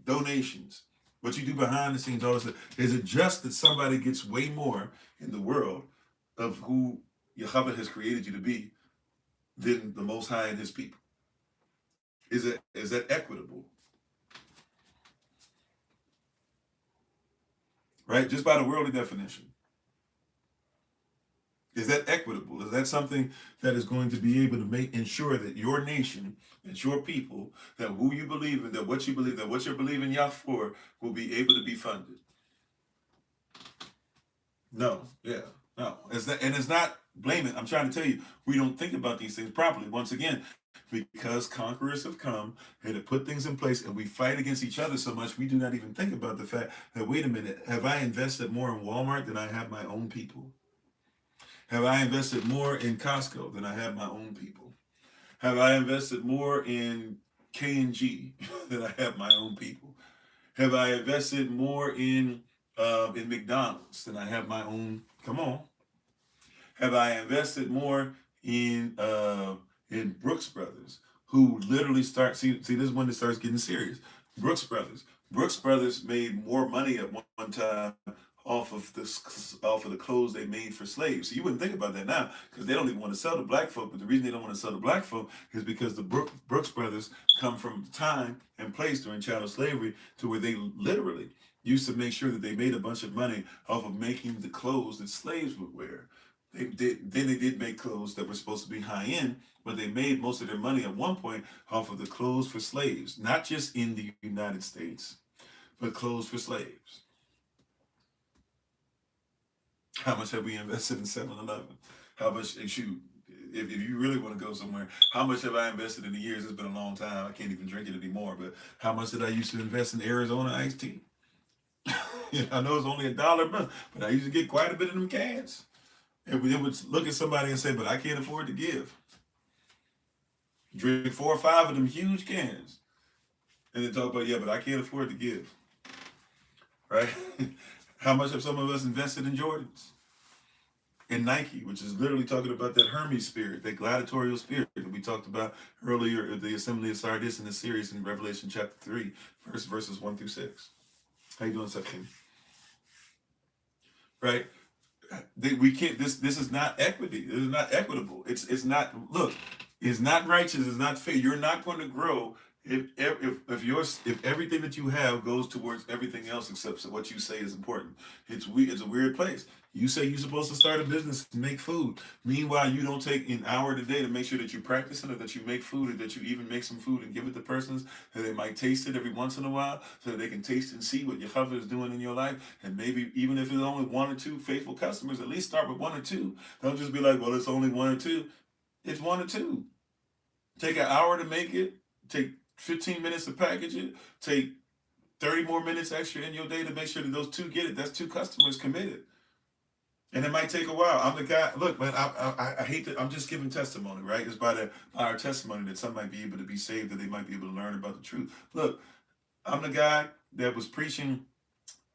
donations, what you do behind the scenes, all this stuff? Is it just that somebody gets way more in the world of who Yahweh has created you to be than the Most High and His people? Is that equitable? Right? Just by the worldly definition. Is that equitable? Is that something that is going to be able to ensure that your nation, that your people, that who you believe in, that what you believe, that what you're believing Yah for will be able to be funded? No, yeah, no. It's not blaming. I'm trying to tell you, we don't think about these things properly. Once again, because conquerors have come and have put things in place, and we fight against each other so much, we do not even think about the fact that, wait a minute, have I invested more in Walmart than I have my own people? Have I invested more in Costco than I have my own people? Have I invested more in K&G than I have my own people? Have I invested more in McDonald's than I have my own? Come on. Have I invested more in Brooks Brothers, who literally see this is when it starts getting serious. Brooks Brothers made more money at one time off of the clothes they made for slaves. So you wouldn't think about that now, because they don't even want to sell to black folk. But the reason they don't want to sell to black folk is because the Brooks Brothers come from time and place during chattel slavery to where they literally used to make sure that they made a bunch of money off of making the clothes that slaves would wear. They did make clothes that were supposed to be high end, but they made most of their money at one point off of the clothes for slaves, not just in the United States, but clothes for slaves. How much have we invested in 7-Eleven? How much, if you really want to go somewhere, how much have I invested in the years? It's been a long time. I can't even drink it anymore. But how much did I used to invest in Arizona iced tea? I know it's only $1 a month, but I used to get quite a bit of them cans. And we would look at somebody and say, but I can't afford to give. Drink 4 or 5 of them huge cans. And then talk about, yeah, but I can't afford to give. Right? How much have some of us invested in Jordans? In Nike, which is literally talking about that Hermes spirit, that gladiatorial spirit that we talked about earlier at the Assembly of Sardis in the series in Revelation chapter 3, verses 1 through 6. How you doing, Section? Right? We can't. This is not equity. This is not equitable. It's not. Look, it's not righteous. It's not fair. You're not going to grow if everything that you have goes towards everything else except what you say is important. It's a weird place. You say you're supposed to start a business and make food. Meanwhile, you don't take an hour a day to make sure that you practice it, or that you make food, or that you even make some food and give it to persons that they might taste it every once in a while, so that they can taste and see what Yahweh is doing in your life. And maybe even if it's only 1 or 2 faithful customers, at least start with 1 or 2. Don't just be like, well, it's only 1 or 2. It's 1 or 2. Take an hour to make it. Take 15 minutes to package it. Take 30 more minutes extra in your day to make sure that those 2 get it. That's 2 customers committed. And it might take a while. I'm the guy. Look, man, I hate to. I'm just giving testimony, right? It's by our testimony that some might be able to be saved, that they might be able to learn about the truth. Look, I'm the guy that was preaching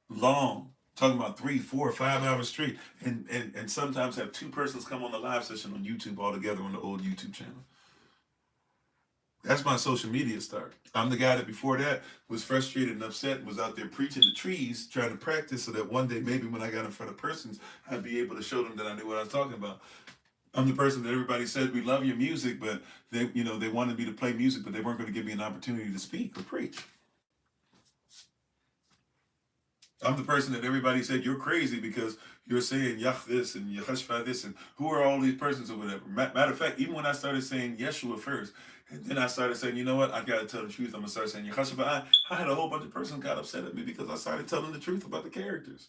long, talking about 3, 4, 5 hours straight, and sometimes have 2 persons come on the live session on YouTube all together on the old YouTube channel. That's my social media start. I'm the guy that before that was frustrated and upset and was out there preaching to trees, trying to practice so that one day maybe when I got in front of persons, I'd be able to show them that I knew what I was talking about. I'm the person that everybody said, we love your music, but they wanted me to play music, but they weren't going to give me an opportunity to speak or preach. I'm the person that everybody said you're crazy because you're saying Yah this and Yahashua this and who are all these persons or whatever. Matter of fact, even when I started saying Yeshua first, and then I started saying, you know what, I gotta tell the truth. I'm gonna start saying Yahashua. I had a whole bunch of persons got upset at me because I started telling the truth about the characters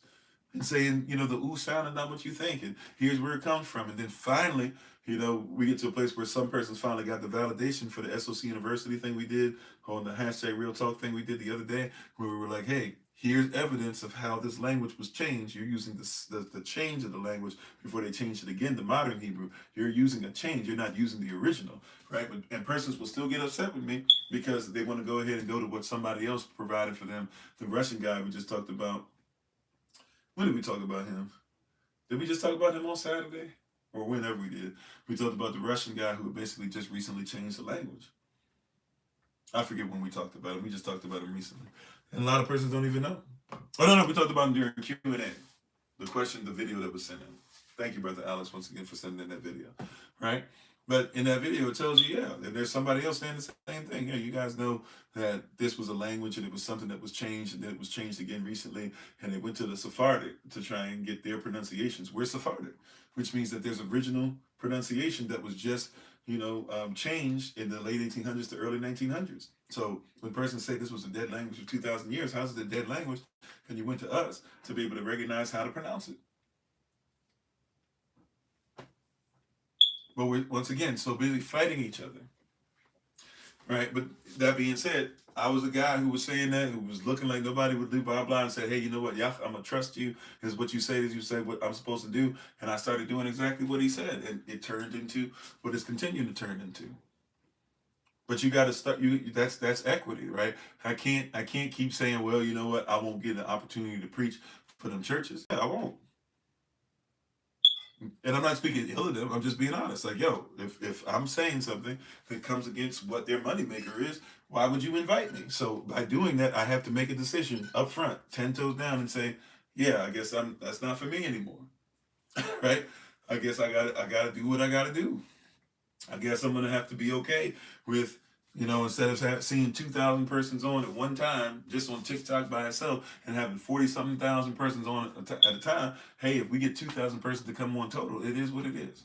and saying, you know, the ooh sound is not what you think, and here's where it comes from. And then finally, you know, we get to a place where some persons finally got the validation for the SOC University thing we did on the hashtag Real Talk thing we did the other day, where we were like, hey, here's evidence of how this language was changed. You're using the change of the language before they changed it again, the modern Hebrew. You're using a change. You're not using the original, right? And persons will still get upset with me because they want to go ahead and go to what somebody else provided for them. The Russian guy we just talked about. When did we talk about him? Did we just talk about him on Saturday? Or whenever we did. We talked about the Russian guy who basically just recently changed the language. I forget when we talked about him. We just talked about him recently. And a lot of persons don't even know. Oh, no, we talked about him during Q&A. The video that was sent in. Thank you, Brother Alice, once again for sending in that video. Right? But in that video, it tells you, yeah, that there's somebody else saying the same thing. Yeah, you guys know that this was a language and it was something that was changed and then it was changed again recently. And they went to the Sephardic to try and get their pronunciations. We're Sephardic, which means that there's original pronunciation that was just, changed in the late 1800s to early 1900s. So when persons say this was a dead language for 2,000 years, how's it a dead language? And you went to us to be able to recognize how to pronounce it. But we're, once again, so busy fighting each other, right? But that being said, I was a guy who was saying that, who was looking like nobody would do blah, blah, and said, hey, you know what, Yah, I'm going to trust you. Is what you say, is you say what I'm supposed to do. And I started doing exactly what he said. And it turned into what it's continuing to turn into. But you got to start. That's equity, right? I can't keep saying, well, you know what? I won't get an opportunity to preach for them churches. Yeah, I won't. And I'm not speaking ill of them. I'm just being honest. Like, yo, if I'm saying something that comes against what their moneymaker is, why would you invite me? So by doing that, I have to make a decision up front, 10 toes down, and say, yeah, I guess that's not for me anymore, right? I guess I gotta do what I gotta do. I guess I'm gonna have to be okay with, instead of seeing 2,000 persons on at one time, just on TikTok by itself, and having 40-something thousand persons on at a time, hey, if we get 2,000 persons to come on total, it is what it is.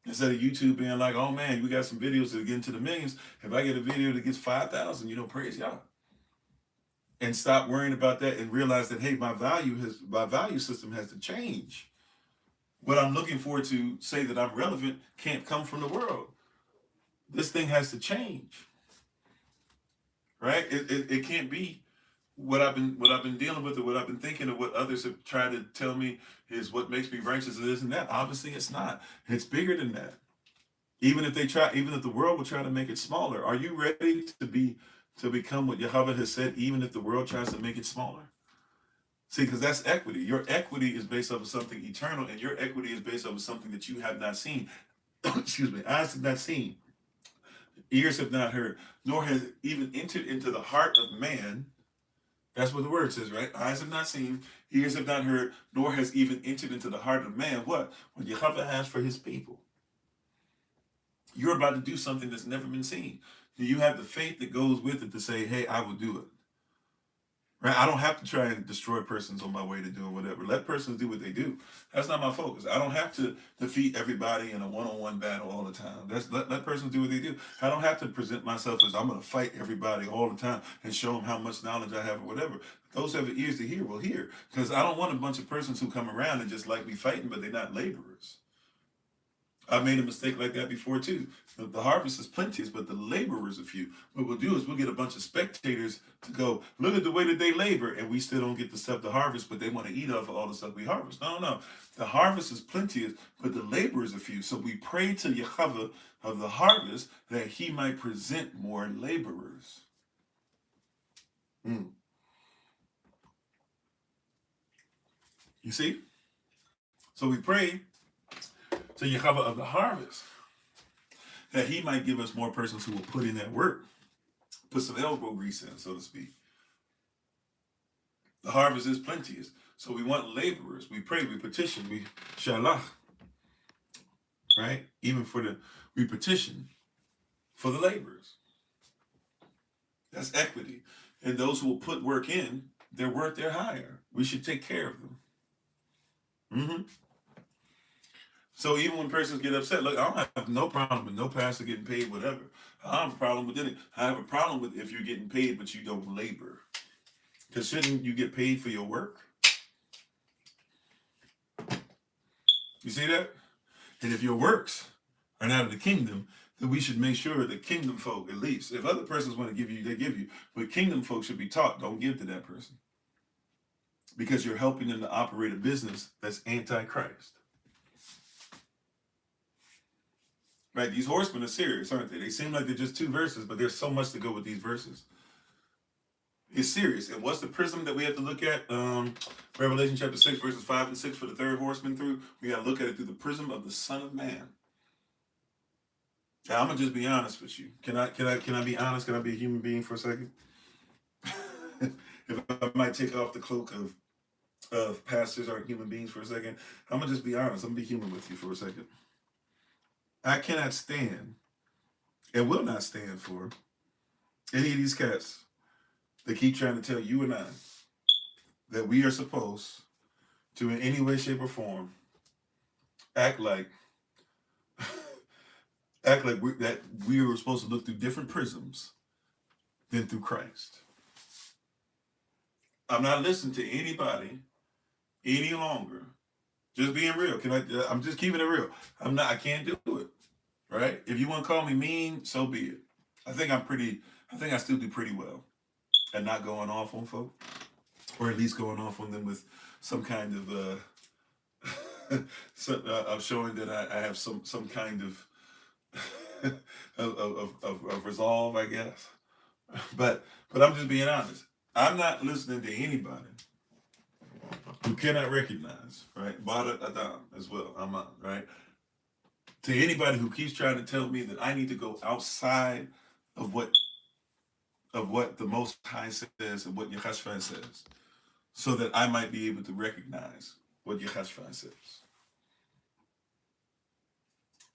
Instead of YouTube being like, oh man, we got some videos that get into the millions. If I get a video that gets 5,000, praise y'all. And stop worrying about that and realize that, hey, my value system has to change. What I'm looking for to say that I'm relevant can't come from the world. This thing has to change, right? It can't be what I've been dealing with or what I've been thinking or what others have tried to tell me is what makes me righteous and this and that. Obviously, it's not. It's bigger than that. Even if the world will try to make it smaller, are you ready to become what Yahweh has said? Even if the world tries to make it smaller. See, because that's equity. Your equity is based off of something eternal, and your equity is based off of something that you have not seen. Excuse me, eyes have not seen, ears have not heard, nor has it even entered into the heart of man. That's what the word says, right? Eyes have not seen, ears have not heard, nor has even entered into the heart of man. What Yahweh has for his people. You're about to do something that's never been seen. Do you have the faith that goes with it to say, hey, I will do it? Right? I don't have to try and destroy persons on my way to doing whatever. Let persons do what they do. That's not my focus. I don't have to defeat everybody in a one-on-one battle all the time. Let persons do what they do. I don't have to present myself as I'm going to fight everybody all the time and show them how much knowledge I have or whatever. Those who have ears to hear will hear. Because I don't want a bunch of persons who come around and just like me fighting, but they're not laborers. I made a mistake like that before too. The harvest is plenteous, but the laborers are few. What we'll do is we'll get a bunch of spectators to go, look at the way that they labor, and we still don't get the stuff to harvest, but they want to eat off of all the stuff we harvest. No. The harvest is plenteous, but the laborers are few. So we pray to Yahweh of the harvest that he might present more laborers. You see? So we pray to Yahweh of the harvest, that he might give us more persons who will put in that work, put some elbow grease in, so to speak. The harvest is plenteous, so we want laborers. We pray, we petition, we shalach, right? We petition for the laborers. That's equity. And those who will put work in, they're worth their hire. We should take care of them. Mm-hmm. So even when persons get upset, look, I don't have no problem with no pastor getting paid, whatever. I don't have a problem with it. I have a problem with if you're getting paid but you don't labor. Because shouldn't you get paid for your work? You see that? And if your works are not of the kingdom, then we should make sure the kingdom folk, at least, if other persons want to give you, they give you. But kingdom folk should be taught, don't give to that person. Because you're helping them to operate a business that's anti-Christ. Right? These horsemen are serious, aren't they? They seem like they're just 2 verses, but there's so much to go with these verses. It's serious. And what's the prism that we have to look at? Revelation chapter 6, verses 5 and 6 for the third horseman through. We got to look at it through the prism of the Son of Man. Now, I'm gonna just be honest with you. Can I be honest? Can I be a human being for a second? If I might take off the cloak of pastors aren't human beings for a second, I'm gonna just be honest. I'm gonna be human with you for a second. I cannot stand and will not stand for any of these cats that keep trying to tell you and I that we are supposed to, in any way, shape, or form, act like we were supposed to look through different prisms than through Christ. I'm not listening to anybody any longer. Just being real. I'm just keeping it real. I can't do it. Right? If you want to call me mean, so be it. I think I still do pretty well at not going off on folk, or at least going off on them with some kind of of showing that I have some kind of of resolve, I guess. But I'm just being honest. I'm not listening to anybody who cannot recognize, right? Bada Adam as well. I'm on, right? To anybody who keeps trying to tell me that I need to go outside of what the Most High says and what Yehashua says, so that I might be able to recognize what Yehashua says.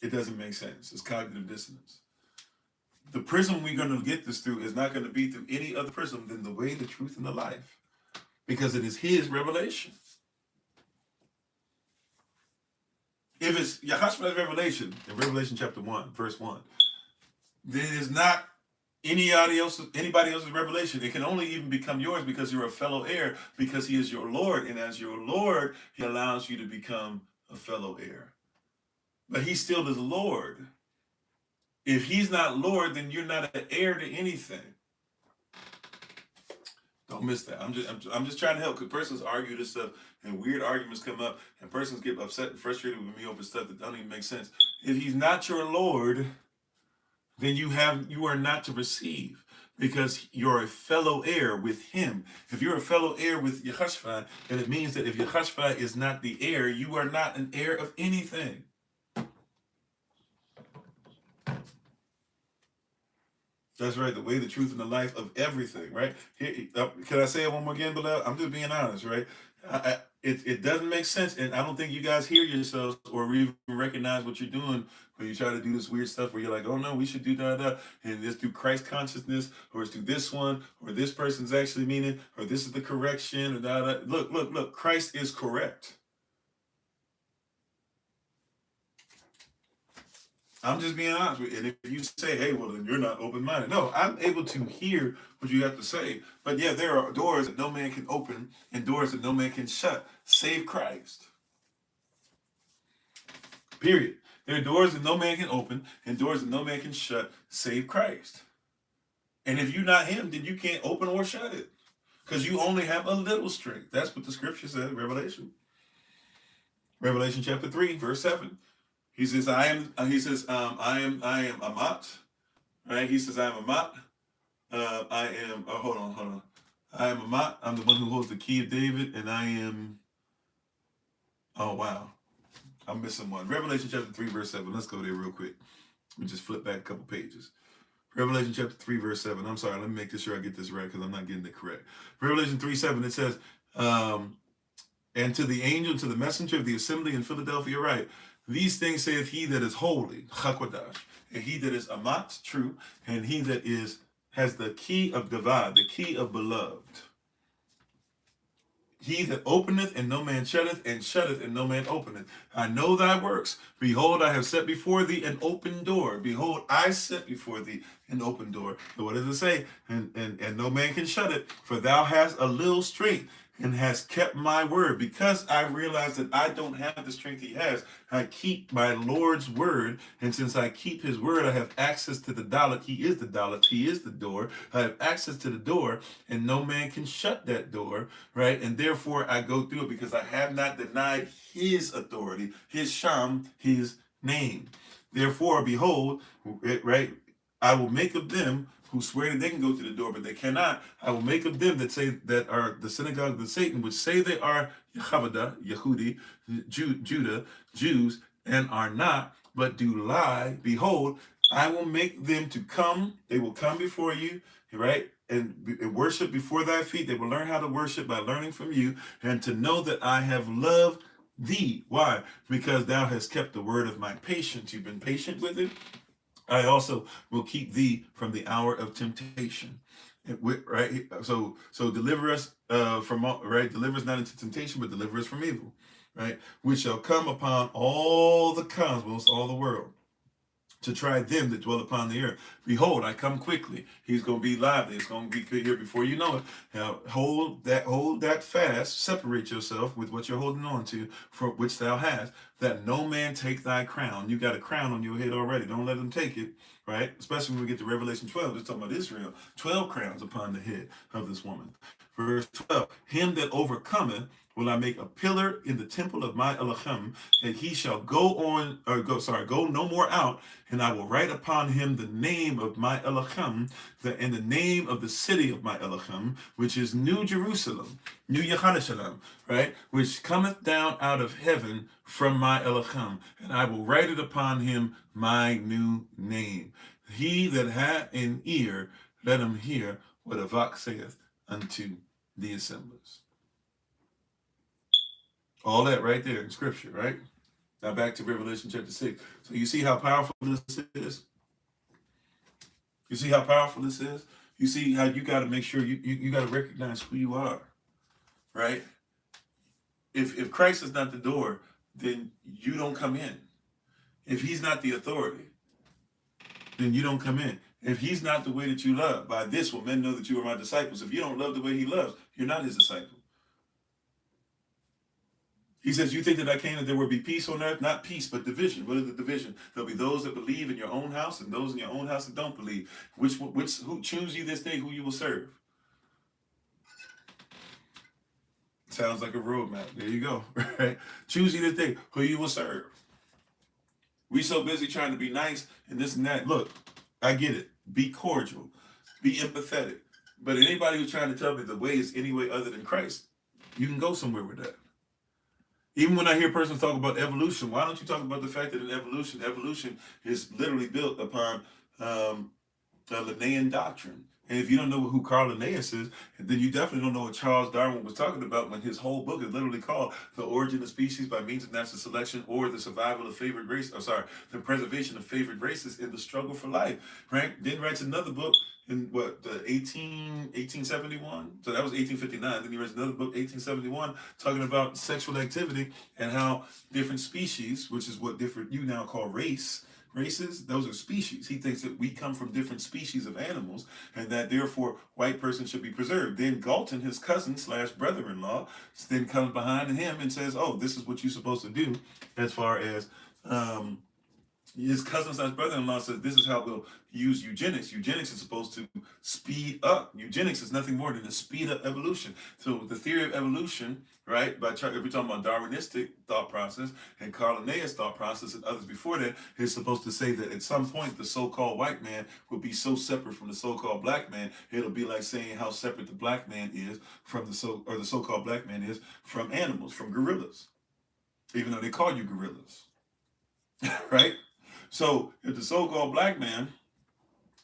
It doesn't make sense. It's cognitive dissonance. The prism we're going to get this through is not going to be through any other prism than the way, the truth, and the life. Because it is his revelation. If it's Yahushua's revelation, in Revelation chapter 1, verse 1, then it is not anybody else's revelation. It can only even become yours because you're a fellow heir, because he is your Lord. And as your Lord, he allows you to become a fellow heir. But he still is Lord. If he's not Lord, then you're not an heir to anything. Don't miss that. I'm just trying to help, because persons argue this stuff and weird arguments come up and persons get upset and frustrated with me over stuff that don't even make sense. If he's not your Lord, then you are not to receive, because you're a fellow heir with him. If you're a fellow heir with Yehashua, then it means that if Yehashua is not the heir, you are not an heir of anything. That's right, the way, the truth, and the life of everything, right? Here, can I say it one more again, Bilal? I'm just being honest, right? It doesn't make sense, and I don't think you guys hear yourselves or even recognize what you're doing when you try to do this weird stuff where you're like, oh no, we should do da, and it's through Christ consciousness, or it's through this one, or this person's actually meaning, or this is the correction, or da. Look, Christ is correct. I'm just being honest with you. And if you say, hey, well, then you're not open-minded. No, I'm able to hear what you have to say. But yeah, there are doors that no man can open and doors that no man can shut, save Christ. Period. There are doors that no man can open and doors that no man can shut, save Christ. And if you're not him, then you can't open or shut it, because you only have a little strength. That's what the scripture says, Revelation. Revelation chapter 3, verse 7. He says, I am Amat. Right? He says, I am Amat. Hold on. I am Amat. I'm the one who holds the key of David, and I am, oh wow. I'm missing one. Revelation chapter 3, verse 7. Let's go there real quick. Let me just flip back a couple pages. Revelation chapter 3, verse 7. I'm sorry, let me make sure I get this right, because I'm not getting it correct. Revelation 3, 7, it says, and to the angel, to the messenger of the assembly in Philadelphia, write, these things saith he that is holy, Chakwadash, and he that is Amat, true, and he that has the key of Davad, the key of beloved. He that openeth and no man shutteth, and shutteth and no man openeth. I know thy works. Behold, I have set before thee an open door. Behold, I set before thee an open door. So what does it say? And no man can shut it, for thou hast a little strength and has kept my word. Because I realize that I don't have the strength he has, I keep my Lord's word. And since I keep his word, I have access to the dalit. He is the dalit. He is the door. I have access to the door, and no man can shut that door, right? And therefore, I go through it because I have not denied his authority, his sham, his name. Therefore, behold, right? I will make of them who swear that they can go to the door, but they cannot. I will make of them that say that are the synagogue of Satan, which say they are Yehavada, Yehudi, Judah, Jews, and are not, but do lie. Behold, I will make them to come. They will come before you, right? And worship before thy feet. They will learn how to worship by learning from you, and to know that I have loved thee. Why? Because thou hast kept the word of my patience. You've been patient with it. I also will keep thee from the hour of temptation. Right? So deliver us from all, right? Deliver us not into temptation, but deliver us from evil. Right? Which shall come upon all the cosmos, all the world, to try them that dwell upon the earth. Behold, I come quickly. He's going to be lively. It's going to be here before you know it. Now, hold that fast. Separate yourself with what you're holding on to, for which thou hast, that no man take thy crown. You got a crown on your head already. Don't let them take it, right? Especially when we get to Revelation 12. It's talking about Israel. 12 crowns upon the head of this woman. Verse 12, him that overcometh will I make a pillar in the temple of my Elohim, and he shall go no more out, and I will write upon him the name of my Elohim, and the name of the city of my Elohim, which is New Jerusalem, New Yerusalem, right? Which cometh down out of heaven from my Elohim, and I will write it upon him my new name. He that hath an ear, let him hear what Avak saith unto the assemblies. All that right there in scripture, right? Now back to Revelation chapter 6. So you see how powerful this is? You see how powerful this is? You see how you got to make sure you got to recognize who you are, right? If Christ is not the door, then you don't come in. If he's not the authority, then you don't come in. If he's not the way that you love, by this will men know that you are my disciples. If you don't love the way he loves, you're not his disciple. He says, you think that I came that there will be peace on earth? Not peace, but division. What is the division? There'll be those that believe in your own house and those in your own house that don't believe. Who choose you this day who you will serve? Sounds like a roadmap. There you go. Right? Choose you this day who you will serve. We so busy trying to be nice and this and that. Look, I get it. Be cordial. Be empathetic. But anybody who's trying to tell me the way is any way other than Christ, you can go somewhere with that. Even when I hear persons talk about evolution, why don't you talk about the fact that in evolution is literally built upon the Linnaean doctrine? And if you don't know who Carl Linnaeus is, then you definitely don't know what Charles Darwin was talking about when his whole book is literally called The Origin of Species by Means of Natural Selection, or the Survival of Favored Race, the Preservation of Favored Races in the Struggle for Life, right? Then writes another book in the 1871. So that was 1859. Then he writes another book, 1871, talking about sexual activity and how different species, which is what you now call races, those are species. He thinks that we come from different species of animals and that therefore white person should be preserved. Then Galton, his cousin / brother-in-law, then comes behind him and says, oh, this is what you're supposed to do as far as his cousin / brother-in-law says this is how we'll use eugenics. Eugenics is supposed to speed up. Eugenics is nothing more than to speed up evolution. So the theory of evolution, right, if we're talking about Darwinistic thought process and Carl Linnaeus thought process and others before that, is supposed to say that at some point the so-called white man will be so separate from the so-called black man, it'll be like saying how separate the black man is from the so-called black man is from animals, from gorillas, even though they call you gorillas, right? So if the so-called black man,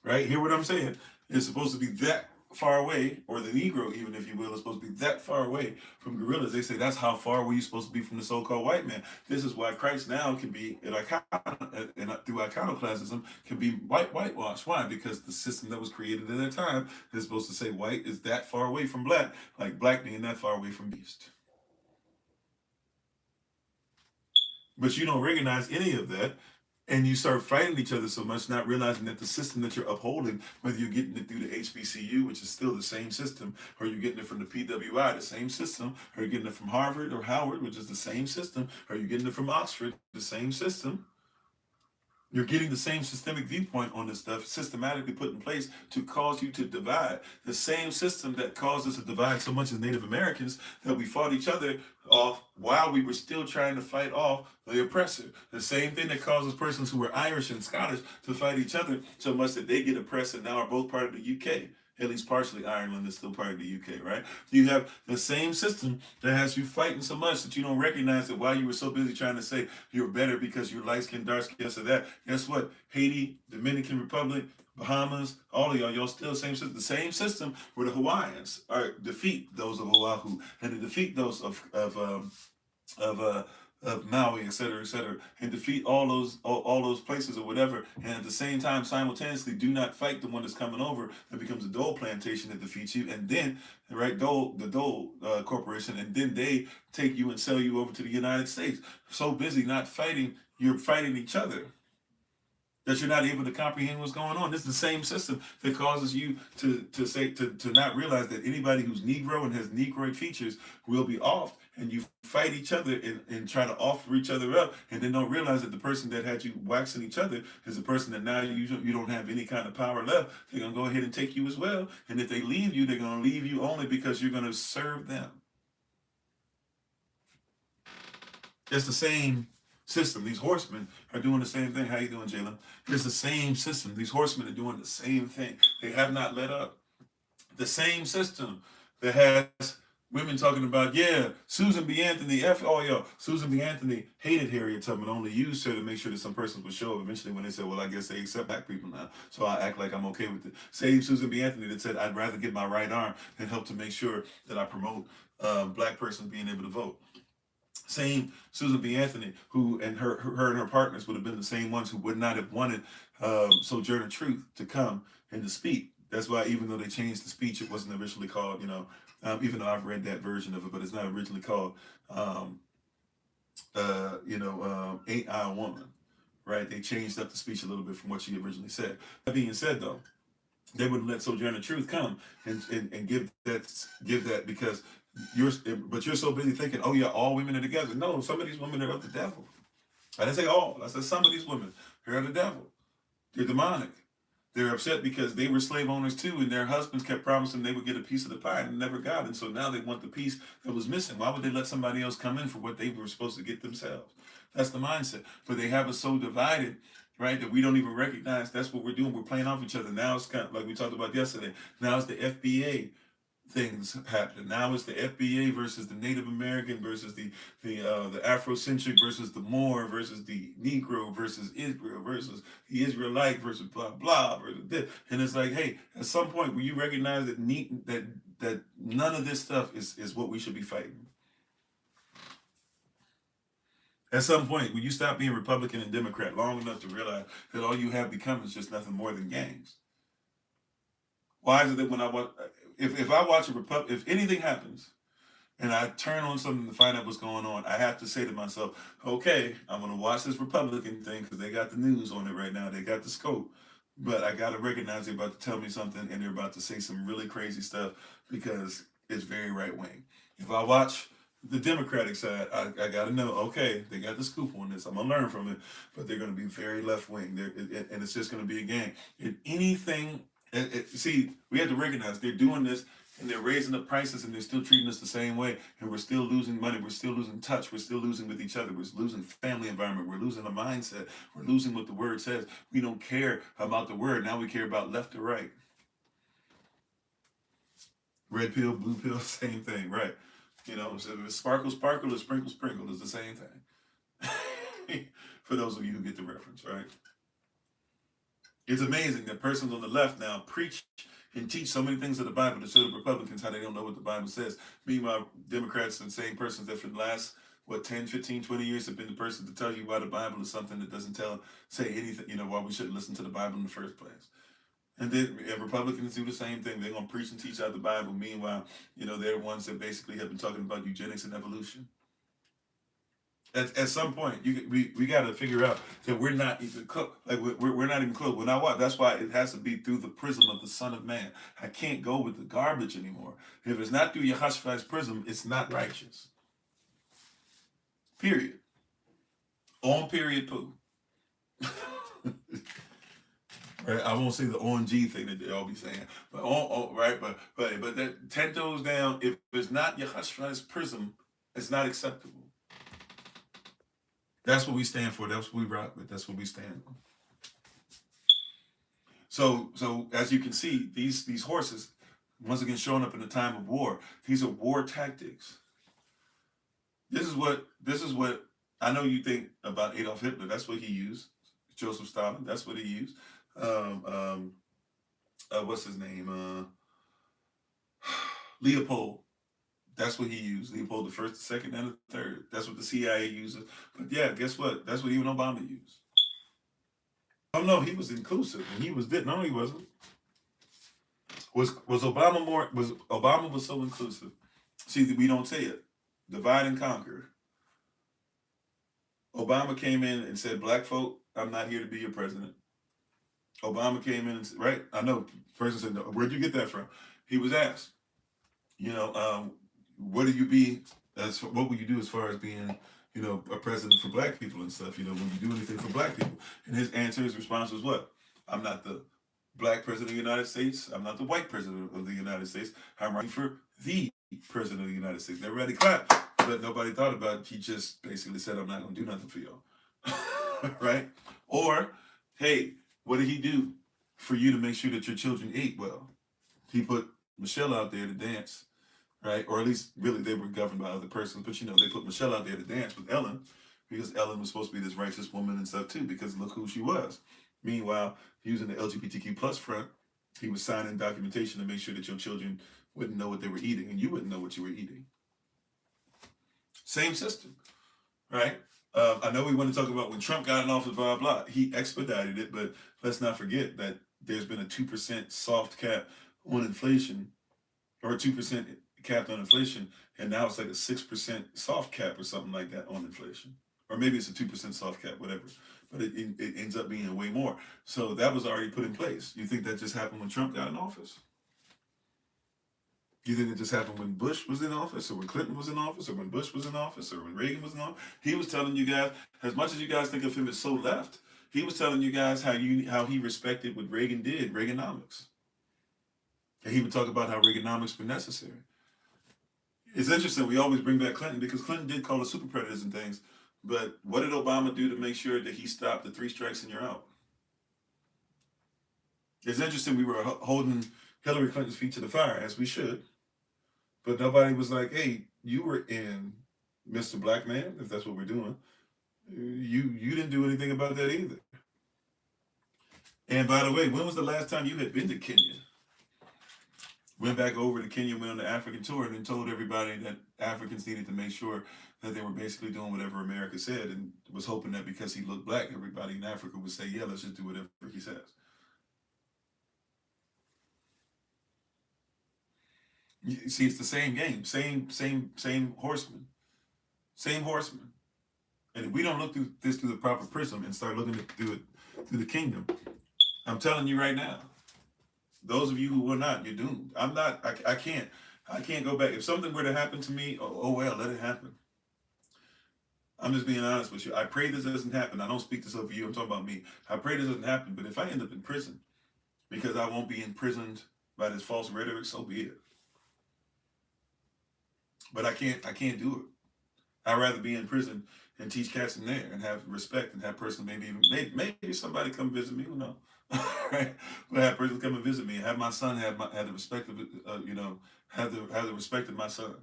right, hear what I'm saying, is supposed to be that far away, or the Negro, even if you will, is supposed to be that far away from gorillas. They say that's how far were you supposed to be from the so-called white man. This is why Christ now can be, through iconoclasm, can be whitewashed. Why? Because the system that was created at that time is supposed to say white is that far away from black, like black being that far away from beast. But you don't recognize any of that, and you start fighting each other so much, not realizing that the system that you're upholding, whether you're getting it through the HBCU, which is still the same system, or you're getting it from the PWI, the same system, or you're getting it from Harvard or Howard, which is the same system, or you're getting it from Oxford, the same system. You're getting the same systemic viewpoint on this stuff systematically put in place to cause you to divide. The same system that caused us to divide so much as Native Americans, that we fought each other off while we were still trying to fight off the oppressor. The same thing that causes persons who were Irish and Scottish to fight each other so much that they get oppressed and now are both part of the UK. At least partially, Ireland is still part of the UK, right? You have the same system that has you fighting so much that you don't recognize that while you were so busy trying to say you're better because you're light skinned, dark skinned, so that, guess what? Haiti, Dominican Republic, Bahamas, all of y'all still the same system. The same system where the Hawaiians are defeat those of Oahu and to defeat those of Maui, et cetera, and defeat all those places or whatever, and at the same time, simultaneously, do not fight the one that's coming over that becomes a Dole plantation that defeats you, and then the Dole Corporation, and then they take you and sell you over to the United States. So busy not fighting, you're fighting each other, that you're not able to comprehend what's going on. This is the same system that causes you to not realize that anybody who's Negro and has Negroid features will be off, and you fight each other and try to offer each other up, and then don't realize that the person that had you waxing each other is the person that now you don't have any kind of power left. They're gonna go ahead and take you as well, and if they leave you, they're gonna leave you only because you're gonna serve them. It's the same system. These horsemen are doing the same thing. How you doing, Jalen? It's the same system. These horsemen are doing the same thing. They have not let up. The same system that has women talking about, yeah, Susan B. Anthony, Susan B. Anthony hated Harriet Tubman, only used her to make sure that some persons would show up eventually when they said, well, I guess they accept black people now, so I act like I'm okay with it. Same Susan B. Anthony that said, I'd rather get my right arm than help to make sure that I promote black persons being able to vote. Same Susan B. Anthony, who and her and her partners would have been the same ones who would not have wanted Sojourner Truth to come and to speak. That's why, even though they changed the speech, it wasn't originally called, even though I've read that version of it, but it's not originally called, Ain't I a Woman, right? They changed up the speech a little bit from what she originally said. That being said, though, they wouldn't let Sojourner Truth come and give that because you're so busy thinking, oh yeah, all women are together. No, some of these women are of the devil. I didn't say all. I said some of these women are of the devil. They're demonic. They're upset because they were slave owners too, and their husbands kept promising they would get a piece of the pie and never got it. And so now they want the piece that was missing. Why would they let somebody else come in for what they were supposed to get themselves? That's the mindset. But they have us so divided, right, that we don't even recognize that's what we're doing. We're playing off each other. Now it's kind of like we talked about yesterday. Now it's the FBA things happening. Now it's the FBA versus the Native American versus the Afrocentric versus the Moor versus the Negro versus Israel versus the Israelite versus blah blah versus this. And it's like, hey, at some point, will you recognize that none of this stuff is what we should be fighting? At some point, will you stop being Republican and Democrat long enough to realize that all you have become is just nothing more than gangs? Why is it that when I watch, if I watch if anything happens, and I turn on something to find out what's going on, I have to say to myself, okay, I'm going to watch this Republican thing because they got the news on it right now. They got the scope. But I got to recognize they're about to tell me something and they're about to say some really crazy stuff because it's very right wing. If I watch the Democratic side, I got to know, okay, they got the scoop on this. I'm going to learn from it, but they're going to be very left wing. And it's just going to be a game. If anything, see, we have to recognize they're doing this and they're raising the prices and they're still treating us the same way, and we're still losing money, we're still losing touch, we're still losing with each other, we're losing family environment, we're losing the mindset, we're losing what the word says. We don't care about the word, now we care about left or right. Red pill, blue pill, same thing, right? So if it's sparkle, sparkle, or sprinkle, sprinkle, is the same thing. For those of you who get the reference, right? It's amazing that persons on the left now preach and teach so many things of the Bible to show the Republicans how they don't know what the Bible says. Meanwhile, Democrats are the same persons that for the last, 10, 15, 20 years have been the person to tell you why the Bible is something that doesn't say anything, why we shouldn't listen to the Bible in the first place. And then Republicans do the same thing. They're going to preach and teach out the Bible. Meanwhile, they're the ones that basically have been talking about eugenics and evolution. At some point, we got to figure out that we're not even close. Like we're not even close. When I watch, that's why it has to be through the prism of the Son of Man. I can't go with the garbage anymore. If it's not through Yehoshaphat's prism, it's not righteous. Period. On period poo. Right? I won't say the ONG thing that they all be saying, but right. But that 10 toes down. If it's not Yehoshaphat's prism, it's not acceptable. That's what we stand for. That's what we rock with. That's what we stand on. So as you can see, these horses, once again, showing up in a time of war. These are war tactics. This is what I know you think about Adolf Hitler. That's what he used. Joseph Stalin. That's what he used. What's his name? Leopold. That's what he used. Leopold the first, the second, and the third. That's what the CIA uses. But yeah, guess what? That's what even Obama used. Oh no, he was inclusive, and he was no, he wasn't. Was Obama more? Was Obama was so inclusive? See, we don't say it. Divide and conquer. Obama came in and said, "Black folk, I'm not here to be your president." Obama came in and said, right? I know. The person said, no, "Where'd you get that from?" He was asked, what do you be what will you do as far as being, a president for black people and stuff? Will you do anything for black people? And his response was what? I'm not the black president of the United States. I'm not the white president of the United States. I'm running for the president of the United States. Everybody clapped, but nobody thought about it. He just basically said, I'm not going to do nothing for y'all. Right? Or, hey, what did he do for you to make sure that your children ate well? He put Michelle out there to dance. Right? Or at least, really, they were governed by other persons. But, they put Michelle out there to dance with Ellen because Ellen was supposed to be this righteous woman and stuff, too, because look who she was. Meanwhile, using the LGBTQ plus front, he was signing documentation to make sure that your children wouldn't know what they were eating and you wouldn't know what you were eating. Same system, right? I know we want to talk about when Trump got in office, blah, blah, blah. He expedited it, but let's not forget that there's been a 2% soft cap on inflation, or 2% capped on inflation, and now it's like a 6% soft cap or something like that on inflation. Or maybe it's a 2% soft cap, whatever. But it ends up being way more. So that was already put in place. You think that just happened when Trump got in office? You think it just happened when Bush was in office, or when Clinton was in office, or when Bush was in office, or when Reagan was in office? He was telling you guys, as much as you guys think of him as so left, he was telling you guys how he respected what Reagan did, Reaganomics. And he would talk about how Reaganomics were necessary. It's interesting, we always bring back Clinton because Clinton did call us super predators and things, but what did Obama do to make sure that he stopped the 3 strikes and you're out? It's interesting, we were holding Hillary Clinton's feet to the fire, as we should, but nobody was like, hey, you were in Mr. Black Man, if that's what we're doing. You didn't do anything about that either. And by the way, when was the last time you had been to Kenya? Went back over to Kenya, went on the African tour, and then told everybody that Africans needed to make sure that they were basically doing whatever America said, and was hoping that because he looked black, everybody in Africa would say, yeah, let's just do whatever he says. You see, it's the same game, same horseman. Same horseman. And if we don't look through this through the proper prism and start looking through it through the kingdom, I'm telling you right now, those of you who are not, you're doomed. I'm not, I can't go back. If something were to happen to me, oh well, let it happen. I'm just being honest with you. I pray this doesn't happen. I don't speak this over you. I'm talking about me. I pray this doesn't happen. But if I end up in prison, because I won't be imprisoned by this false rhetoric, so be it. But I can't do it. I'd rather be in prison and teach cats in there and have respect and have person maybe somebody come visit me. Who knows? Right? But have person come and visit me and have my son have the respect of have the respect of my son,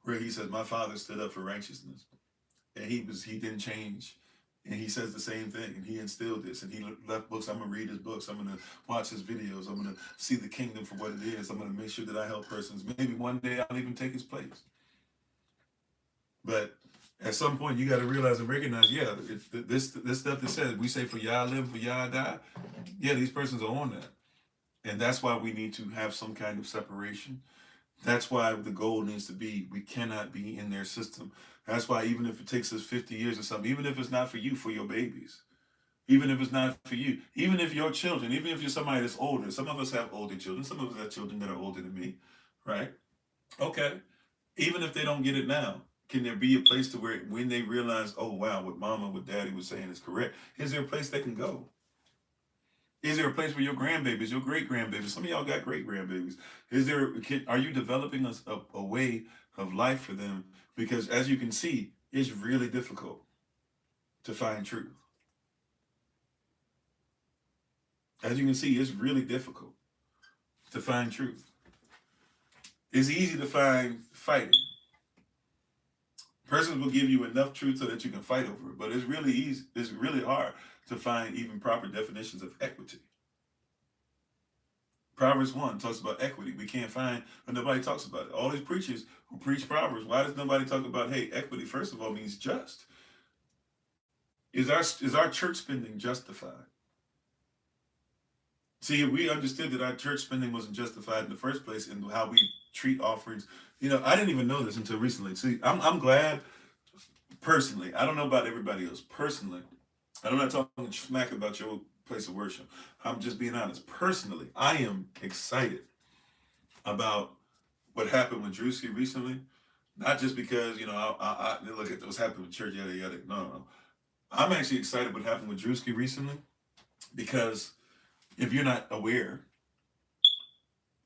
where he says my father stood up for righteousness and he didn't change And he says the same thing, and he instilled this, and he left books. I'm gonna read his books. I'm gonna watch his videos. I'm gonna see the kingdom for what it is. I'm gonna make sure that I help persons. Maybe one day I'll even take his place. But at some point, you got to realize and recognize, yeah, this stuff that says we say for y'all live, for y'all die. Yeah, these persons are on that, and that's why we need to have some kind of separation. That's why the goal needs to be we cannot be in their system. That's why even if it takes us 50 years or something, even if it's not for you, for your babies, even if it's not for you, even if your children, even if you're somebody that's older, some of us have older children, some of us have children that are older than me, right? Okay. Even if they don't get it now, can there be a place to where when they realize, oh wow, what mama, what daddy was saying is correct, is there a place they can go? Is there a place where your grandbabies, your great grandbabies, some of y'all got great grandbabies, are you developing a way of life for them? Because as you can see, it's really difficult to find truth. As you can see, it's really difficult to find truth. It's easy to find fighting. Persons will give you enough truth so that you can fight over it, but it's really easy. It's really hard to find even proper definitions of equity. Proverbs 1 talks about equity. We can't find, but nobody talks about it. All these preachers who preach Proverbs, why does nobody talk about, hey, equity, first of all, means just? Is our church spending justified? See, if we understood that our church spending wasn't justified in the first place and how we treat offerings, I didn't even know this until recently. See, I'm glad, personally, I don't know about everybody else, personally, I'm not talking smack about your place of worship. I'm just being honest. Personally, I am excited about what happened with Drewski recently. Not just because, I look at what's happened with church, yada, yada. No, no, no. I'm actually excited what happened with Drewski recently because if you're not aware,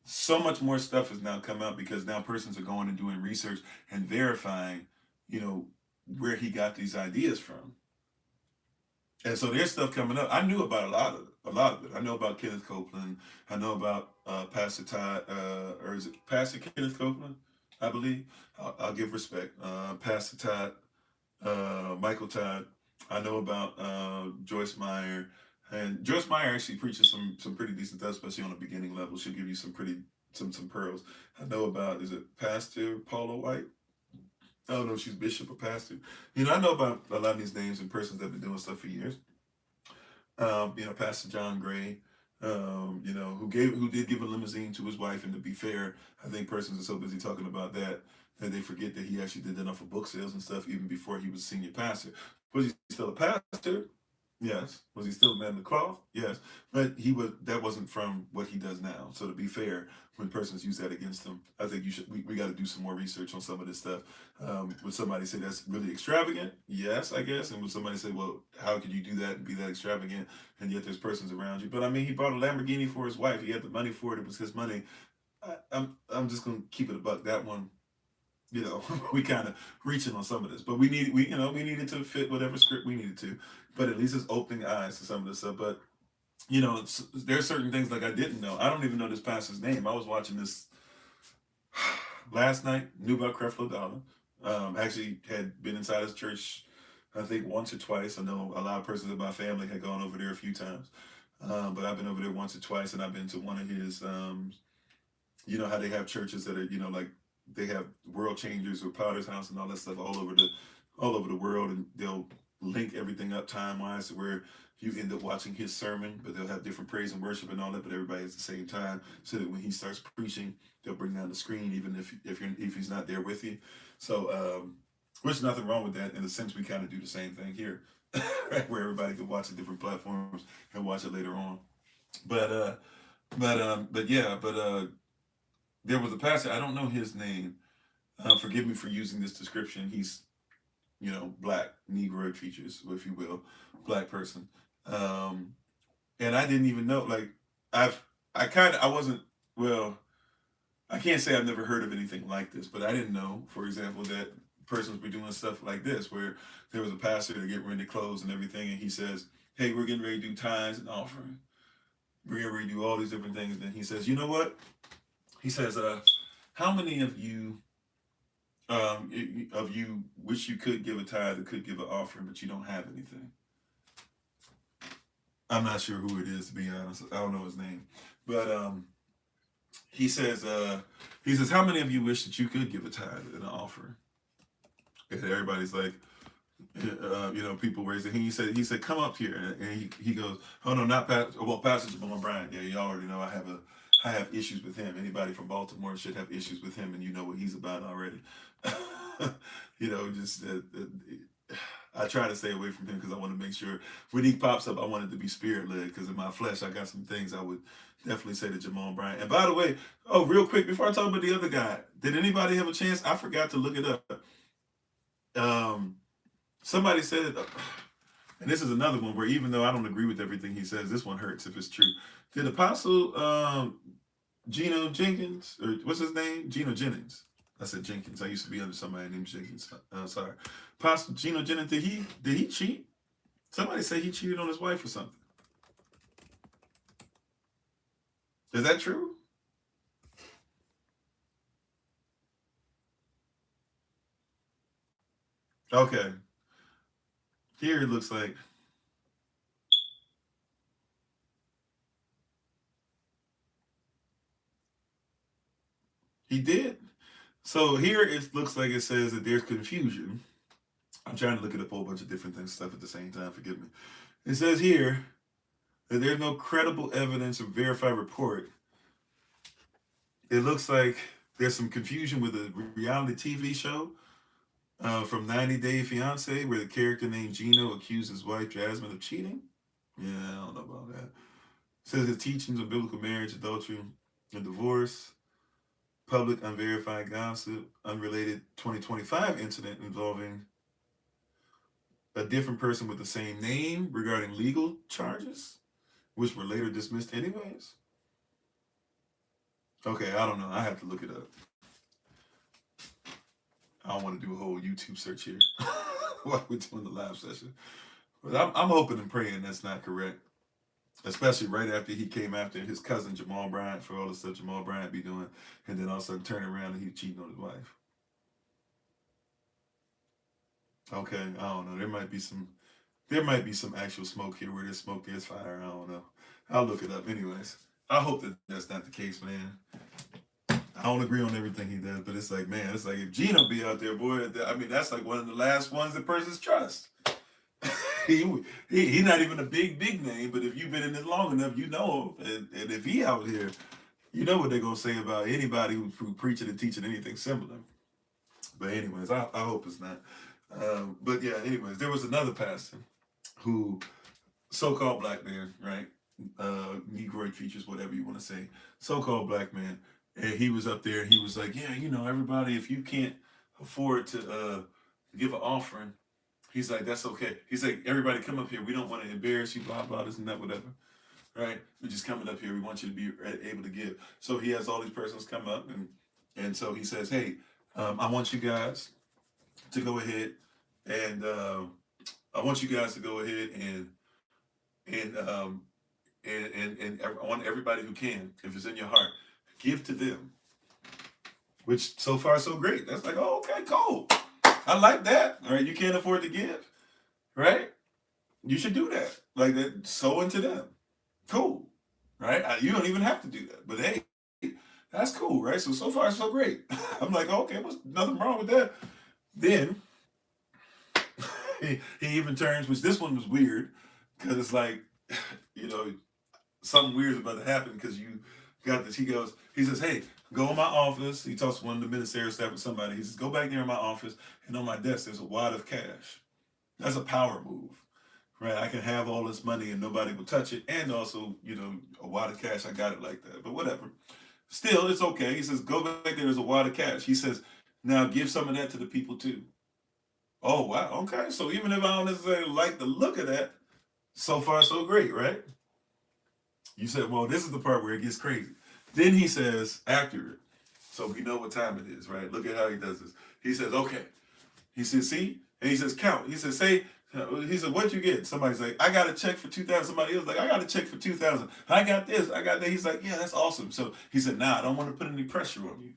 so much more stuff has now come out because now persons are going and doing research and verifying, where he got these ideas from. And so there's stuff coming up. I knew about a lot of it. I know about Kenneth Copeland. I know about Pastor Todd, or is it Pastor Kenneth Copeland? I believe. I'll give respect. Pastor Todd, Michael Todd. I know about Joyce Meyer. And Joyce Meyer actually preaches some pretty decent stuff, especially on the beginning level. She'll give you some pearls. I know about, is it Pastor Paula White? I don't know if she's bishop or pastor. I know about a lot of these names and persons that have been doing stuff for years. Pastor John Gray, who did give a limousine to his wife. And to be fair, I think persons are so busy talking about that they forget that he actually did enough for book sales and stuff even before he was senior pastor. Was he still a pastor? Yes. Was he still a man of the cloth? Yes. But that wasn't from what he does now. So to be fair, when persons use that against him, I think we got to do some more research on some of this stuff. Would somebody say that's really extravagant? Yes, I guess. And would somebody say, well, how could you do that and be that extravagant and yet there's persons around you? But I mean, he bought a Lamborghini for his wife. He had the money for it. It was his money. I'm just going to keep it a buck. That one, we kind of reaching on some of this, but we needed to fit whatever script we needed to, but at least it's opening eyes to some of this stuff. But there's certain things like I didn't know. I don't even know this pastor's name. I was watching this last night, knew about Creflo Dollar. Actually had been inside his church, I think once or twice. I know a lot of persons in my family had gone over there a few times. But I've been over there once or twice, and I've been to one of his, how they have churches that are, like, they have World Changers or Potter's House and all that stuff all over the world, and they'll link everything up time-wise to where you end up watching his sermon, but they'll have different praise and worship and all that, but everybody at the same time, so that when he starts preaching, they'll bring down the screen, even if he's not there with you. So, there's nothing wrong with that. In a sense, we kind of do the same thing here, right? Where everybody can watch at different platforms and watch it later on. But there was a pastor, I don't know his name. Forgive me for using this description. He's, black, Negroid features, if you will, black person. And I didn't even know, like, I can't say I've never heard of anything like this, but I didn't know, for example, that persons were doing stuff like this, where there was a pastor to get ready to close and everything, and he says, hey, we're getting ready to do tithes and offering. We're getting ready to do all these different things. And then he says, you know what? He says, how many of you wish you could give a tithe or could give an offering, but you don't have anything? I'm not sure who it is, to be honest. I don't know his name. But he says, how many of you wish that you could give a tithe and an offering? And everybody's like, people raise it. He said, come up here, and he goes, oh no, not Pastor Jamal Bryant. Yeah, you already know I have issues with him. Anybody from Baltimore should have issues with him, and you know what he's about already. Just I try to stay away from him because I want to make sure when he pops up, I want it to be spirit led. Because in my flesh, I got some things I would definitely say to Jamal Bryant. And by the way, real quick before I talk about the other guy, did anybody have a chance? I forgot to look it up. Somebody said, and this is another one where even though I don't agree with everything he says, this one hurts if it's true. Did Apostle Gino Jenkins, or what's his name? Gino Jennings. I said Jenkins. I used to be under somebody named Jenkins. Sorry. Apostle Gino Jennings, did he cheat? Somebody say he cheated on his wife or something. Is that true? Okay. Here it looks like he did. So here it looks like it says that there's confusion. I'm trying to look at a whole bunch of different stuff at the same time. Forgive me. It says here that there's no credible evidence or verified report. It looks like there's some confusion with a reality TV show from 90 Day Fiance where the character named Gino accused his wife Jasmine of cheating. Yeah, I don't know about that. It says the teachings of biblical marriage, adultery, and divorce. Public unverified gossip, unrelated 2025 incident involving a different person with the same name regarding legal charges, which were later dismissed anyways. Okay, I don't know. I have to look it up. I don't want to do a whole YouTube search here while we're doing the live session. But I'm hoping and praying that's not correct. Especially right after he came after his cousin Jamal Bryant for all the stuff Jamal Bryant be doing, and then all of a sudden turn around and he's cheating on his wife. Okay, I don't know. There might be some actual smoke here. Where there's smoke, there's fire. I don't know. I'll look it up anyways. I hope that that's not the case, man. I don't agree on everything he does, but it's like, man, it's like if Gino be out there, boy, I mean, that's like one of the last ones that persons trust. He not even a big name, but if you've been in it long enough, you know him. And if he out here, you know what they're gonna say about anybody who preaching and teaching anything similar. But anyways, I hope it's not. But yeah, anyways, there was another pastor who, so-called black man, right? Negroid features, whatever you want to say, so-called black man, and he was up there. He was like, yeah, everybody, if you can't afford to give an offering. He's like, that's okay. He's like, everybody come up here. We don't want to embarrass you, blah, blah, this and that, whatever. Right? We're just coming up here. We want you to be able to give. So he has all these persons come up, and so he says, hey, I want you guys to go ahead and I want I want everybody who can, if it's in your heart, give to them. Which so far so great. That's like, oh, okay, cool. I like that. All right, you can't afford to give, right? You should do that. Like that, sow into them. Cool, right? You don't even have to do that. But hey, that's cool, right? So far so great. I'm like, okay, what's nothing wrong with that? Then he even turns, which this one was weird because it's like, something weird is about to happen because you got this. He says, hey, go in my office. He talks to one of the ministerial staff or somebody. He says, go back there in my office, and on my desk there's a wad of cash. That's a power move, right? I can have all this money and nobody will touch it. And also, a wad of cash, I got it like that. But whatever. Still, it's okay. He says, go back there, there's a wad of cash. He says, now give some of that to the people too. Oh, wow. Okay. So even if I don't necessarily like the look of that, so far so great, right? You said, well, this is the part where it gets crazy. Then he says, accurate. So we know what time it is, right? Look at how he does this. He says, okay. He says, see? And he says, count. He says, he said, what'd you get? Somebody's like, I got a check for 2,000. Somebody else like, I got a check for 2,000. I got this. I got that. He's like, yeah, that's awesome. So he said, nah, I don't want to put any pressure on you.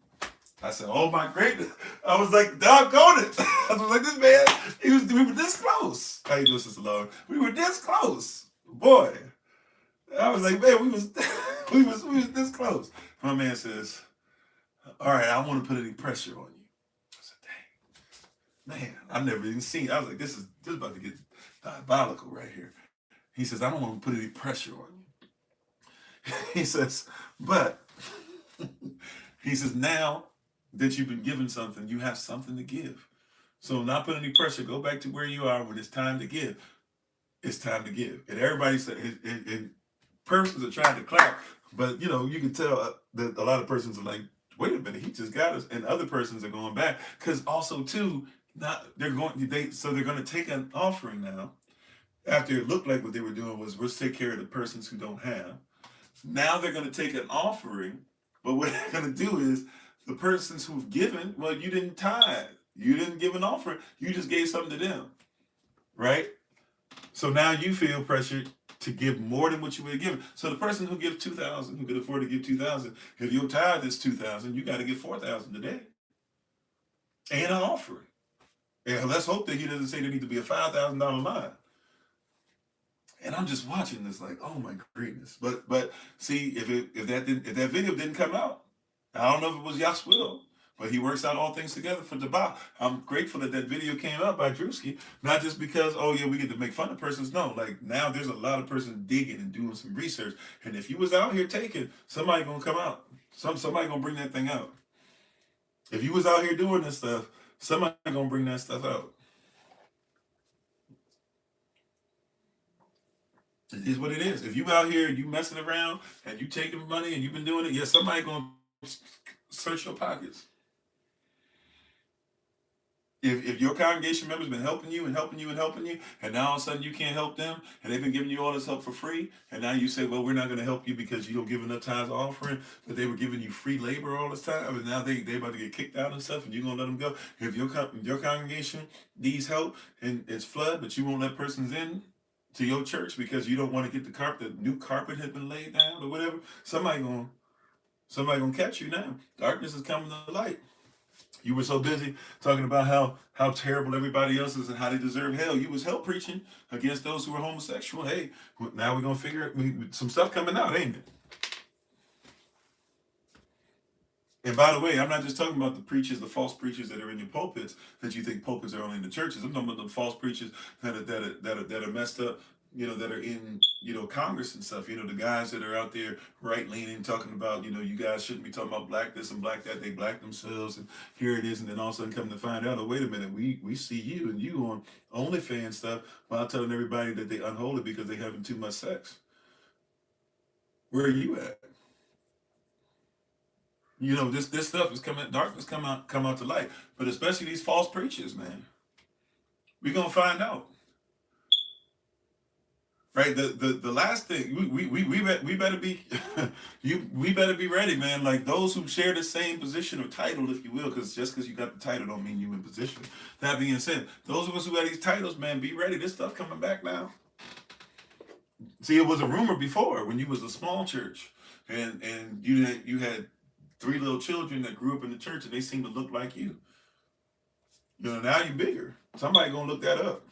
I said, oh my greatness. I was like, doggone it. I was like, this man, we were this close. How you doing, Sister Lauren? We were this close. Boy. I was like, man, we was we was this close. My man says, all right, I don't want to put any pressure on you. I said, dang, man, I've never even seen. I was like, this is about to get diabolical right here. He says, I don't want to put any pressure on you. He says, but he says, now that you've been given something, you have something to give. So not put any pressure. Go back to where you are when it's time to give. It's time to give. And everybody said, and persons are trying to clap, but you can tell that a lot of persons are like, wait a minute, he just got us, and other persons are going back because also too, not they're going to take an offering now after it looked like what they were doing was let's take care of the persons who don't have. Now they're going to take an offering, but what they're going to do is the persons who've given, well, you didn't tithe, you didn't give an offering, you just gave something to them, right? So now you feel pressured to give more than what you would have given. So the person who gives 2,000, who could afford to give 2,000, if your tithe is 2,000, you got to give 4,000 today, and an offering. And let's hope that he doesn't say there needs to be a $5,000 line. And I'm just watching this like, oh my goodness. But see, if that video didn't come out, I don't know if it was Yah's will, but he works out all things together for Daba. I'm grateful that video came out by Drewski, not just because, oh yeah, we get to make fun of persons. No, like now there's a lot of persons digging and doing some research. And if you was out here taking, somebody gonna come out. Somebody gonna bring that thing out. If you was out here doing this stuff, somebody gonna bring that stuff out. It is what it is. If you out here, you messing around and you taking money and you've been doing it, yeah, somebody gonna search your pockets. If your congregation members been helping you and helping you and helping you, and now all of a sudden you can't help them, and they've been giving you all this help for free, and now you say, well, we're not going to help you because you don't give enough tithes offering, but they were giving you free labor all this time, and now they about to get kicked out and stuff, and you're going to let them go. If your congregation needs help and it's flood, but you won't let persons in to your church because you don't want to get the new carpet has been laid down or whatever, somebody gonna catch you now. Darkness is coming to light. You were so busy talking about how terrible everybody else is and how they deserve hell. You was hell preaching against those who were homosexual. Hey, now we're gonna figure some stuff coming out, ain't it? And by the way, I'm not just talking about the preachers, the false preachers that are in your pulpits that you think pulpits are only in the churches. I'm talking about the false preachers that are messed up, that are in, Congress and stuff. The guys that are out there right leaning, talking about, you guys shouldn't be talking about black this and black that. They black themselves, and here it is, and then all of a sudden come to find out, oh wait a minute, we see you and you on OnlyFans stuff while telling everybody that they unholy because they having too much sex. Where are you at? This stuff is coming, darkness come out to light. But especially these false preachers, man. We're gonna find out. Right? The last thing we better be we better be ready, man. Like those who share the same position or title, if you will, because just because you got the title don't mean you in position. That being said, those of us who have these titles, man, be ready. This stuff coming back now. See, it was a rumor before when you was a small church and you had 3 little children that grew up in the church and they seem to look like you. Now you're bigger. Somebody gonna look that up.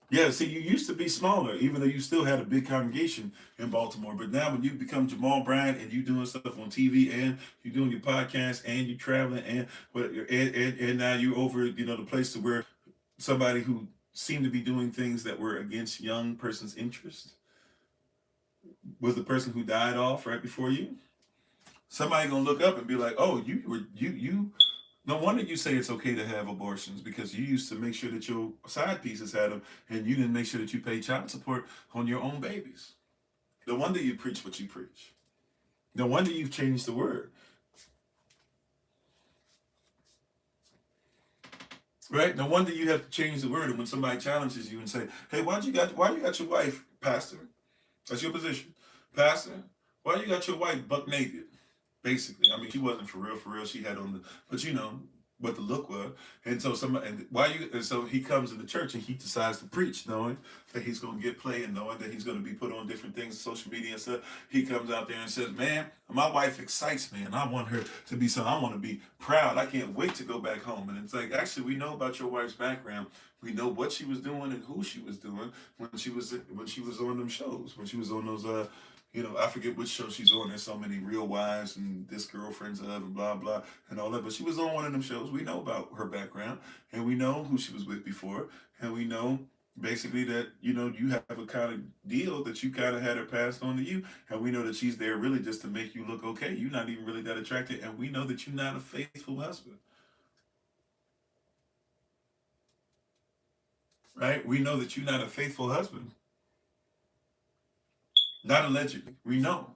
Yeah, see, you used to be smaller, even though you still had a big congregation in Baltimore. But now when you become Jamal Bryant and you doing stuff on TV and you doing your podcast and you traveling and now you over, the place to where somebody who seemed to be doing things that were against young person's interest was the person who died off right before you. Somebody gonna look up and be like, oh, you no wonder you say it's okay to have abortions because you used to make sure that your side pieces had them and you didn't make sure that you paid child support on your own babies. No wonder you preach what you preach. No wonder you've changed the word. Right? No wonder you have to change the word. And when somebody challenges you and say, hey, why you got your wife, pastor? That's your position. Pastor, why you got your wife buck naked? Basically, I mean, she wasn't for real. She had on but what the look was. And so so he comes in the church and he decides to preach, knowing that he's going to get play and knowing that he's going to be put on different things, social media and stuff. He comes out there and says, man, my wife excites me and I want her to be I want to be proud. I can't wait to go back home. And it's like, actually, we know about your wife's background, We know what she was doing and who she was doing when she was on them shows. When she was on those I forget which show she's on. There's so many Real Wives and This Girlfriends of and blah blah and all that. But she was on one of them shows. We know about her background and we know who she was with before, and we know basically that you have a kind of deal that you kind of had her passed on to you, and we know that she's there really just to make you look okay. You're not even really that attracted, and we know that you're not a faithful husband. Right? We know that you're not a faithful husband. Not allegedly. We know.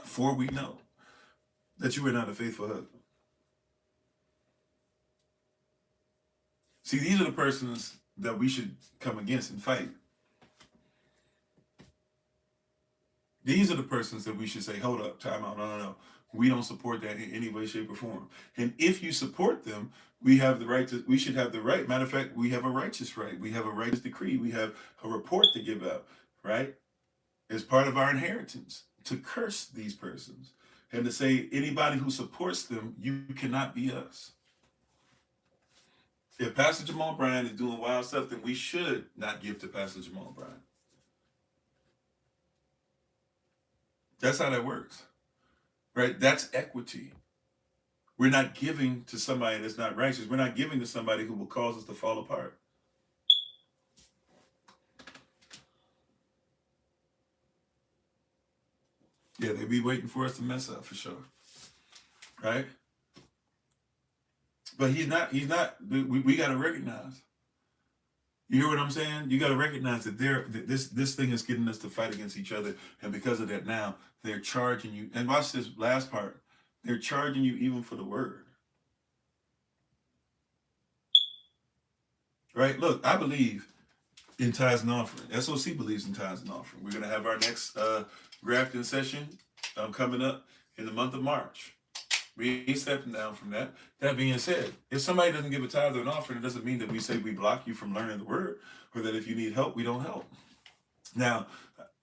For we know that you are not a faithful husband. See, these are the persons that we should come against and fight. These are the persons that we should say, hold up, time out, no. We don't support that in any way, shape, or form. And if you support them, we should have the right. Matter of fact, we have a righteous right. We have a righteous decree. We have a report to give out, right? It's part of our inheritance to curse these persons and to say anybody who supports them, you cannot be us. If Pastor Jamal Bryant is doing wild stuff, then we should not give to Pastor Jamal Bryant. That's how that works, right? That's equity. We're not giving to somebody that's not righteous. We're not giving to somebody who will cause us to fall apart. Yeah, they be waiting for us to mess up for sure, right? But he's not. We got to recognize. You hear what I'm saying? You got to recognize that this thing is getting us to fight against each other, and because of that, now they're charging you. And watch this last part. They're charging you even for the word. Right? Look, I believe in tithes and offering. SOC believes in tithes and offering. We're going to have our next grafting session coming up in the month of March. We ain't stepping down from that. That being said, if somebody doesn't give a tithe or an offering, it doesn't mean that we say we block you from learning the word, or that if you need help, we don't help. Now,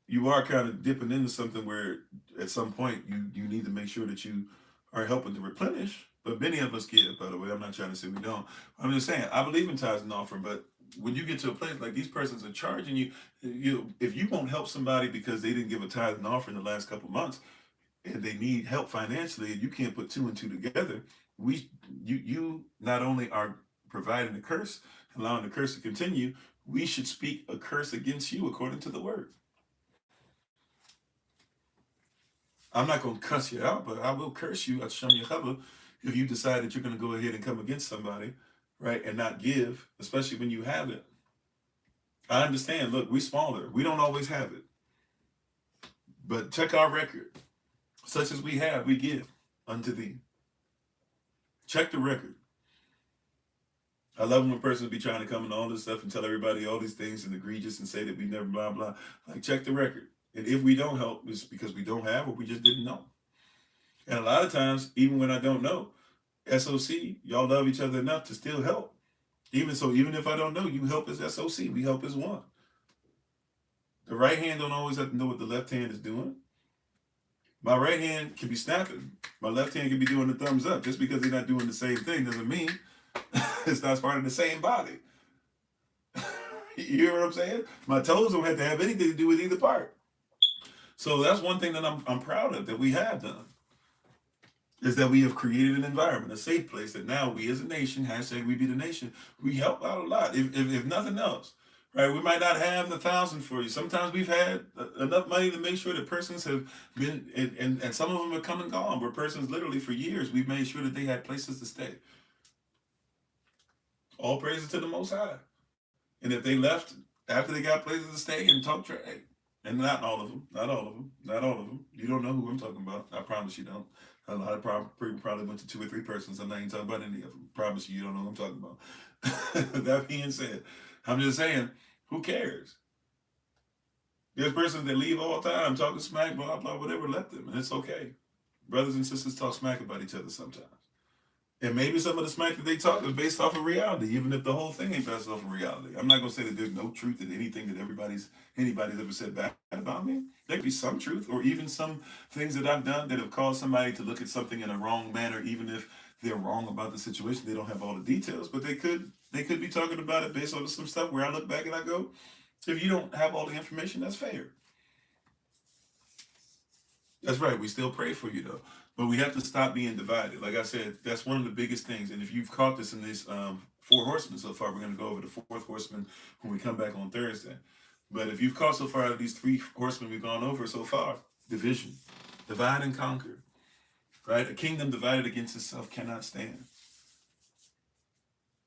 you are kind of dipping into something where at some point you need to make sure that you are helping to replenish. But many of us give, by the way. I'm not trying to say we don't. I'm just saying, I believe in tithes and offering, but when you get to a place like these persons are charging you, if you won't help somebody because they didn't give a tithe and offering the last couple months, and they need help financially, and you can't put two and two together, you not only are providing the curse, allowing the curse to continue, we should speak a curse against you according to the word. I'm not going to cuss you out, but I will curse you, Hashem Yehovah, if you decide that you're going to go ahead and come against somebody, right, and not give, especially when you have it. I understand. Look, we smaller. We don't always have it. But check our record. Such as we have, we give unto thee. Check the record. I love when a person be trying to come and all this stuff and tell everybody all these things and egregious and say that we never blah, blah. Like, check the record. And if we don't help, it's because we don't have or we just didn't know. And a lot of times, even when I don't know, SOC, y'all love each other enough to still help. Even if I don't know, you help as SOC. We help as one. The right hand don't always have to know what the left hand is doing. My right hand can be snapping. My left hand can be doing the thumbs up. Just because they're not doing the same thing doesn't mean it's not part of the same body. You hear what I'm saying? My toes don't have to have anything to do with either part. So that's one thing that I'm proud of that we have done, is that we have created an environment, a safe place that now we as a nation, hashtag we be the nation, we help out a lot. If nothing else, right? We might not have 1,000 for you. Sometimes we've had enough money to make sure that persons have been, and some of them have come and gone, where persons literally for years, we've made sure that they had places to stay. All praises to the Most High. And if they left after they got places to stay and talk trash, and not all of them. You don't know who I'm talking about. I promise you don't. A lot of people probably went to 2 or 3 persons. I'm not even talking about any of them. Promise you don't know who I'm talking about. That being said, I'm just saying, who cares? There's persons that leave all the time talking smack, blah, blah, whatever, let them. And it's okay. Brothers and sisters talk smack about each other sometimes. And maybe some of the smack that they talk is based off of reality, even if the whole thing ain't based off of reality. I'm not going to say that there's no truth in anything that anybody's ever said bad about me. There could be some truth, or even some things that I've done that have caused somebody to look at something in a wrong manner, even if they're wrong about the situation. They don't have all the details, but they could They could be talking about it based on some stuff where I look back and I go, if you don't have all the information, that's fair. That's right. We still pray for you though, but we have to stop being divided. Like I said, that's one of the biggest things. And if you've caught this in these four horsemen so far, we're going to go over the fourth horseman when we come back on Thursday. But if you've caught so far out of these three horsemen we've gone over so far, division, divide and conquer. Right? A kingdom divided against itself cannot stand.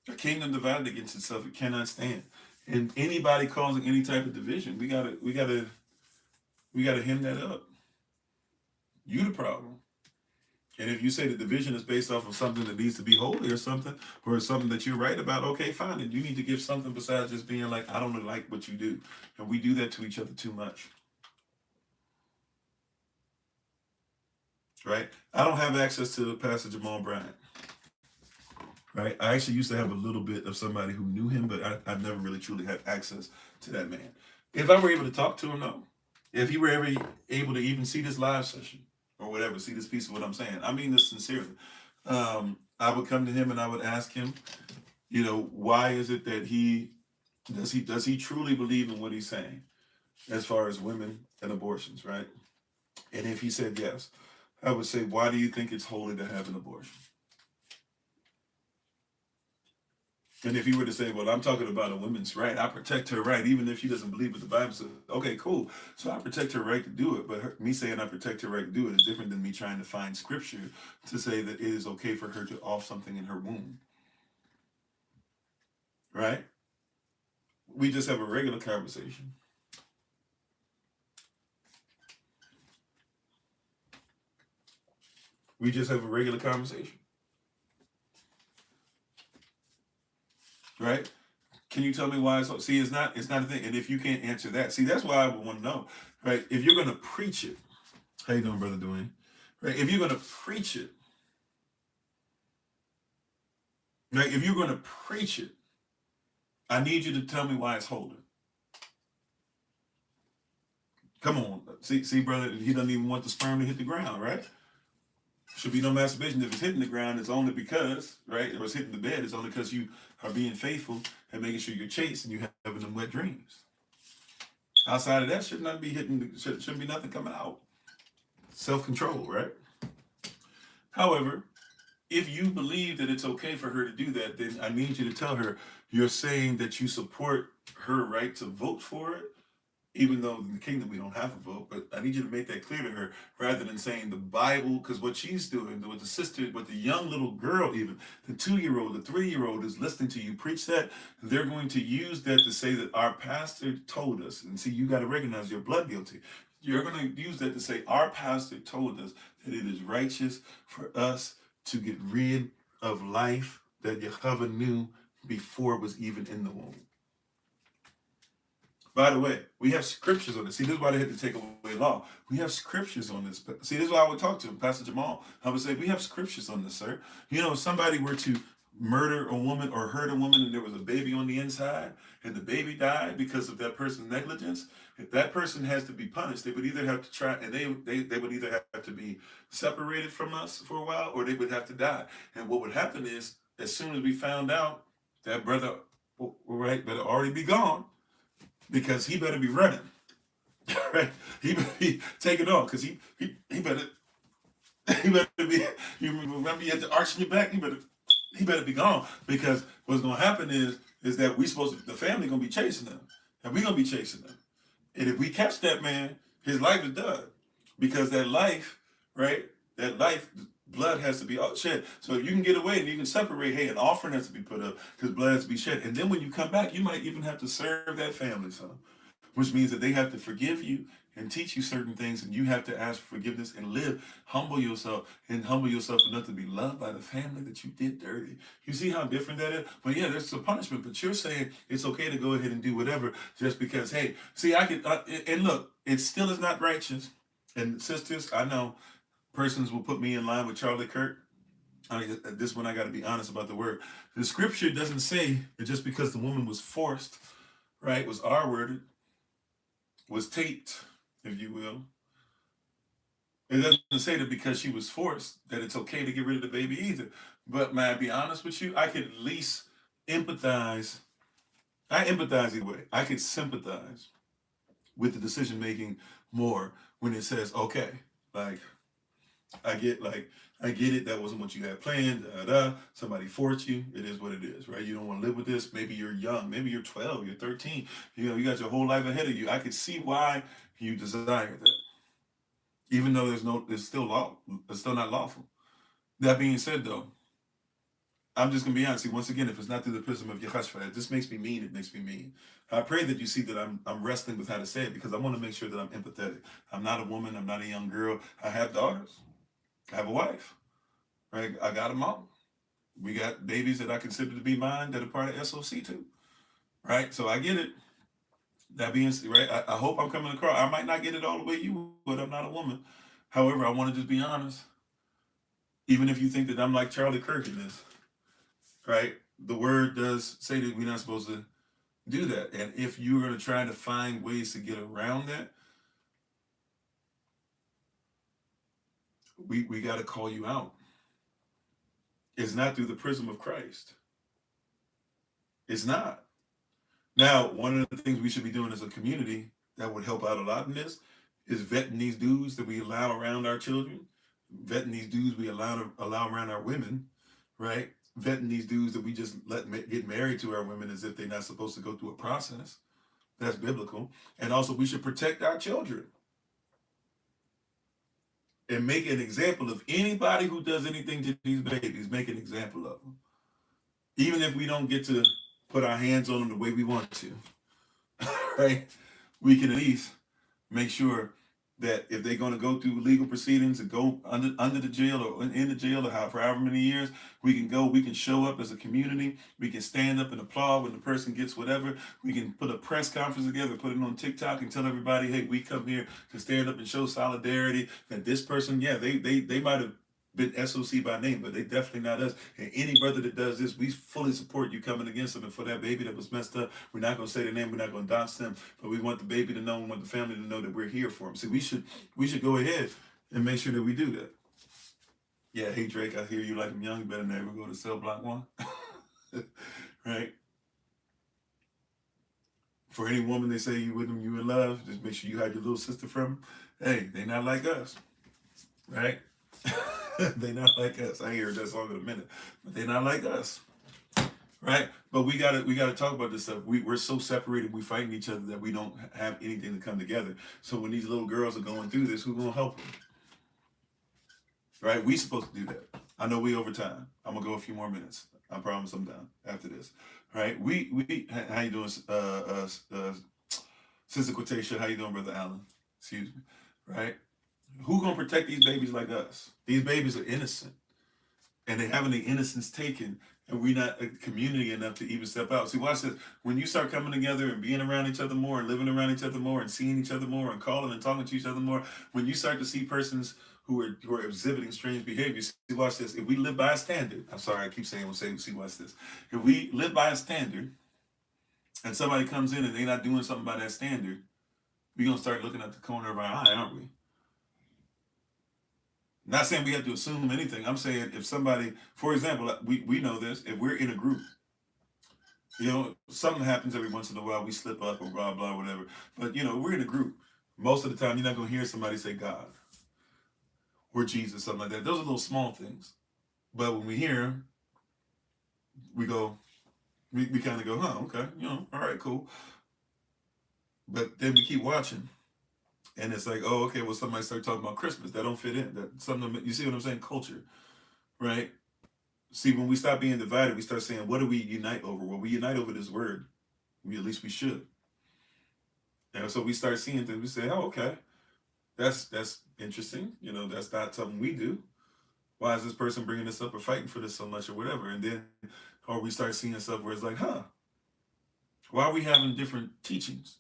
A kingdom divided against itself, it cannot stand. And anybody causing any type of division, we gotta hem that up. You the problem. And if you say the division is based off of something that needs to be holy or something, or something that you're right about, okay, fine. And you need to give something besides just being like, I don't like what you do. And we do that to each other too much. Right? I don't have access to Pastor Jamal Bryant. Right? I actually used to have a little bit of somebody who knew him, but I've never really truly had access to that man. If I were able to talk to him, no. If he were ever able to even see this live session or whatever, see this piece of what I'm saying, I mean this sincerely. I would come to him and I would ask him, why is it that does he truly believe in what he's saying as far as women and abortions, right? And if he said yes, I would say, why do you think it's holy to have an abortion? And if he were to say, well, I'm talking about a woman's right, I protect her right, even if she doesn't believe what the Bible says, okay, cool. So I protect her right to do it. But me saying I protect her right to do it is different than me trying to find scripture to say that it is okay for her to off something in her womb. Right? We just have a regular conversation. We just have a regular conversation. Right? Can you tell me why it's see? It's not a thing. And if you can't answer that, see, that's why I would want to know, right? If you're gonna preach it, how you doing, brother Dwayne? Right? If you're gonna preach it, right? If you're gonna preach it, I need you to tell me why it's holy. Come on, see, brother, he doesn't even want the sperm to hit the ground, right? Should be no masturbation. If it's hitting the ground, it's only because, right? Or it's hitting the bed, it's only because you are being faithful and making sure you're chaste and you having them wet dreams. Outside of that, should not be hitting. Shouldn't be nothing coming out. Self-control, right? However, if you believe that it's okay for her to do that, then I need you to tell her you're saying that you support her right to vote for it, even though in the kingdom we don't have a vote. But I need you to make that clear to her rather than saying the Bible, because what she's doing with the sister, with the young little girl, even the 2-year-old, the 3-year-old is listening to you preach that. They're going to use that to say that our pastor told us. And see, you got to recognize you're blood guilty. You're going to use that to say our pastor told us that it is righteous for us to get rid of life that Jehovah knew before it was even in the womb. By the way, we have scriptures on this. See, this is why they had to take away law. We have scriptures on this. See, this is why I would talk to him, Pastor Jamal. I would say, we have scriptures on this, sir. If somebody were to murder a woman or hurt a woman and there was a baby on the inside and the baby died because of that person's negligence, if that person has to be punished, they would either have to try, and they would either have to be separated from us for a while or they would have to die. And what would happen is, as soon as we found out, that brother, right, better already be gone, because he better be running, right? He better be taking off, because he better be. You remember you had the arch in your back. He better be gone, because what's gonna happen is that the family gonna be chasing them, and we gonna be chasing them. And if we catch that man, his life is done, because that life, right? That life. Blood has to be shed. So if you can get away and you can separate, hey, an offering has to be put up because blood has to be shed. And then when you come back, you might even have to serve that family some, which means that they have to forgive you and teach you certain things, and you have to ask for forgiveness and humble yourself enough to be loved by the family that you did dirty. You see how different that is? But yeah, there's a punishment, but you're saying it's okay to go ahead and do whatever just because, hey, see, and look, it still is not righteous. And sisters, I know, persons will put me in line with Charlie Kirk. This one I got to be honest about the word. The scripture doesn't say that just because the woman was forced, right, was R-worded, was taped, if you will. It doesn't say that because she was forced that it's okay to get rid of the baby either. But may I be honest with you? I could at least empathize. I empathize either way. I could sympathize with the decision making more when it says, okay, like I get like I get it. That wasn't what you had planned. Somebody forced you. It is what it is, right? You don't want to live with this. Maybe you're young. Maybe you're 12. You're 13. You know, you got your whole life ahead of you. I could see why you desire that, even though it's still law. It's still not lawful. That being said, though, I'm just gonna be honest. See, once again, if it's not through the prism of Yehashua, this makes me mean. It makes me mean. I pray that you see that I'm wrestling with how to say it because I want to make sure that I'm empathetic. I'm not a woman. I'm not a young girl. I have daughters. I have a wife. Right? I got a mom. We got babies that I consider to be mine that are part of SOC too. Right? So I get it. That being said, right, I hope I'm coming across. I might not get it all the way you would. I'm not a woman. However, I want to just be honest. Even if you think that I'm like Charlie Kirk in this, right? The word does say that we're not supposed to do that. And if you're going to try to find ways to get around that, we got to call you out. It's not through the prism of Christ. It's not. Now, one of the things we should be doing as a community that would help out a lot in this is vetting these dudes that we allow around our children, vetting these dudes we allow around our women, right? Vetting these dudes that we just let get married to our women as if they're not supposed to go through a process. That's biblical. And also, we should protect our children and make an example of anybody who does anything to these babies. Make an example of them, even if we don't get to put our hands on them the way we want to. Right? We can at least make sure that if they're going to go through legal proceedings and go under the jail or in the jail or for however many years, we can show up as a community. We can stand up and applaud when the person gets whatever. We can put a press conference together, put it on TikTok and tell everybody, hey, we come here to stand up and show solidarity that this person, yeah, they might have been SOC by name, but they definitely not us. And any brother that does this, we fully support you coming against them. And for that baby that was messed up, we're not going to say their name, we're not going to dox them, but we want the baby to know, we want the family to know that we're here for them. See, we should go ahead and make sure that we do that. Yeah, hey Drake, I hear you like I'm young. You better never go to cell block 1. Right? For any woman they say you with them, you in love, just make sure you hide your little sister from them. Hey, they not like us. Right? They not like us. I hear that song in a minute, but they not like us, right? But we gotta talk about this stuff. We're so separated. We fighting each other that we don't have anything to come together. So when these little girls are going through this, who's gonna help them? Right? We supposed to do that. I know we over time. I'm gonna go a few more minutes. I promise I'm done after this. Right? How you doing, Sister Quotation? How you doing, Brother Allen? Excuse me. Right? Who gonna protect these babies like us? These babies are innocent, and they're having the innocence taken, and we're not a community enough to even step out. See, watch this. When you start coming together and being around each other more, and living around each other more, and seeing each other more, and calling and talking to each other more, when you start to see persons who are exhibiting strange behaviors, see, watch this. If we live by a standard, I'm sorry, I keep saying, see, watch this. If we live by a standard, and somebody comes in and they're not doing something by that standard, we're gonna start looking at the corner of our eye, aren't we? Not saying we have to assume anything. I'm saying if somebody, for example, we know this, if we're in a group, something happens every once in a while, we slip up or blah, blah, whatever. But, we're in a group. Most of the time, you're not going to hear somebody say God or Jesus, something like that. Those are little small things. But when we hear them, we go, we kind of go, huh, okay, all right, cool. But then we keep watching. And it's like, oh, okay, well, somebody start talking about Christmas. That don't fit in. That something, you see what I'm saying? Culture, right? See, when we stop being divided, we start saying, what do we unite over? Well, we unite over this word. At least we should. And so we start seeing things. We say, oh, okay, that's interesting. That's not something we do. Why is this person bringing this up or fighting for this so much or whatever? And then, or we start seeing stuff where it's like, huh, why are we having different teachings?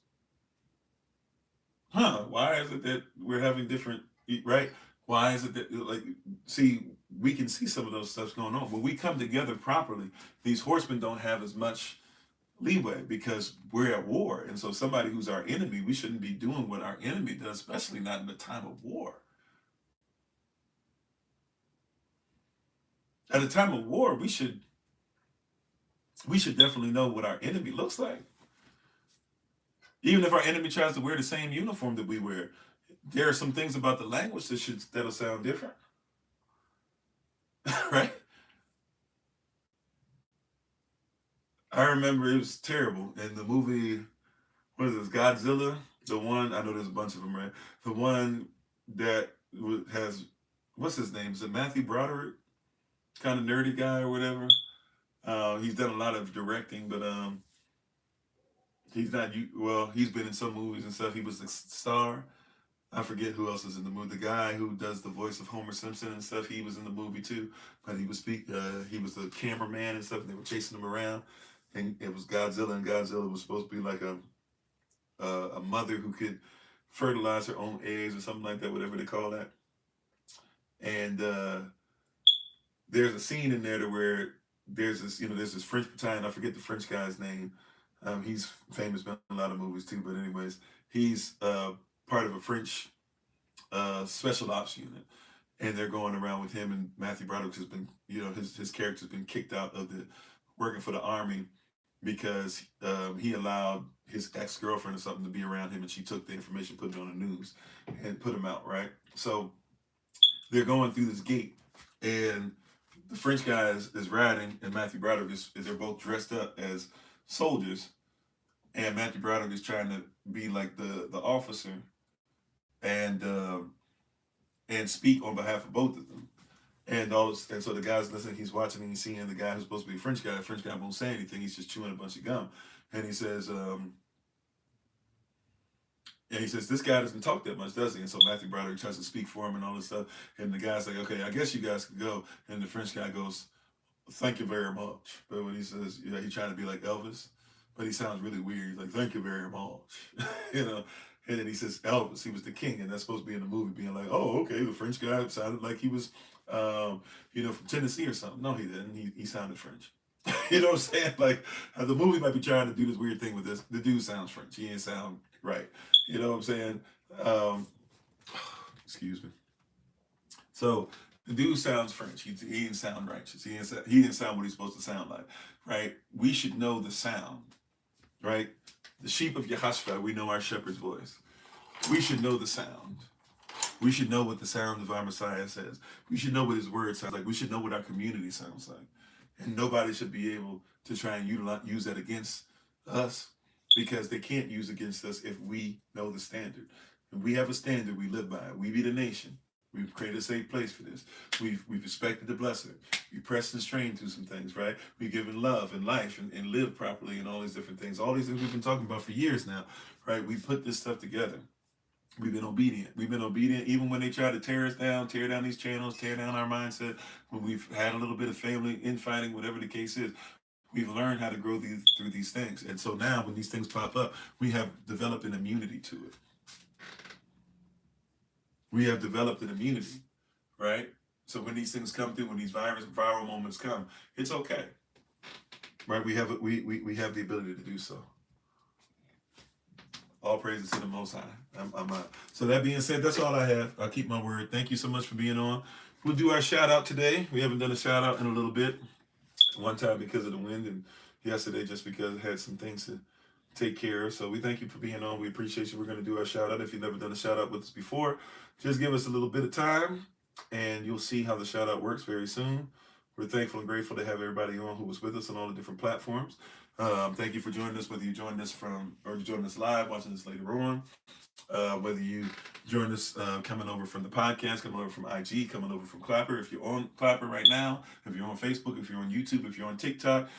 Huh, why is it that we're having different, right? Why is it that, like, see, we can see some of those stuffs going on. When we come together properly, these horsemen don't have as much leeway because we're at war. And so somebody who's our enemy, we shouldn't be doing what our enemy does, especially not in the time of war. At a time of war, we should we should definitely know what our enemy looks like. Even if our enemy tries to wear the same uniform that we wear, there are some things about the language that'll sound different, right? I remember it was terrible in the movie. What is this? Godzilla. The one I know there's a bunch of them, right? The one that has what's his name? Is it Matthew Broderick? Kind of nerdy guy or whatever. He's done a lot of directing, but he's not. Well, he's been in some movies and stuff. He was the star. I forget who else is in the movie. The guy who does the voice of Homer Simpson and stuff. He was in the movie too, but he was he was the cameraman and stuff. And they were chasing him around, and it was Godzilla. And Godzilla was supposed to be like a mother who could fertilize her own eggs or something like that, whatever they call that. And there's a scene in there to where there's this French battalion. I forget the French guy's name. He's famous, been in a lot of movies too. But anyways, he's part of a French special ops unit, and they're going around with him. And Matthew Broderick has been, his character's been kicked out of the working for the army because he allowed his ex-girlfriend or something to be around him, and she took the information, put it on the news, and put him out. Right, so they're going through this gate, and the French guy is riding, and Matthew Broderick is they're both dressed up as soldiers, and Matthew Broderick is trying to be like the officer and and speak on behalf of both of them. And so the guy's listening, he's watching, and he's seeing the guy who's supposed to be a French guy. The French guy won't say anything. He's just chewing a bunch of gum, and he says, this guy doesn't talk that much, does he? And so Matthew Broderick tries to speak for him and all this stuff. And the guy's like, okay, I guess you guys can go. And the French guy goes, thank you very much. But when he says, he's trying to be like Elvis, but he sounds really weird. He's like, thank you very much. you know. And then he says Elvis, he was the king. And that's supposed to be in the movie being like, oh, okay, the French guy sounded like he was, from Tennessee or something. No, he didn't. He sounded French. You know what I'm saying? Like, the movie might be trying to do this weird thing with this. The dude sounds French. He ain't sound right. You know what I'm saying? Excuse me. So the dude sounds French. He didn't sound righteous. He didn't sound what he's supposed to sound like, right? We should know the sound, right? The sheep of Yahashua, we know our shepherd's voice. We should know the sound. We should know what the sound of our Messiah says. We should know what his word sounds like. We should know what our community sounds like. And nobody should be able to try and use that against us, because they can't use against us if we know the standard. If we have a standard, we live by it. We be the nation. We've created a safe place for this. We've respected the blessing. We pressed and strained through some things, right? We've given love and life and lived properly and all these different things. All these things we've been talking about for years now, right? We put this stuff together. We've been obedient. We've been obedient even when they try to tear us down, tear down these channels, tear down our mindset. When we've had a little bit of family infighting, whatever the case is, we've learned how to grow through these things. And so now when these things pop up, we have developed an immunity to it. We have developed an immunity, right? So when these things come through, when these viral moments come, it's okay, right? We have the ability to do so. All praises to the Most High. So that being said, that's all I have. I'll keep my word. Thank you so much for being on. We'll do our shout out today. We haven't done a shout out in a little bit. One time because of the wind, and yesterday just because I had some things to take care of. So we thank you for being on. We appreciate you. We're going to do our shout out. If you've never done a shout out with us before, just give us a little bit of time and you'll see how the shout out works very soon. We're thankful and grateful to have everybody on who was with us on all the different platforms. Thank you for joining us, whether you joined us or you joined us live, watching this later on. Whether you join us coming over from the podcast, coming over from IG, coming over from Clapper. If you're on Clapper right now, if you're on Facebook, if you're on YouTube, if you're on TikTok,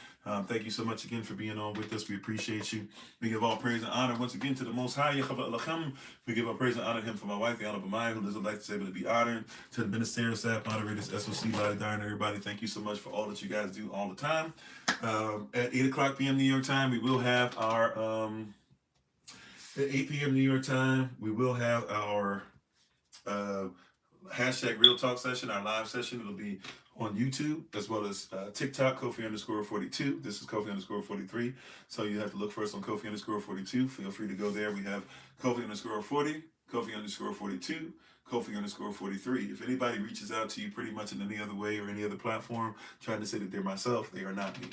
thank you so much again for being on with us. We appreciate you. We give all praise and honor once again to the Most High. We give all praise and honor to him for my wife, the Honorable Maya, who lives a life to able to be honored. To the ministerial staff, moderators, SOC, Lottie Darn, everybody, thank you so much for all that you guys do all the time. At 8 o'clock p.m. New York time, we will have our... At 8 p.m. New York time, we will have our hashtag Real Talk session, our live session. It'll be on YouTube as well as TikTok, Kofi_42. This is Kofi_43. So you have to look for us on Kofi_42. Feel free to go there. We have Kofi_40, Kofi_42, Kofi_43. If anybody reaches out to you pretty much in any other way or any other platform trying to say that they're myself, they are not me.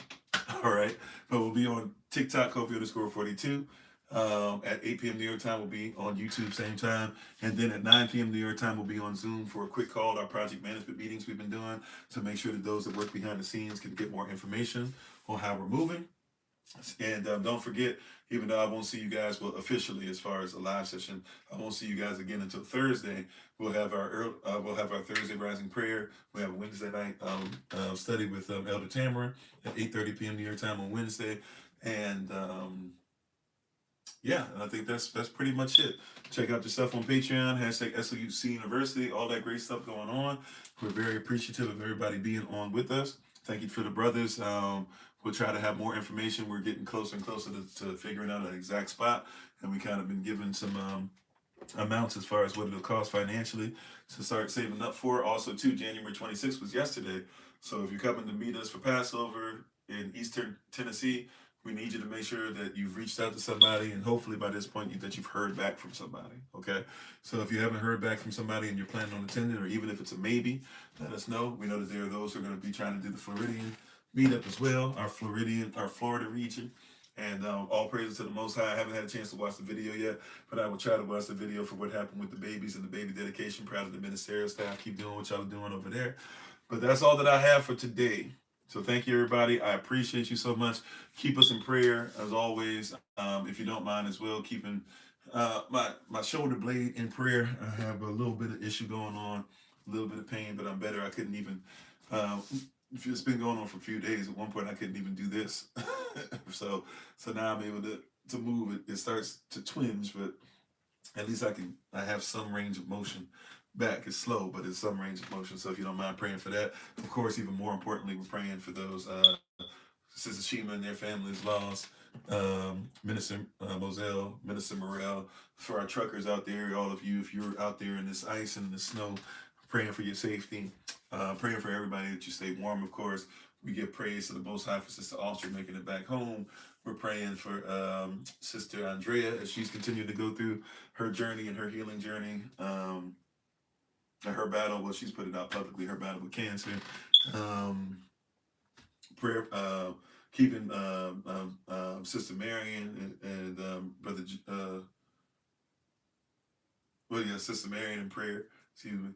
All right. But we'll be on TikTok, Kofi_42. At 8 p.m. New York time, we'll be on YouTube, same time. And then at 9 p.m. New York time, we'll be on Zoom for a quick call, our project management meetings we've been doing to make sure that those that work behind the scenes can get more information on how we're moving. And don't forget, even though I won't see you guys, well, officially as far as a live session, I won't see you guys again until Thursday. We'll have our Thursday rising prayer. We have a Wednesday night study with Elder Tamara at 8:30 p.m. New York time on Wednesday, and yeah, I think that's pretty much it. Check out your stuff on Patreon, hashtag SOUC University, all that great stuff going on. We're very appreciative of everybody being on with us. Thank you for the brothers. We'll try to have more information. We're getting closer and closer to figuring out an exact spot, and we kind of been given some amounts as far as what it'll cost financially to start saving up for. Also, too, January 26th was yesterday. So if you're coming to meet us for Passover in Eastern Tennessee, we need you to make sure that you've reached out to somebody, and hopefully by this point that you've heard back from somebody. Okay, so if you haven't heard back from somebody and you're planning on attending, or even if it's a maybe, let us know. We know that there are those who are going to be trying to do the Floridian meetup as well, our Florida region. And all praises to the Most High. I haven't had a chance to watch the video yet, but I will try to watch the video for what happened with the babies and the baby dedication. Proud of the ministerial staff. Keep doing what y'all are doing over there. But that's all that I have for today. So thank you, everybody. I appreciate you so much. Keep us in prayer, as always. If you don't mind as well, keeping my shoulder blade in prayer. I have a little bit of issue going on, a little bit of pain, but I'm better. I couldn't even... it's been going on for a few days. At one point, I couldn't even do this. so now I'm able to move it. It starts to twinge, but at least I have some range of motion back. It's slow, but it's some range of motion. So if you don't mind praying for that. Of course, even more importantly, we're praying for those Sister Shima and their families lost. Minister Moselle, Minister Morel, for our truckers out there, all of you, if you're out there in this ice and the snow, praying for your safety, praying for everybody that you stay warm, of course. We give praise to the Most High for Sister Alster making it back home. We're praying for Sister Andrea as she's continuing to go through her journey and her healing journey. Her battle, well, she's put it out publicly, her battle with cancer. Prayer, keeping Sister Marion and Brother, Sister Marion in prayer. Excuse me.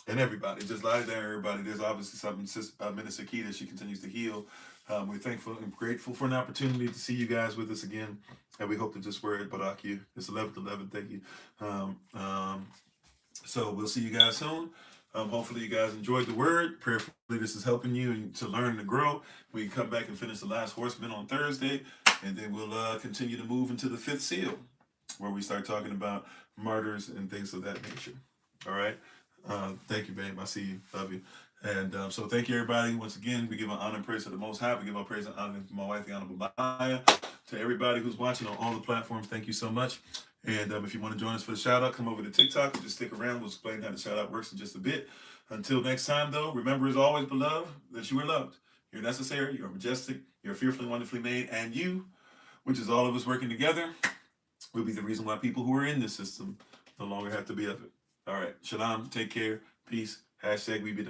And everybody, just lie there, everybody. There's obviously something, Minister Keita, she continues to heal. We're thankful and grateful for an opportunity to see you guys with us again. And we hope that this word, Barak, it's 11/11. Thank you. So we'll see you guys soon. Hopefully you guys enjoyed the word. Prayerfully this is helping you and to learn and grow. We can come back and finish the last Horseman on Thursday, and then we'll continue to move into the fifth seal, where we start talking about martyrs and things of that nature. All right. Thank you, babe. I see you. Love you. And so thank you, everybody. Once again, we give an honor and praise to the Most High. We give our praise and honor to my wife, the Honorable Maya. To everybody who's watching on all the platforms, thank you so much. And if you want to join us for the shout out, come over to TikTok and just stick around. We'll explain how the shout out works in just a bit. Until next time, though, remember as always, beloved, that you are loved. You're necessary. You're majestic. You're fearfully, wonderfully made. And you, which is all of us working together, will be the reason why people who are in this system no longer have to be of it. All right. Shalom. Take care. Peace. Hashtag we be the